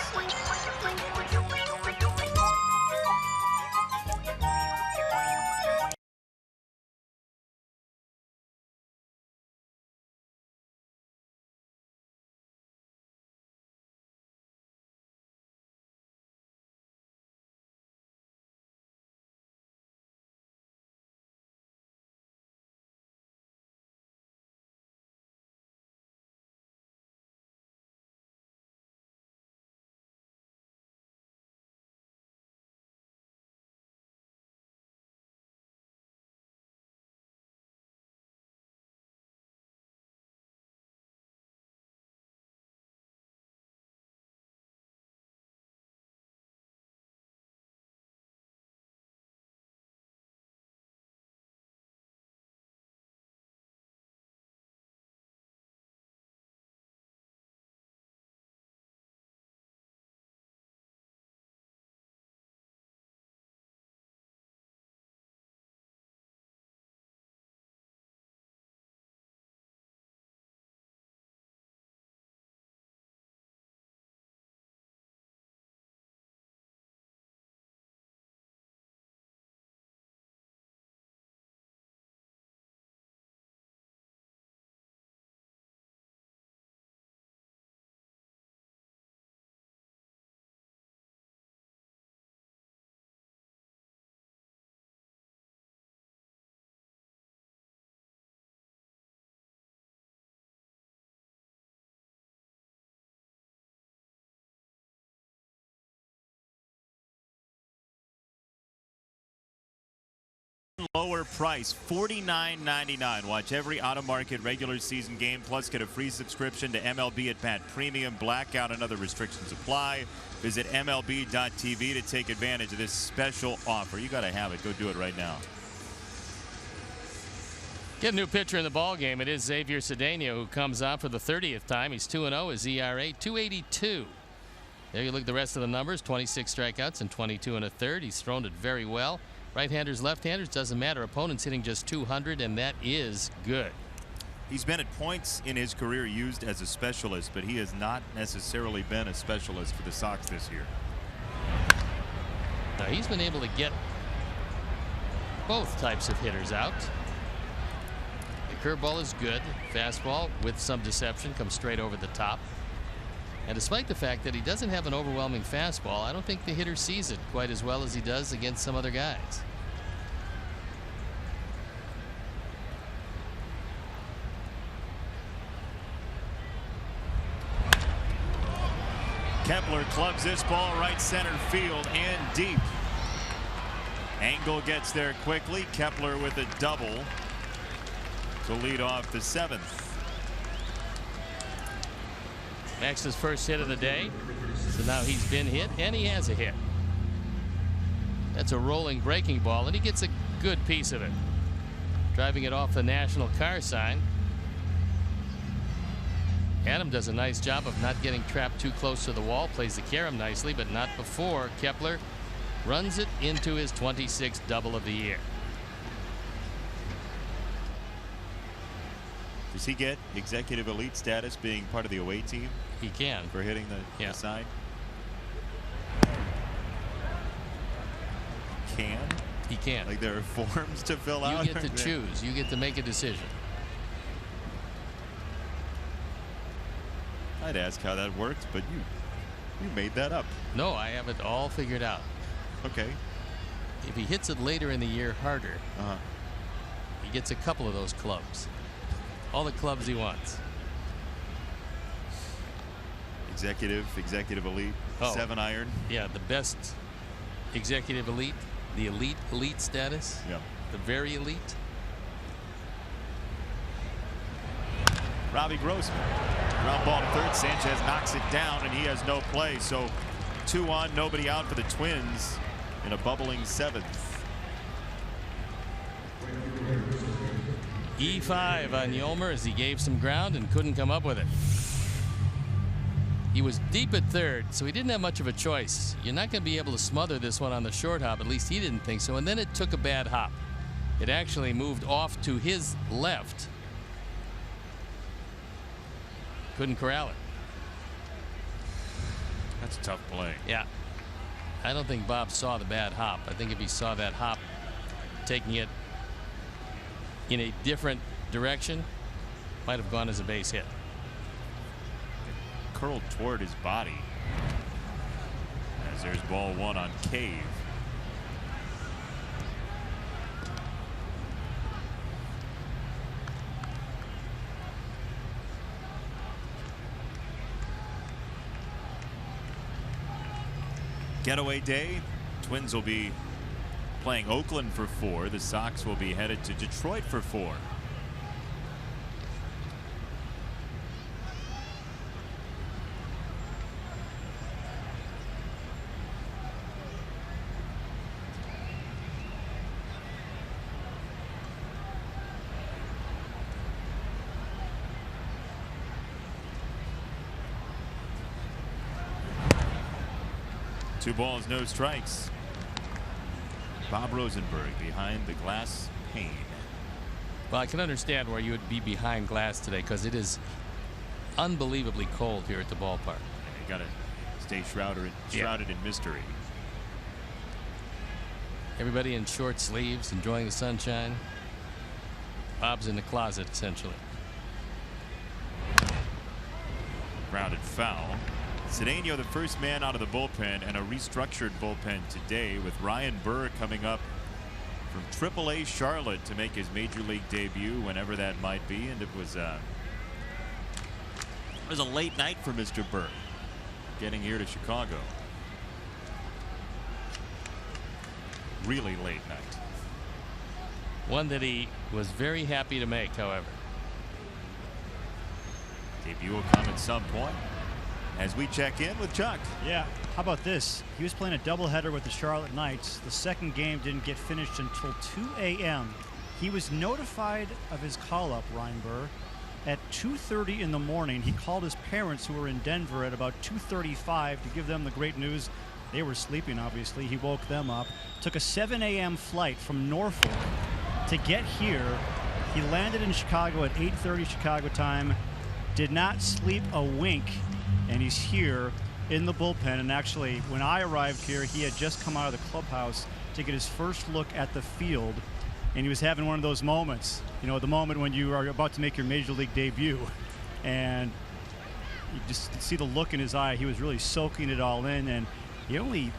Lower price, $49.99. Watch every out-of-market regular season game, plus get a free subscription to MLB at Bat Premium. Blackout and other restrictions apply. Visit MLB.tv to take advantage of this special offer. You got to have it. Go do it right now. Get a new pitcher in the ball game. It is Xavier Cedeno, who comes on for the 30th time. He's 2-0. His ERA 2.82. There you look at the rest of the numbers. 26 strikeouts and 22 1/3. He's thrown it very well. Right-handers, left-handers, doesn't matter. Opponents hitting just 200, and that is good. He's been at points in his career used as a specialist, but he has not necessarily been a specialist for the Sox this year. Now he's been able to get both types of hitters out. The curveball is good. Fastball with some deception comes straight over the top. And despite the fact that he doesn't have an overwhelming fastball, I don't think the hitter sees it quite as well as he does against some other guys. Kepler clubs this ball right center field and deep. Angle gets there quickly. Kepler with a double to lead off the 7th. Max's first hit of the day. So now he's been hit and he has a hit. That's a rolling breaking ball, and he gets a good piece of it. Driving it off the national car sign. Adam does a nice job of not getting trapped too close to the wall. Plays the carom nicely, but not before Kepler runs it into his 26th double of the year. Does he get executive elite status being part of the away team? He can. For hitting the side? Can? He can. Like there are forms to fill out? You get to choose. You get to make a decision. I'd ask how that worked, but you made that up. No, I have it all figured out. Okay. If he hits it later in the year harder, he gets a couple of those clubs. All the clubs he wants. Executive elite, 7-iron. Yeah, the best executive elite, the elite status. Yeah. The very elite. Robbie Grossman. Ground ball to third. Sanchez knocks it down, and he has no play. So 2 on, nobody out for the Twins in a bubbling 7th. E5 on Yolmer as he gave some ground and couldn't come up with it. He was deep at third, so he didn't have much of a choice. You're not going to be able to smother this one on the short hop. At least he didn't think so. And then it took a bad hop. It actually moved off to his left. Couldn't corral it. That's a tough play. Yeah. I don't think Bob saw the bad hop. I think if he saw that hop taking it in a different direction, might have gone as a base hit. Curled toward his body. As there's ball 1 on Cave. Getaway day. Twins will be playing Oakland for 4. The Sox will be headed to Detroit for 4. Two balls, no strikes. Bob Rosenberg behind the glass pane. Well, I can understand where you would be behind glass today because it is unbelievably cold here at the ballpark. You got to stay shrouded in mystery. Everybody in short sleeves, enjoying the sunshine. Bob's in the closet, essentially. Grounded foul. Cedeno, the first man out of the bullpen, and a restructured bullpen today with Ryan Burr coming up from AAA Charlotte to make his major league debut whenever that might be. And it was a late night for Mr. Burr getting here to Chicago. Really late night. One that he was very happy to make, however. Debut will come at some point as we check in with Chuck. Yeah, how about this? He was playing a doubleheader with the Charlotte Knights. The second game didn't get finished until 2 a.m. He was notified of his call-up, Ryan Burr, at 2:30 in the morning. He called his parents, who were in Denver, at about 2:35 to give them the great news. They were sleeping, obviously. He woke them up. Took a 7 a.m. flight from Norfolk to get here. He landed in Chicago at 8:30 Chicago time. Did not sleep a wink, and he's here in the bullpen. And actually, when I arrived here, he had just come out of the clubhouse to get his first look at the field, and he was having one of those moments, you know, the moment when you are about to make your major league debut, and you just see the look in his eye. He was really soaking it all in, and he only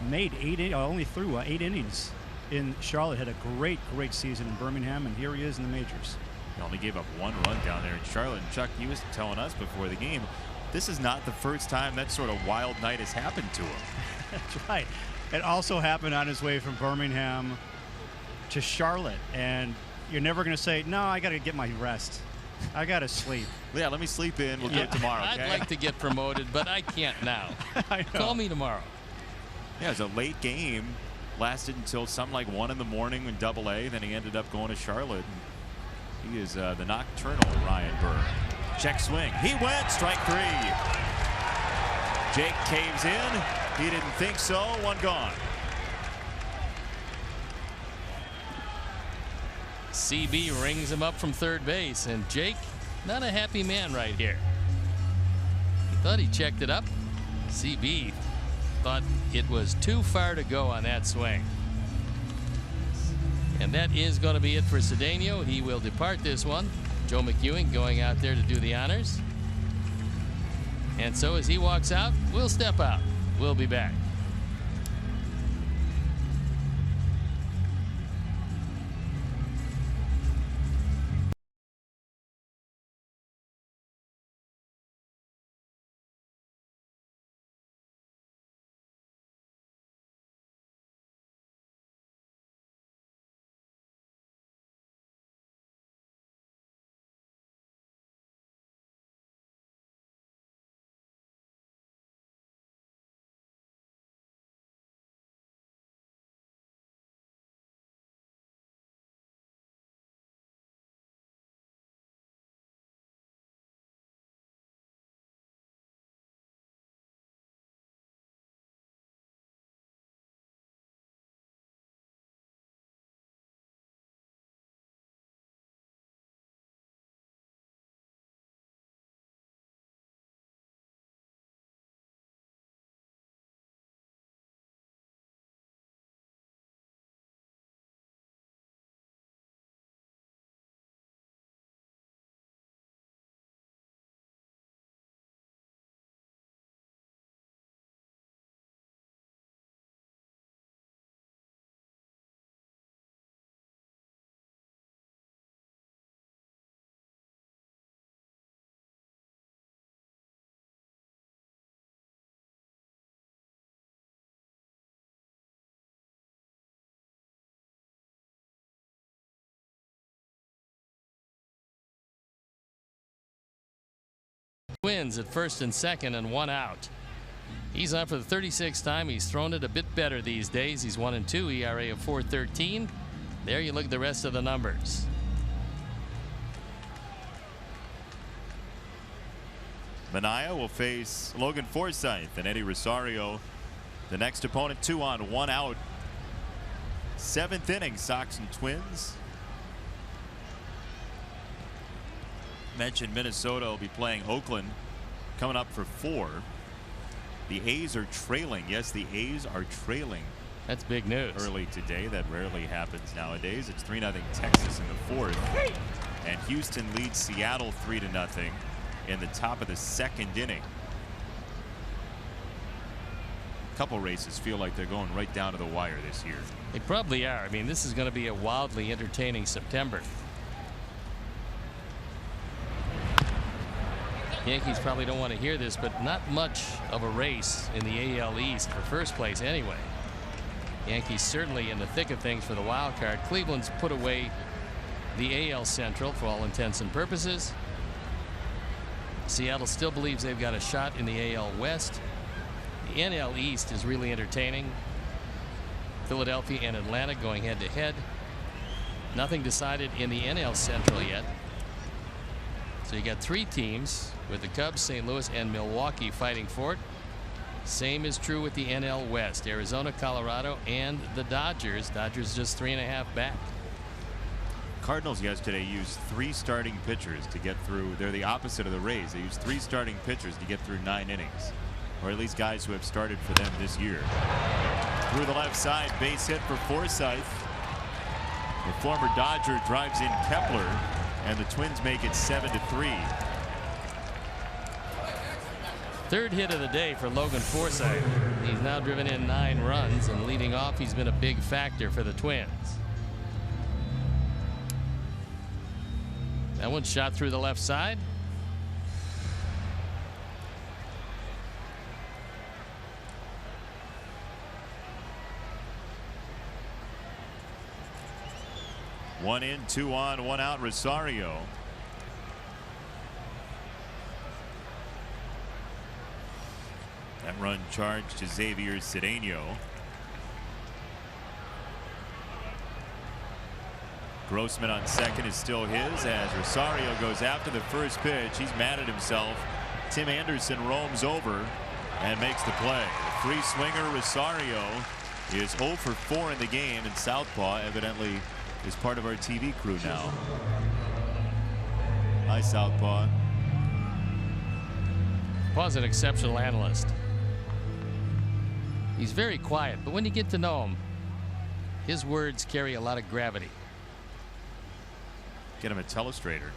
threw 8 innings in Charlotte. Had a great season in Birmingham, and here he is in the majors. He only gave up 1 run down there in Charlotte. And Chuck, he was telling us before the game, this is not the first time that sort of wild night has happened to him. That's right. It also happened on his way from Birmingham to Charlotte, and you're never going to say, no, I got to get my rest. I got to sleep. Yeah, let me sleep in. We'll do it tomorrow, okay? I'd like to get promoted, but I can't now. I know. Call me tomorrow. Yeah, it was a late game. Lasted until something like 1 in the morning in Double-A. Then he ended up going to Charlotte. He is the nocturnal Ryan Burr. Check swing. He went. Strike 3. Jake caves in. He didn't think so. 1 gone. CB rings him up from third base, and Jake, not a happy man right here. He thought he checked it up. CB thought it was too far to go on that swing. And that is going to be it for Cedeno. He will depart this one. Joe McEwing going out there to do the honors. And so as he walks out, we'll step out. We'll be back. Twins at first and second and 1 out. He's on for the 36th time. He's thrown it a bit better these days. He's 1-2, ERA of 4.13. There you look at the rest of the numbers. Minaya will face Logan Forsythe and Eddie Rosario. The next opponent, 2 on, 1 out. 7th inning, Sox and Twins. Mentioned Minnesota will be playing Oakland coming up for 4. The A's are trailing. Yes, the A's are trailing. That's big news. Early today. That rarely happens nowadays. It's 3-0 Texas in the 4th. And Houston leads Seattle 3-0 in the top of the 2nd inning. A couple races feel like they're going right down to the wire this year. They probably are. I mean, this is going to be a wildly entertaining September. Yankees probably don't want to hear this, but not much of a race in the AL East for first place anyway. Yankees certainly in the thick of things for the wild card. Cleveland's put away the AL Central for all intents and purposes. Seattle still believes they've got a shot in the AL West. The NL East is really entertaining. Philadelphia and Atlanta going head to head. Nothing decided in the NL Central yet. So you got 3 teams with the Cubs, St. Louis, and Milwaukee fighting for it. Same is true with the NL West. Arizona, Colorado, and the Dodgers. Dodgers just 3.5 back. Cardinals yesterday used 3 starting pitchers to get through. They're the opposite of the Rays. They used 3 starting pitchers to get through 9 innings, or at least guys who have started for them this year. Through the left side, base hit for Forsythe. The former Dodger drives in Kepler, and the Twins make it 7-3. Third hit of the day for Logan Forsythe. He's now driven in 9 runs, and leading off, he's been a big factor for the Twins. That one shot through the left side. One in, 2 on, 1 out, Rosario. That run charged to Xavier Cedeno. Grossman on second is still his as Rosario goes after the first pitch. He's mad at himself. Tim Anderson roams over and makes the play. The free swinger Rosario is 0 for 4 in the game, and Southpaw evidently is part of our TV crew now. Hi, Southpaw. Paw's an exceptional analyst. He's very quiet, but when you get to know him, his words carry a lot of gravity. Get him a telestrator.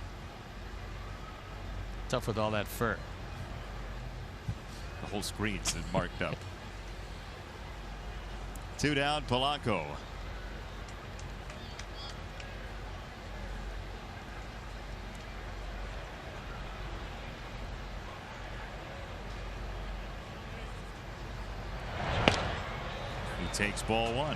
Tough with all that fur. The whole screen's marked up. 2 down, Polanco. He takes ball 1.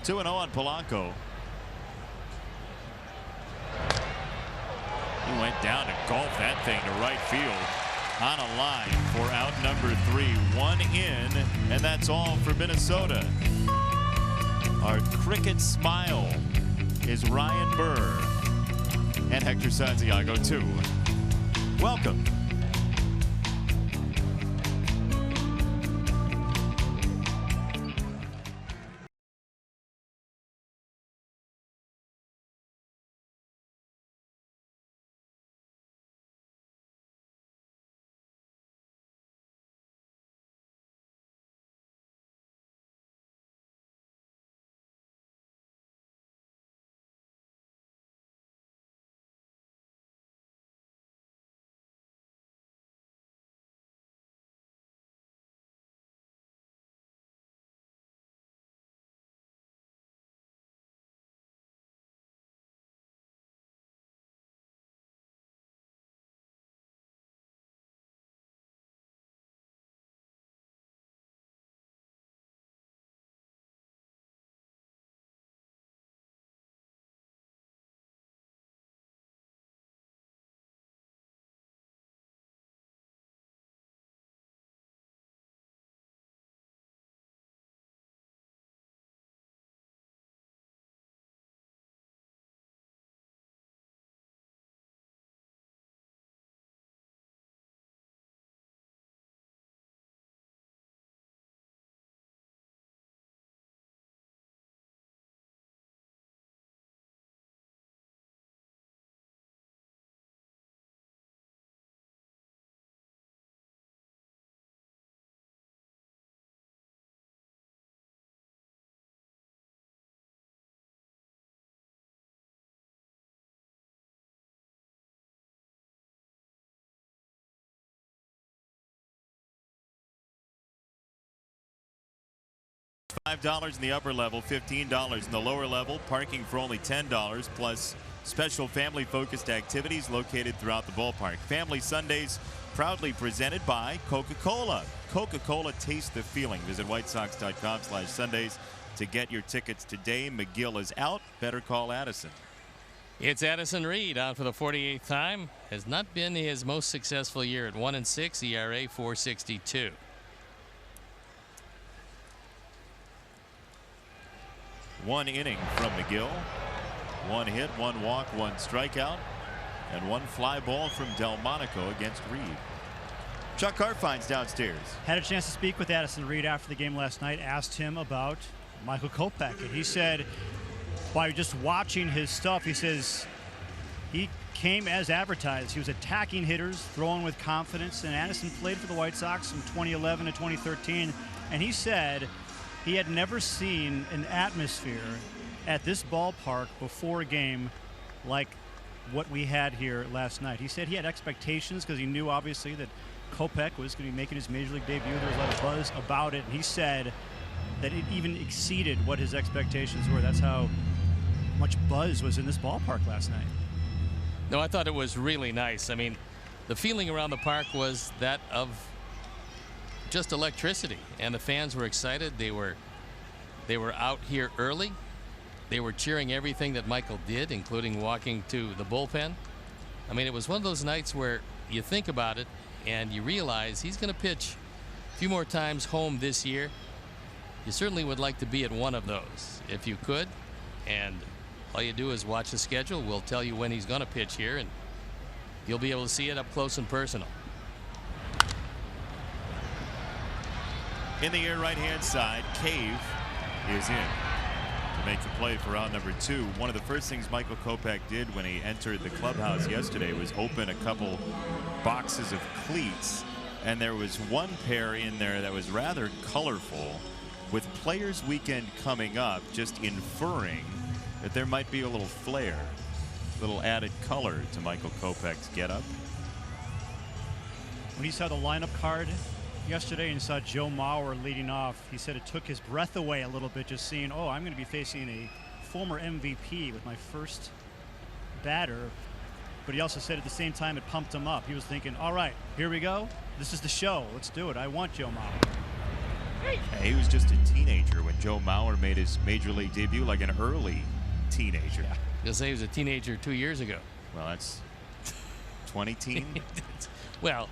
Two 2-0 on Polanco. He went down to golf that thing to right field on a line for out number 3. 1 in, and that's all for Minnesota. Our cricket smile is Ryan Burr and Hector Santiago too. Welcome. $5 in the upper level, $15 in the lower level. Parking for only $10, plus special family-focused activities located throughout the ballpark. Family Sundays proudly presented by Coca-Cola. Coca-Cola, taste the feeling. Visit whitesox.com/Sundays to get your tickets today. McGill is out. Better call Addison. It's Addison Reed out for the 48th time. Has not been his most successful year at 1-6, ERA 4.62. One inning from McGill. One hit, one walk, one strikeout, and one fly ball from Delmonico against Reed. Chuck Harfine's downstairs. Had a chance to speak with Addison Reed after the game last night. Asked him about Michael Kopech, and he said, by just watching his stuff, he says he came as advertised. He was attacking hitters, throwing with confidence, and Addison played for the White Sox from 2011 to 2013, and he said he had never seen an atmosphere at this ballpark before a game like what we had here last night. He said he had expectations because he knew obviously that Kopech was going to be making his major league debut. There was a lot of buzz about it, and he said that it even exceeded what his expectations were. That's how much buzz was in this ballpark last night. No, I thought it was really nice. I mean, the feeling around the park was that of just electricity, and the fans were excited. They were out here early. They were cheering everything that Michael did, including walking to the bullpen. I mean, it was one of those nights where you think about it and you realize he's going to pitch a few more times home this year. You certainly would like to be at one of those if you could, and all you do is watch the schedule. We'll tell you when he's going to pitch here, and you'll be able to see it up close and personal. In the air right-hand side, Cave is in to make the play for round number 2. One of the first things Michael Kopech did when he entered the clubhouse yesterday was open a couple boxes of cleats, and there was one pair in there that was rather colorful. With Players Weekend coming up, just inferring that there might be a little flair, a little added color to Michael Kopech's getup. When he saw the lineup card yesterday and saw Joe Mauer leading off, he said it took his breath away a little bit, just seeing, oh, I'm going to be facing a former MVP with my first batter. But he also said at the same time it pumped him up. He was thinking, all right, here we go. This is the show. Let's do it. I want Joe Mauer. Yeah, he was just a teenager when Joe Mauer made his major league debut, like an early teenager. Yeah. You'll say he was a teenager 2 years ago. Well, that's 20-teen. Well,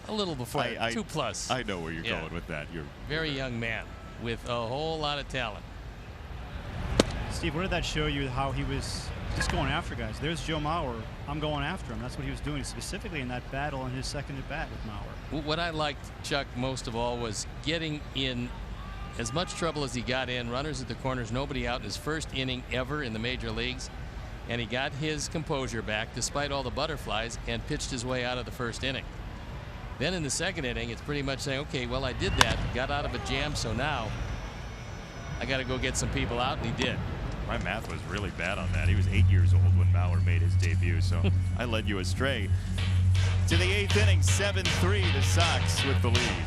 a little before, 2+. I know where you're going with that. You're very young man with a whole lot of talent. Steve, what did that show you, how he was just going after guys? There's Joe Mauer. I'm going after him. That's what he was doing specifically in that battle in his second at bat with Mauer. What I liked, Chuck, most of all was getting in as much trouble as he got in. Runners at the corners, nobody out in his first inning ever in the major leagues. And he got his composure back despite all the butterflies and pitched his way out of the first inning. Then in the second inning, it's pretty much saying, okay, well, I did that, got out of a jam, so now I got to go get some people out, and he did. My math was really bad on that. He was 8 years old when Mauer made his debut, so I led you astray. To the 8th inning, 7-3, the Sox with the lead.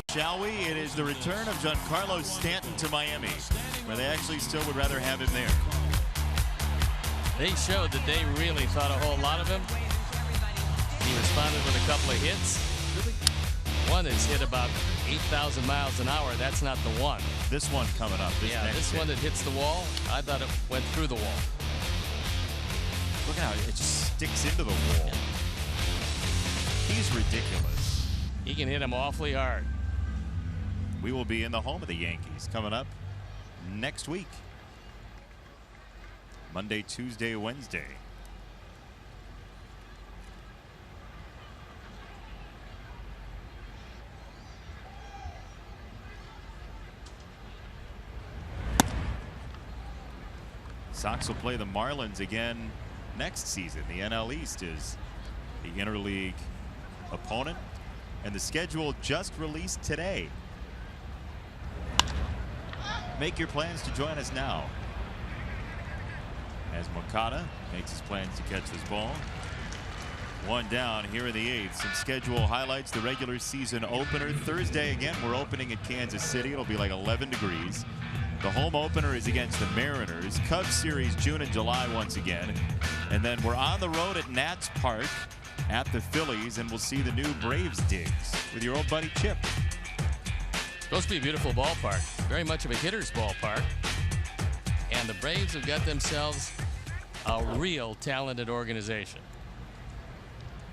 Shall we? It is the return of Giancarlo Stanton to Miami, where they actually still would rather have him there. They showed that they really thought a whole lot of him. He responded with a couple of hits. One is hit about 8,000 miles an hour. That's not the one. This one coming up. This one that hits the wall, I thought it went through the wall. Look at how it just sticks into the wall. He's ridiculous. He can hit him awfully hard. We will be in the home of the Yankees coming up next week. Monday, Tuesday, Wednesday. Sox will play the Marlins again next season. The NL East is the interleague opponent, and the schedule just released today. Make your plans to join us now, as Moncada makes his plans to catch this ball. One down here in the eighth. Some schedule highlights. The regular season opener Thursday. Again, we're opening at Kansas City. It'll be like 11 degrees. The home opener is against the Mariners. Cubs series June and July once again. And then we're on the road at Nats Park at the Phillies, and we'll see the new Braves digs with your old buddy Chip. Supposed to be a beautiful ballpark. Very much of a hitter's ballpark. And the Braves have got themselves a real talented organization.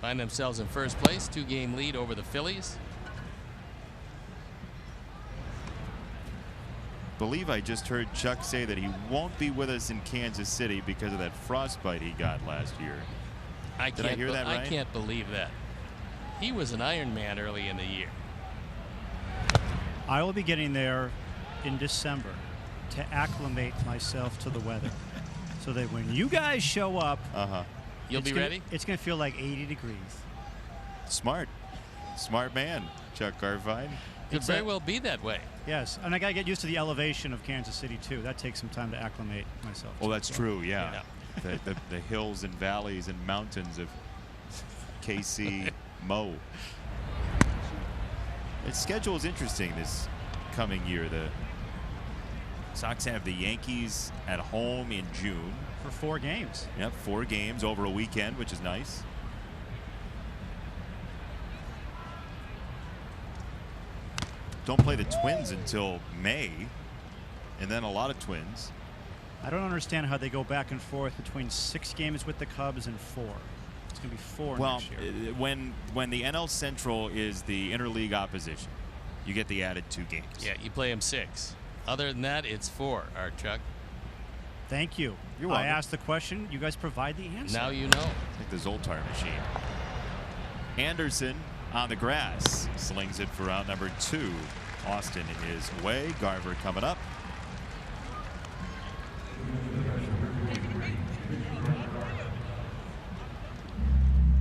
Find themselves in first place, 2-game lead over the Phillies. Believe I just heard Chuck say that he won't be with us in Kansas City because of that frostbite he got last year. Did I hear that right? I can't believe that. He was an Iron Man early in the year. I will be getting there in December to acclimate myself to the weather, so that when you guys show up, you'll be ready. It's going to feel like 80 degrees. Smart man, Chuck Garfien. Could very well be that way. Yes, and I got to get used to the elevation of Kansas City too. That takes some time to acclimate myself. Oh, that's true. Yeah, the hills and valleys and mountains of KC Mo. Its schedule is interesting this coming year. The Sox have the Yankees at home in June for 4 games. Yep, 4 games over a weekend, which is nice. Don't play the Twins until May, and then a lot of Twins. I don't understand how they go back and forth between 6 games with the Cubs and 4. It's going to be 4 next year. When the NL Central is the interleague opposition, you get the added 2 games. Yeah, you play them 6. Other than that, it's 4, Art Chuck. Thank you. You're welcome. I asked the question. You guys provide the answer. Now you know. Like the Zoltar machine. Anderson on the grass slings it for out number 2. Austin is away. Garver coming up.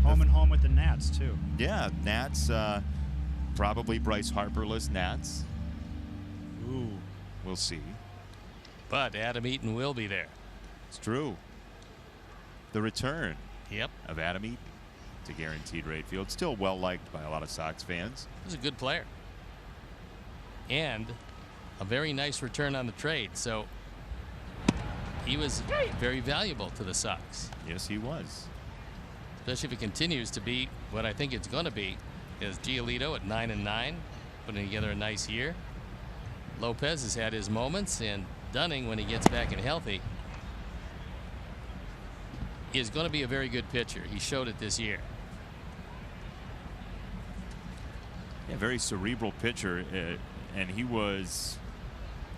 Home and home with the Nats too. Yeah, Nats. Probably Bryce Harperless Nats. Ooh. We'll see. But Adam Eaton will be there. It's true. The return of Adam Eaton to guaranteed rate field. Still well liked by a lot of Sox fans. He's a good player. And a very nice return on the trade. So he was very valuable to the Sox. Yes, he was. Especially if it continues to be what I think it's going to be. Is Giolito at 9-9, putting together a nice year. Lopez has had his moments, and Dunning, when he gets back and healthy, is going to be a very good pitcher. He showed it this year. Yeah, very cerebral pitcher, and he was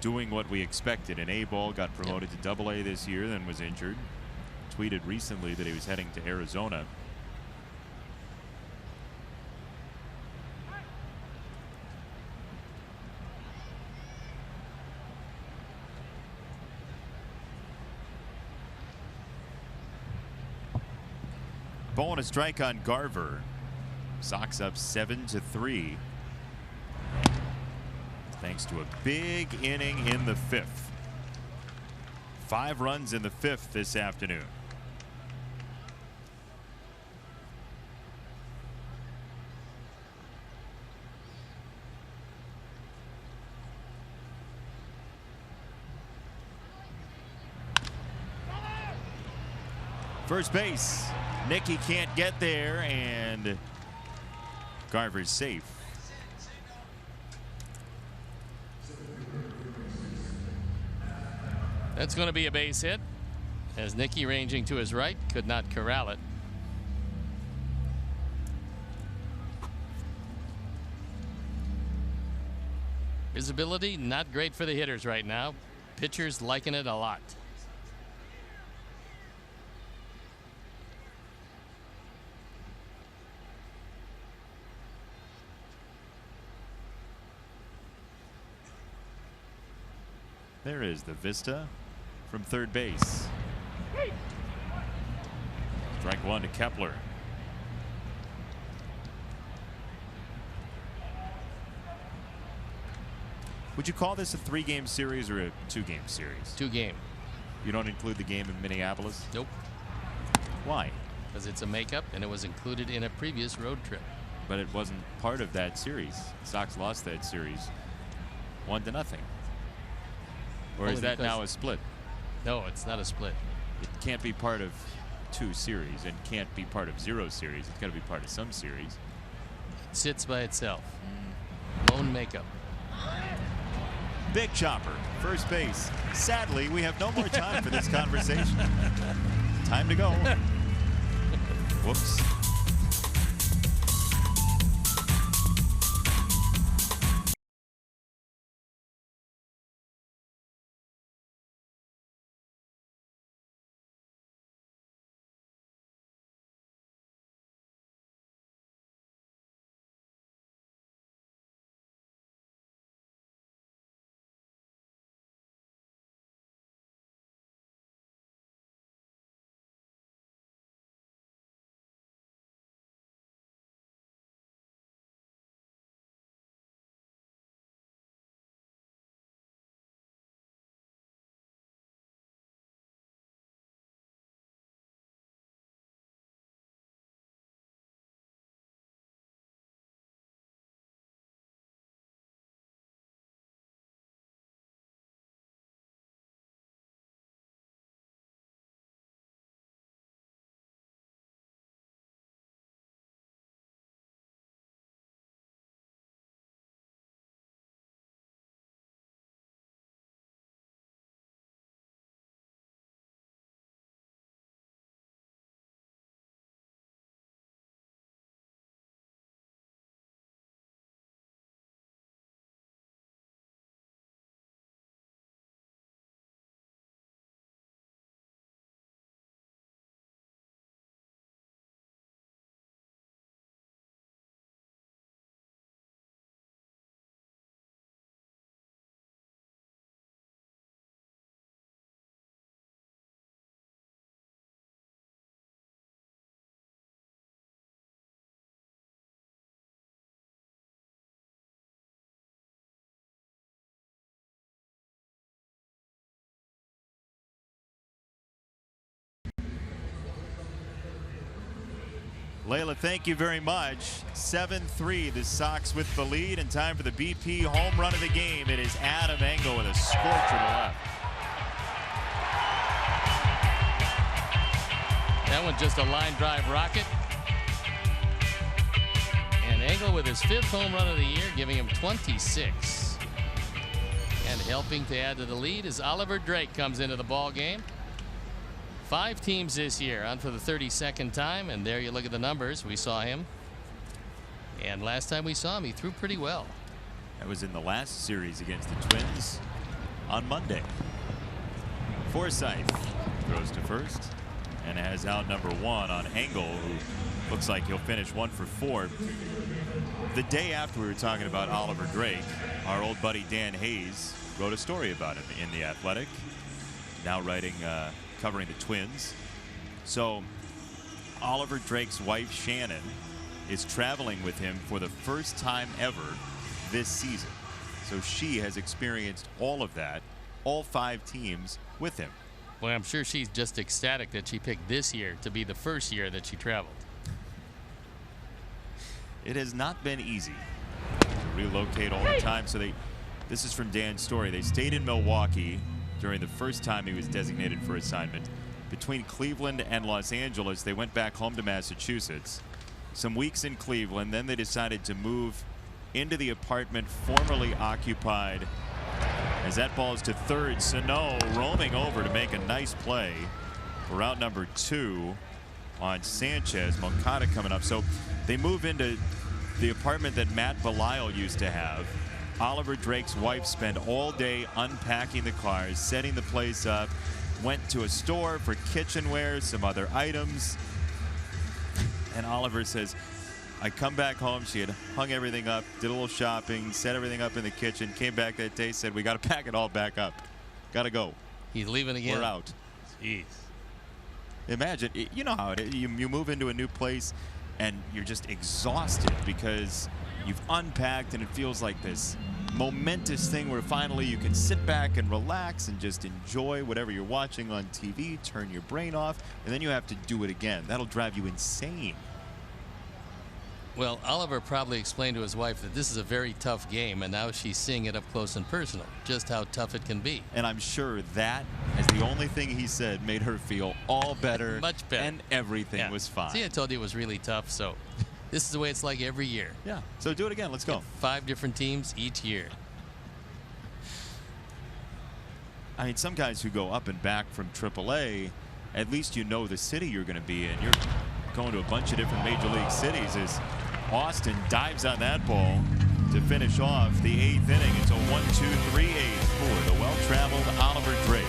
doing what we expected. An A-ball, got promoted to Double-A this year, then was injured. Tweeted recently that he was heading to Arizona. Ball and a strike on Garver. Sox up 7-3. Thanks to a big inning in the 5th. 5 runs in the 5th this afternoon. First base. Nicky can't get there, and Garver's safe. That's going to be a base hit, as Nicky, ranging to his right, could not corral it. Visibility not great for the hitters right now. Pitchers liking it a lot. There is the vista from third base. Strike one to Kepler. Would you call this a 3-game series or a 2-game series? 2-game. You don't include the game in Minneapolis? Nope. Why? Because it's a makeup and it was included in a previous road trip. But it wasn't part of that series. Sox lost that series 1-0. Or Only is that because- now a split? No, it's not a split. It can't be part of 2 series and can't be part of 0 series. It's got to be part of some series. It sits by itself. Lone makeup. Big chopper, first base. Sadly, we have no more time for this conversation. Time to go. Whoops. Layla, thank you very much. 7-3, the Sox with the lead, and time for the BP home run of the game. It is Adam Engel with a scorcher to left. That one just a line drive rocket. And Engel with his 5th home run of the year, giving him 26. And helping to add to the lead as Oliver Drake comes into the ball game. 5 teams this year on for the 32nd time, and there you look at the numbers. We saw him, and last time we saw him, he threw pretty well. That was in the last series against the Twins on Monday. Forsythe throws to first and has out number 1 on Engel, who looks like he'll finish 1 for 4. The day after we were talking about Oliver Drake, our old buddy Dan Hayes wrote a story about him in The Athletic, now writing covering the Twins. So Oliver Drake's wife Shannon is traveling with him for the first time ever this season. So she has experienced all of that, all 5 teams with him. Well, I'm sure she's just ecstatic that she picked this year to be the first year that she traveled. It has not been easy to relocate all the time. So this is from Dan's story. They stayed in Milwaukee during the first time he was designated for assignment. between Cleveland and Los Angeles. They went back home to Massachusetts. Some weeks in Cleveland, then they decided to move into the apartment formerly occupied. As that ball is to third, Sano roaming over to make a nice play for out number 2 on Sanchez. Moncada coming up. So they move into the apartment that Matt Belisle used to have. Oliver Drake's wife spent all day unpacking the cars, setting the place up, went to a store for kitchenware, some other items. And Oliver says, I come back home, she had hung everything up, did a little shopping, set everything up in the kitchen, came back that day, said, we got to pack it all back up. Got to go. He's leaving again. We're out. Jeez. Imagine, you know how it is. You move into a new place and you're just exhausted because you've unpacked and it feels like this momentous thing where finally you can sit back and relax and just enjoy whatever you're watching on TV, turn your brain off, and then you have to do it again. That'll drive you insane. Well, Oliver probably explained to his wife that this is a very tough game, and now she's seeing it up close and personal, just how tough it can be. And I'm sure that, as the only thing he said, made her feel all better. Much better. And everything was fine. See, I told you it was really tough, so this is the way it's like every year. Yeah, so do it again. Let's go. 5 different teams each year. I mean, some guys who go up and back from AAA, at least you know the city you're going to be in. You're going to a bunch of different major league cities as Austin dives on that ball to finish off the 8th inning. It's a 1-2-3-8 for the well-traveled Oliver Drake.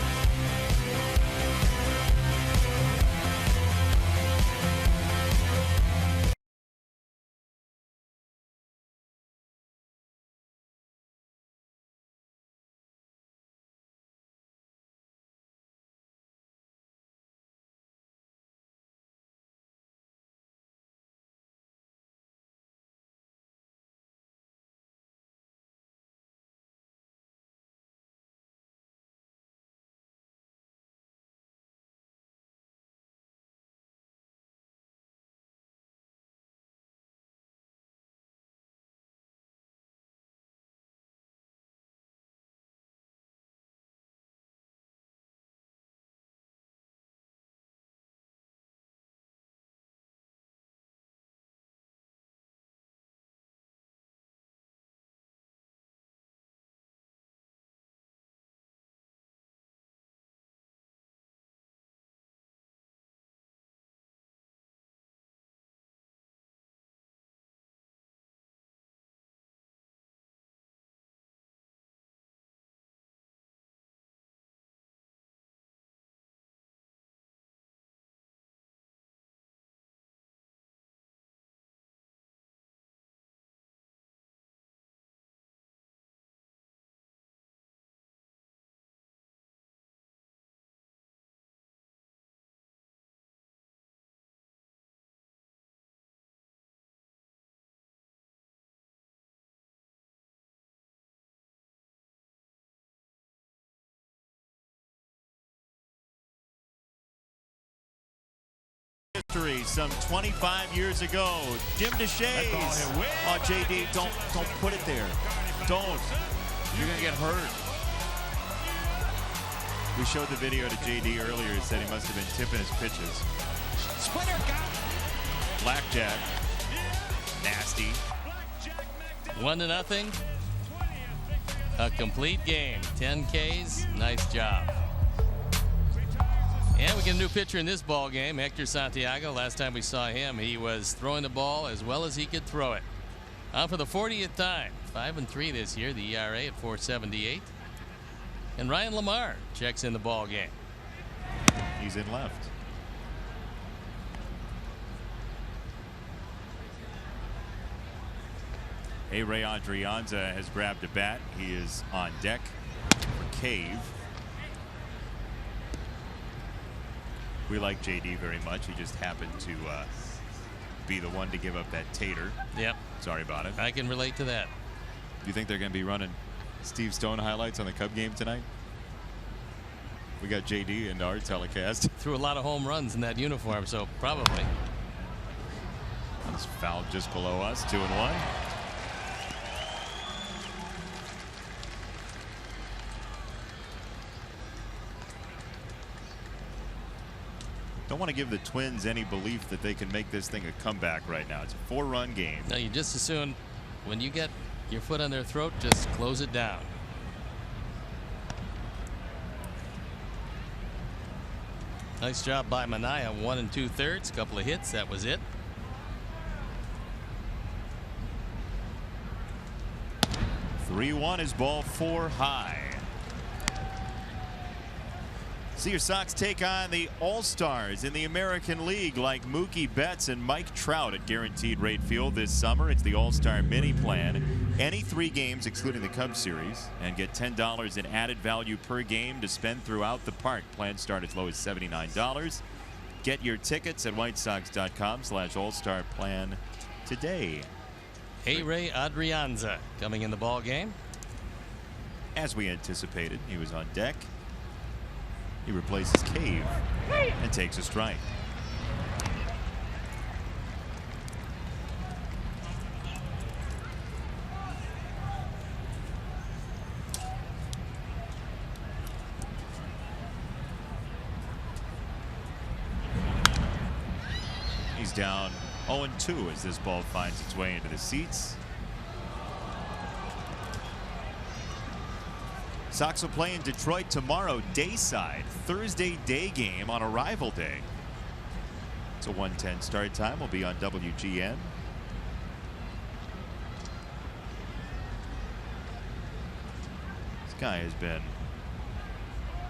History some 25 years ago. Jim DeShays. Oh, JD, don't put it there. Don't. You're gonna get hurt. We showed the video to JD earlier. He said he must have been tipping his pitches. Splitter got it. Blackjack. Nasty. 1-0. A complete game. 10 Ks. Nice job. And we get a new pitcher in this ball game, Hector Santiago. Last time we saw him, he was throwing the ball as well as he could throw it. On for the 40th time. 5-3 this year. The ERA at 4.78. And Ryan Lamar checks in the ball game. He's in left. Ray Adrianza has grabbed a bat. He is on deck for Cave. We like JD very much. He just happened to be the one to give up that tater. Yep. Sorry about it. I can relate to that. Do you think they're going to be running Steve Stone highlights on the Cub game tonight? We got JD in our telecast. Threw a lot of home runs in that uniform, so probably. He's fouled just below us, 2-1. Don't want to give the Twins any belief that they can make this thing a comeback right now. It's a 4-run game. No, you just as soon, when you get your foot on their throat, just close it down. Nice job by Manaea. 1 2/3, couple of hits. That was it. (3-1) is ball 4 high. See your Sox take on the All-Stars in the American League like Mookie Betts and Mike Trout at Guaranteed Rate Field this summer. It's the All-Star Mini Plan. Any 3 games excluding the Cubs series, and get $10 in added value per game to spend throughout the park. Plans start as low as $79. Get your tickets at whitesox.com/All-Star Plan today. Ray Adrianza coming in the ball game. As we anticipated, he was on deck. He replaces Cave and takes a strike. He's down 0-2 as this ball finds its way into the seats. Sox will play in Detroit tomorrow, dayside. Thursday day game on arrival day. It's a 1:10 start time. Will be on WGN. This guy has been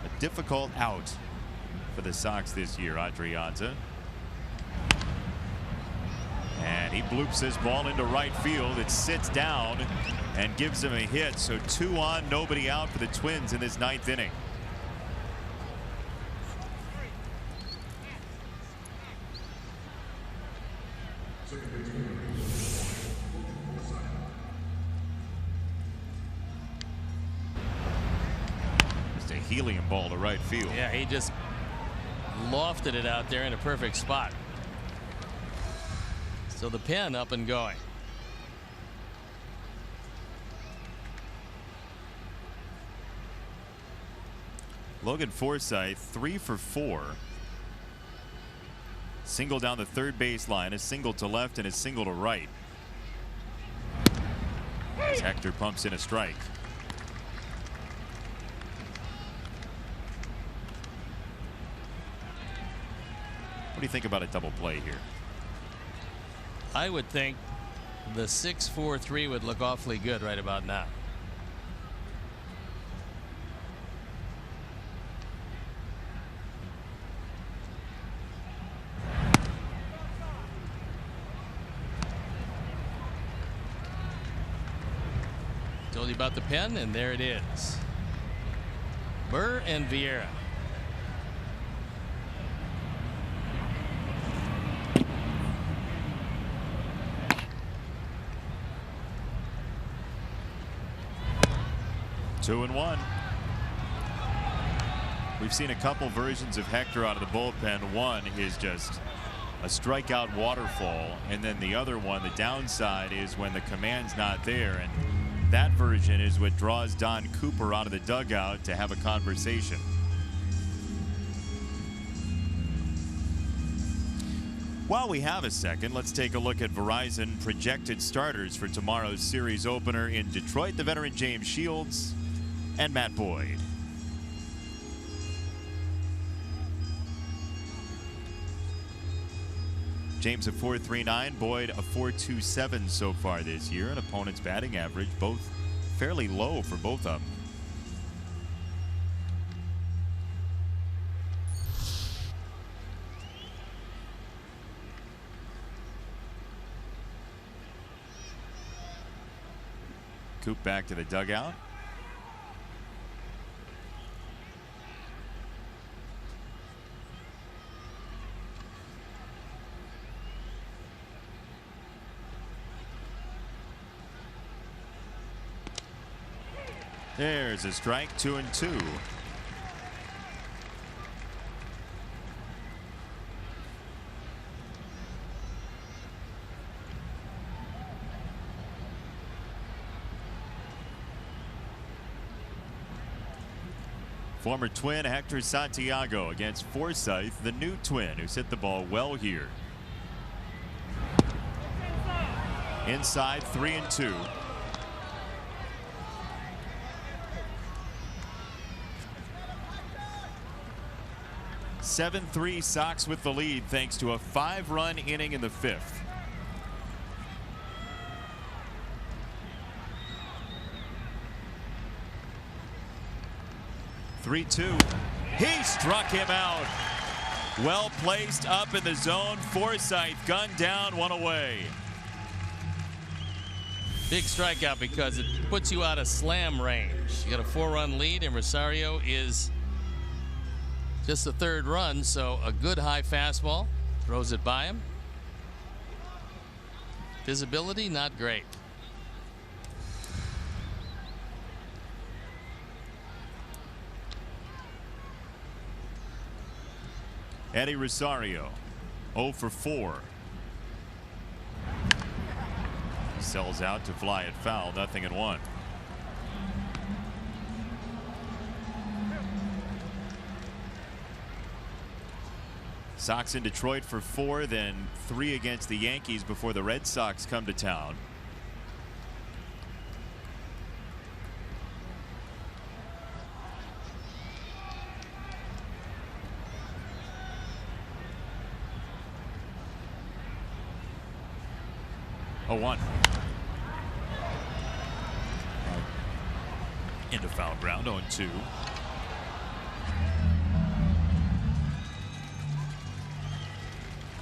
a difficult out for the Sox this year, Adrianza. And he bloops his ball into right field. It sits down and gives him a hit. So 2 on, nobody out for the Twins in this 9th inning. Just a helium ball to right field. Yeah, he just lofted it out there in a perfect spot. So the pen up and going. Logan Forsythe 3 for 4. Single down the third baseline, a single to left and a single to right. As Hector pumps in a strike. What do you think about a double play here? I would think the 6-4-3 would look awfully good right about now. Told you about the pen, and there it is. Burr and Vieira. Two and one. We've seen a couple versions of Hector out of the bullpen. One is just a strikeout waterfall, and then the other one, the downside, is when the command's not there, and that version is what draws Don Cooper out of the dugout to have a conversation. While we have a second, let's take a look at Verizon projected starters for tomorrow's series opener in Detroit. The veteran James Shields and Matt Boyd. James a 4.39, Boyd a 4.27 so far this year. An opponent's batting average, both fairly low for both of them. Coop back to the dugout. There's a strike, 2-2. Former Twin Hector Santiago against Forsyth, the new Twin, who's hit the ball well here. Inside 3-2. (7-3) Sox with the lead thanks to a 5-run inning in the 5th. He struck him out. Well placed up in the zone. Forsyth gunned down, one away. Big strikeout because it puts you out of slam range. You got a 4-run lead, and Rosario is just the 3rd run, so a good high fastball. Throws it by him. Visibility, not great. Eddie Rosario, 0 for 4. Sells out to fly it foul, 0-1. Sox in Detroit for 4, then 3 against the Yankees before the Red Sox come to town. Oh, 1. Into foul ground, 0-2.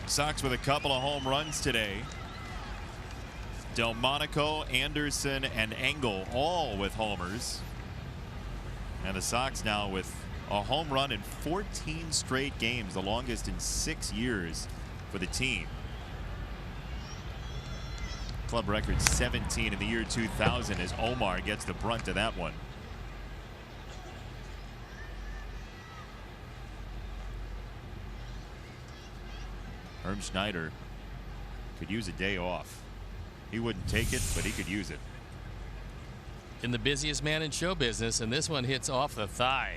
Sox with a couple of home runs today. Delmonico, Anderson, and Engel all with homers. And the Sox now with a home run in 14 straight games, the longest in 6 years for the team. Club record 17 in the year 2000 as Omar gets the brunt of that one. Herm Schneider could use a day off. He wouldn't take it, but he could use it. In the busiest man in show business, and this one hits off the thigh.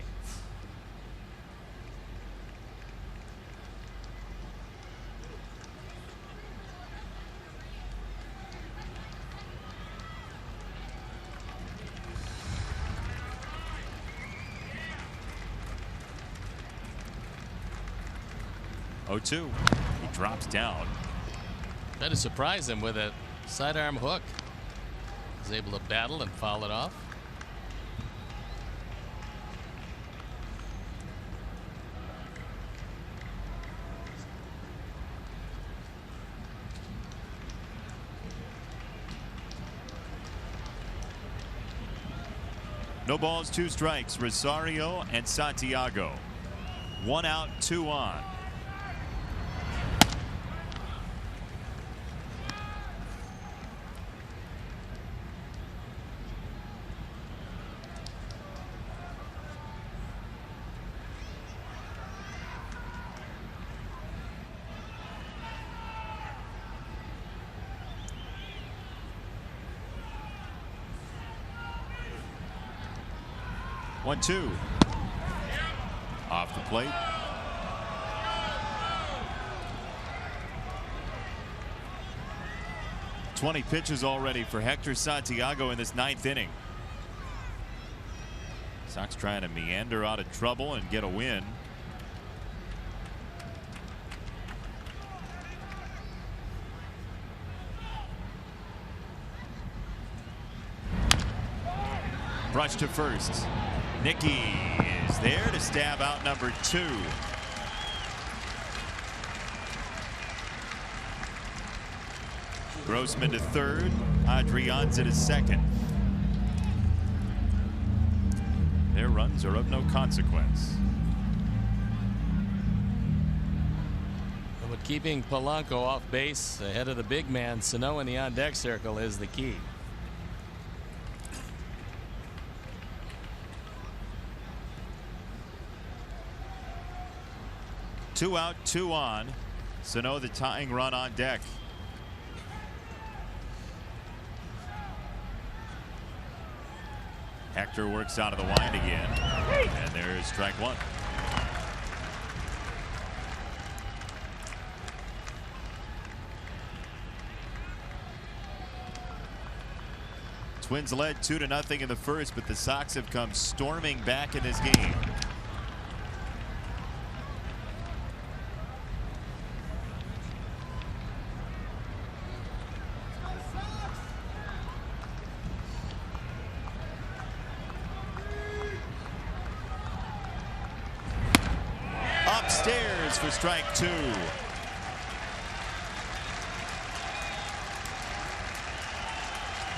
(0-2). He drops down. Tried to surprise him with a sidearm hook. Was able to battle and foul it off. No balls, 2 strikes. Rosario and Santiago. 1 out, 2 on. (1-2). Off the plate. (20 pitches already for Hector Santiago in this 9th inning. Sox trying to meander out of trouble and get a win. Brush to first. Nicky is there to stab out number 2. Grossman to third. Adrianza to second. Their runs are of no consequence. But keeping Polanco off base ahead of the big man Sano in the on-deck circle is the key. Two out, 2 on. Sano the tying run on deck. Hector works out of the wind again. And there's strike one. Twins led 2-0 in the first, but the Sox have come storming back in this game. Upstairs for strike two.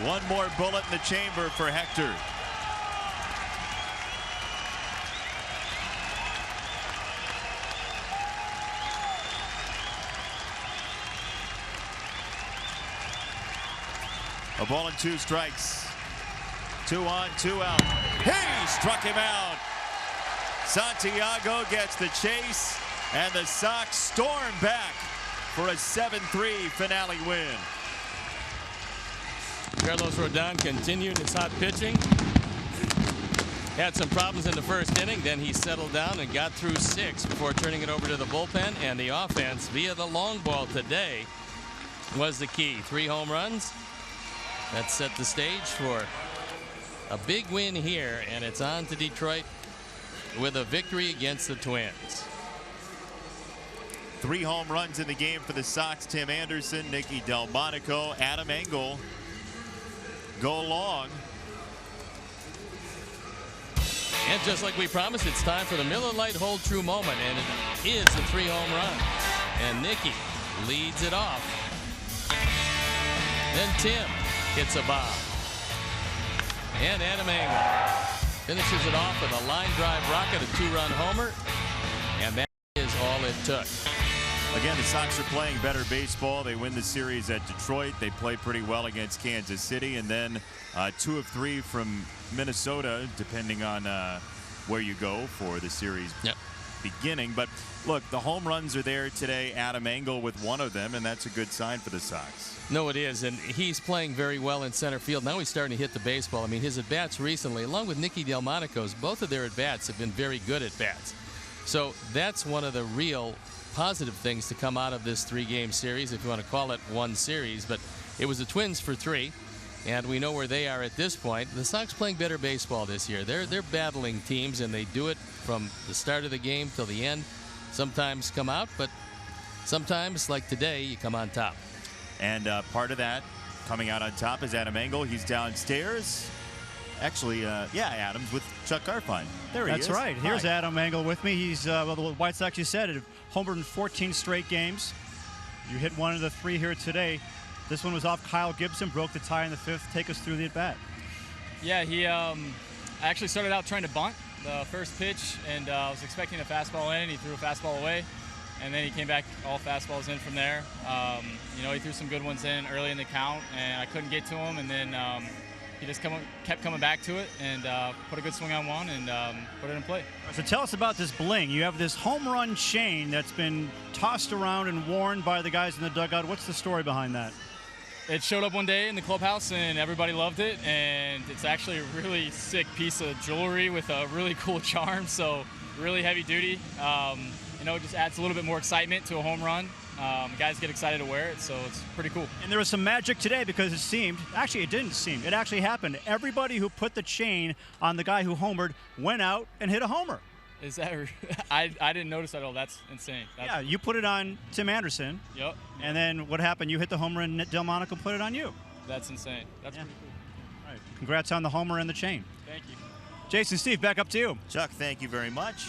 One more bullet in the chamber for Hector. A ball and 2 strikes. 2 on, 2 out. He struck him out. Santiago gets the chase, and the Sox storm back for a 7-3 finale win. Carlos Rodon continued his hot pitching. Had some problems in the first inning, then he settled down and got through 6 before turning it over to the bullpen, and the offense via the long ball today was the key. 3 home runs. That set the stage for a big win here, and it's on to Detroit with a victory against the Twins. 3 home runs in the game for the Sox. Tim Anderson, Nicky Delmonico, Adam Engel go long. And just like we promised, it's time for the Miller Lite Hold True moment, and it is a 3 home run. And Nicky leads it off. Then Tim hits a bomb. And Adam Engel finishes it off with a line drive rocket, a 2-run homer, and that is all it took. Again, the Sox are playing better baseball. They win the series at Detroit. They play pretty well against Kansas City, and then 2 of 3 from Minnesota, depending on where you go for the series beginning. But look, the home runs are there today. Adam Engel with 1 of them, and that's a good sign for the Sox. No, it is, and he's playing very well in center field. Now he's starting to hit the baseball. I mean, his at-bats recently, along with Nicky Delmonico's, both of their at-bats have been very good at-bats. So that's one of the real positive things to come out of this 3-game series, if you want to call it one series. But it was the Twins for 3, and we know where they are at this point. The Sox playing better baseball this year. They're battling teams, and they do it from the start of the game till the end. Sometimes come out, but sometimes, like today, you come on top. And part of that coming out on top is Adam Engel. He's downstairs. Actually, yeah, Adam's with Chuck Garfien. There he is. That's right. Hi. Here's Adam Engel with me. He's, well, the White Sox, you said, homered in 14 straight games. You hit 1 of the 3 here today. This one was off Kyle Gibson, broke the tie in the 5th. Take us through the at-bat. Yeah, he actually started out trying to bunt the first pitch, and I was expecting a fastball in. He threw a fastball away, and then he came back all fastballs in from there. You know, he threw some good ones in early in the count, and I couldn't get to him, and then he just kept coming back to it and put a good swing on one and put it in play. So tell us about this bling. You have this home run chain that's been tossed around and worn by the guys in the dugout. What's the story behind that? It showed up one day in the clubhouse and everybody loved it, and it's actually a really sick piece of jewelry with a really cool charm, so really heavy duty. You know, it just adds a little bit more excitement to a home run. Guys get excited to wear it, so it's pretty cool. And there was some magic today because it seemed, actually it didn't seem, it actually happened. Everybody who put the chain on the guy who homered went out and hit a homer. Is that, I didn't notice that at all. That's insane. Yeah, you put it on Tim Anderson. Yep. And then what happened? You hit the homer and Delmonico put it on you. That's insane. That's pretty cool. All right. Congrats on the homer and the chain. Thank you. Jason, Steve, back up to you. Chuck, thank you very much.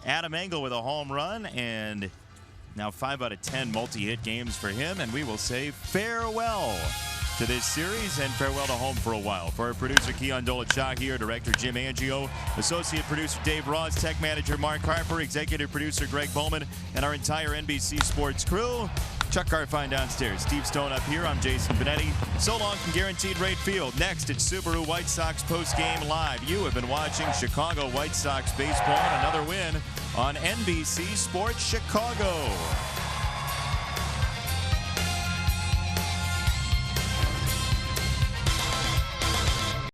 Adam Engel with a home run, and now 5 out of 10 multi-hit games for him, and we will say farewell to this series and farewell to home for a while. For our producer Keon Dolachak here, director Jim Angio, associate producer Dave Ross, tech manager Mark Harper, executive producer Greg Bowman, and our entire NBC Sports crew. Chuck Garfien downstairs, Steve Stone up here. I'm Jason Benetti. So long from Guaranteed Rate Field. Next, it's Subaru White Sox post-game live. You have been watching Chicago White Sox baseball, and another win on NBC Sports Chicago.